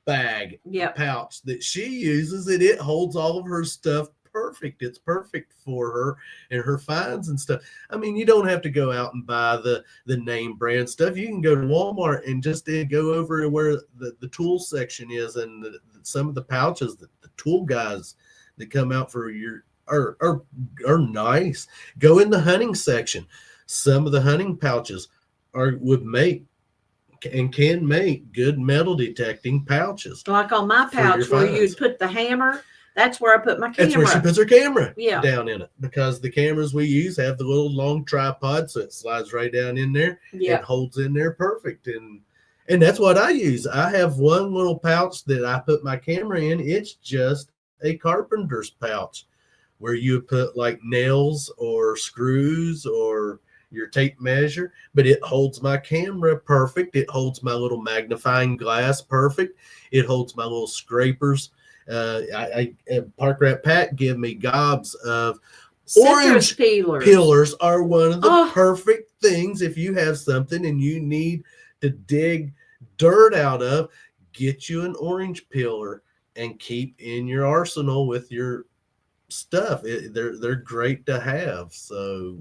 bag pouch that she uses, and it holds all of her stuff perfect. It's perfect for her and her finds and stuff. I mean, you don't have to go out and buy the name brand stuff. You can go to Walmart and just go over to where the tool section is, and some of the pouches that the tool guys that come out for your are nice. Go in the hunting section. Some of the hunting pouches would make and can make good metal detecting pouches. Like on my pouch where you'd put the hammer. That's where I put my camera. That's where she puts her camera down in it, because the cameras we use have the little long tripod, so it slides right down in there and holds in there perfect. And that's what I use. I have one little pouch that I put my camera in. It's just a carpenter's pouch where you put like nails or screws or your tape measure, but it holds my camera perfect. It holds my little magnifying glass perfect. It holds my little scrapers. Park Rat Pat give me gobs of orange peelers. Peelers are one of the perfect things if you have something and you need to dig dirt out of. Get you an orange peeler and keep in your arsenal with your stuff. They're great to have. So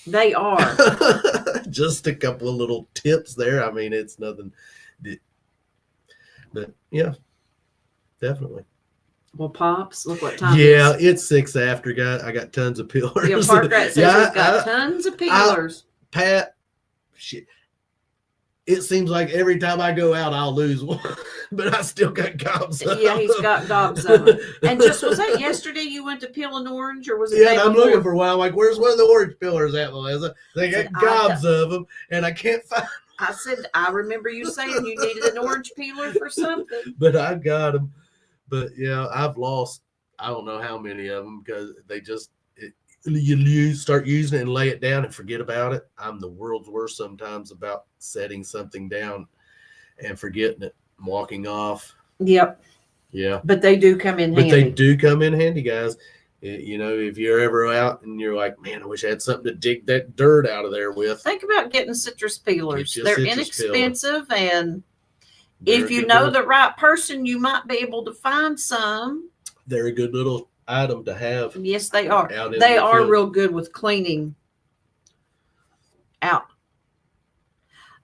they are. Just a couple of little tips there. I mean, it's nothing, but yeah. Definitely. Well, Pops, look what time it is. It's 6 after. I got tons of peelers. Yeah, Park Rat says he's got tons of peelers. Pat, shit. It seems like every time I go out, I'll lose one, but I still got gobs of them. Yeah, he's got gobs of them. And was that yesterday you went to peel an orange, or was it? Yeah, I'm looking for a while. I'm like, where's one of the orange peelers at, Melissa? They got gobs of them, and I can't find. I said, I remember you saying you needed an orange peeler for something. But I got them. But yeah, I've lost, I don't know how many of them, because they just, you start using it and lay it down and forget about it. I'm the world's worst sometimes about setting something down and forgetting it, walking off. Yep. Yeah. But they do come in handy. But they do come in handy, guys. You know, if you're ever out and you're like, man, I wish I had something to dig that dirt out of there with. Think about getting citrus peelers. They're inexpensive, and if you know the right person, you might be able to find some. They're a good little item to have. Yes, they are. They are real good with cleaning out.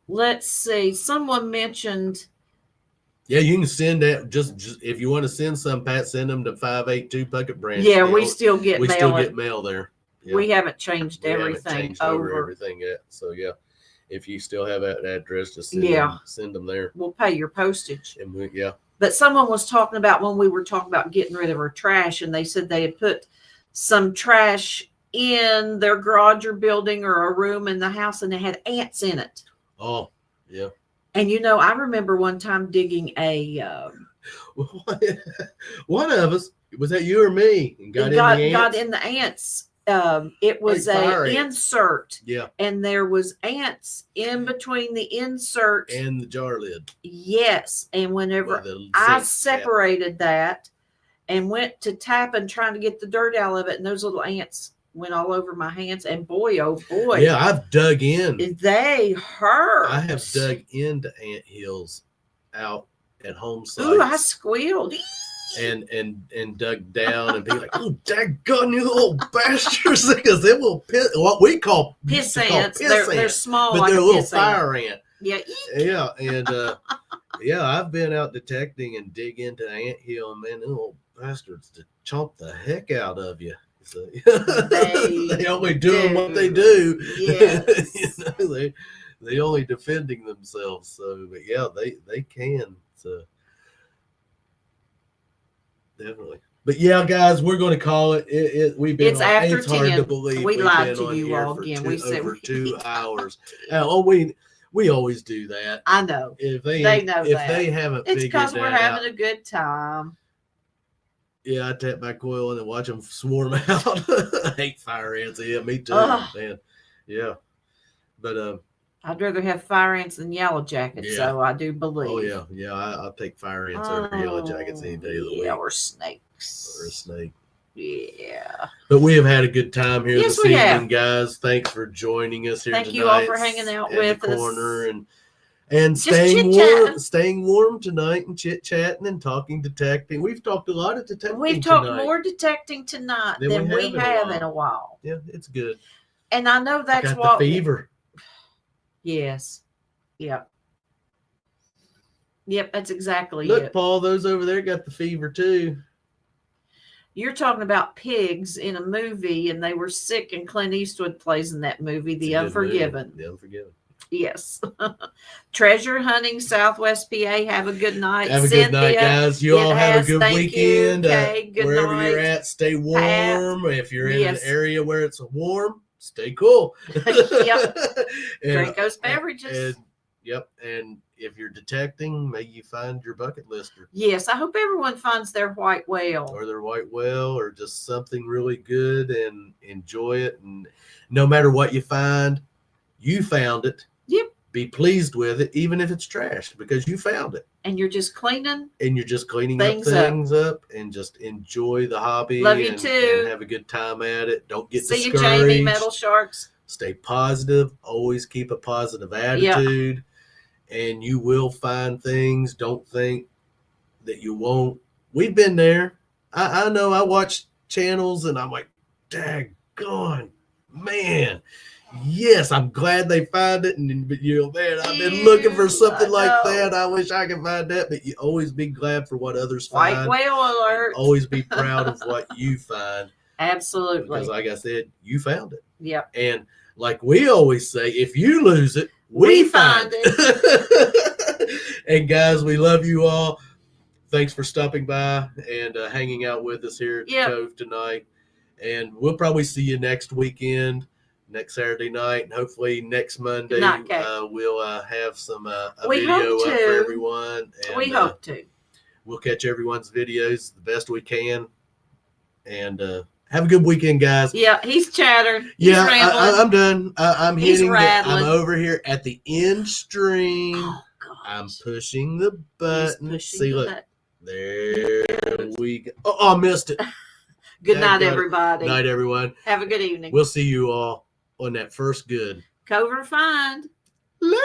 Let's see. Someone mentioned. Yeah, you can send that. Just if you want to send some, Pat, send them to 582 Puckett Branch. Yeah, we still get mail. We still get mail there. Yeah. We haven't changed everything over everything yet. So yeah, if you still have that address, just send them there. We'll pay your postage. And But someone was talking about when we were talking about getting rid of our trash, and they said they had put some trash in their garage or building or a room in the house, and they had ants in it. Oh, yeah. And I remember one time digging a. One of us, was that you or me? And got in the ants. It was an insert. Yeah. And there was ants in between the insert and the jar lid. Yes. And whenever I separated that and went to tap and trying to get the dirt out of it, and those little ants went all over my hands, and boy, oh boy. Yeah, I've dug in. They hurt. I have dug into ant hills out at home sites. Ooh, I squealed. And dug down and be like, oh, daggone you little bastards, because they will what we call piss ants. They're small, but like they're a little fire ant. Yeah. Yeah, and I've been out detecting and dig into ant hill, and man, them little bastards to chomp the heck out of you. So, they only doing what they do. Yes. They only defending themselves. So, but yeah, they can. So definitely. But yeah, guys, we're going to call it. It's after 10. Hard to believe we lied to you all again. We said over 2 hours. We always do that. I know. If they know if that. They haven't, it's because we're having a good time. Yeah, I tap my coil and watch them swarm out. I hate fire ants. Yeah, me too, man. Yeah, but I'd rather have fire ants than yellow jackets. So I do believe. Oh yeah. I'll take fire ants over yellow jackets any day of the week. Or snakes. Or a snake. Yeah. But we have had a good time here Yes, this we evening, have. guys. Thanks for joining us here Thank tonight. you all for hanging out with the corner us. and Just staying warm tonight and chit-chatting and talking detecting. We've talked a lot of detecting. We've talked more detecting tonight than we have in a while. Yeah, it's good. And I know that's what the fever. Yes. Yep. Yep, that's exactly it. Look, Paul, those over there got the fever too. You're talking about pigs in a movie, and they were sick, and Clint Eastwood plays in that movie, The Unforgiven. The Unforgiven. Yes. Treasure hunting, Southwest PA. Have a good night. Have a good night, guys. You all have a good weekend. Good wherever night. You're at, stay warm. Pat. If you're in an area where it's warm, stay cool. Yep. Drink those beverages. And if you're detecting, may you find your bucket lister. Yes, I hope everyone finds their white whale. Or their white whale, or just something really good, and enjoy it. And no matter what you find, you found it. Yep. Be pleased with it, even if it's trash, because you found it. And you're just cleaning. And you're just cleaning things up, and just enjoy the hobby. Love you too. And have a good time at it. Don't get discouraged. See you, Jamie, Metal Sharks. Stay positive. Always keep a positive attitude. Yep. And you will find things. Don't think that you won't. We've been there. I know. I watch channels and I'm like, daggone, man. Yes, I'm glad they find it. But man, I've been looking for something like that. I wish I could find that. But you always be glad for what others find. White whale alert. Always be proud of what you find. Absolutely. Because like I said, you found it. Yep. And like we always say, if you lose it, we find it. And guys, we love you all. Thanks for stopping by and hanging out with us here at the Cove tonight. And we'll probably see you next weekend, next Saturday night, and hopefully next Monday we'll have some a video up for everyone. And, we hope to. We'll catch everyone's videos the best we can. And have a good weekend, guys. Yeah, he's chattered. He's I'm done. I'm hitting. I'm over here at the end stream. Oh, I'm pushing the button. See, look. There we go. Oh, I missed it. Good night, everybody. Night, everyone. Have a good evening. We'll see you all on that first good. Cove Refined. Later.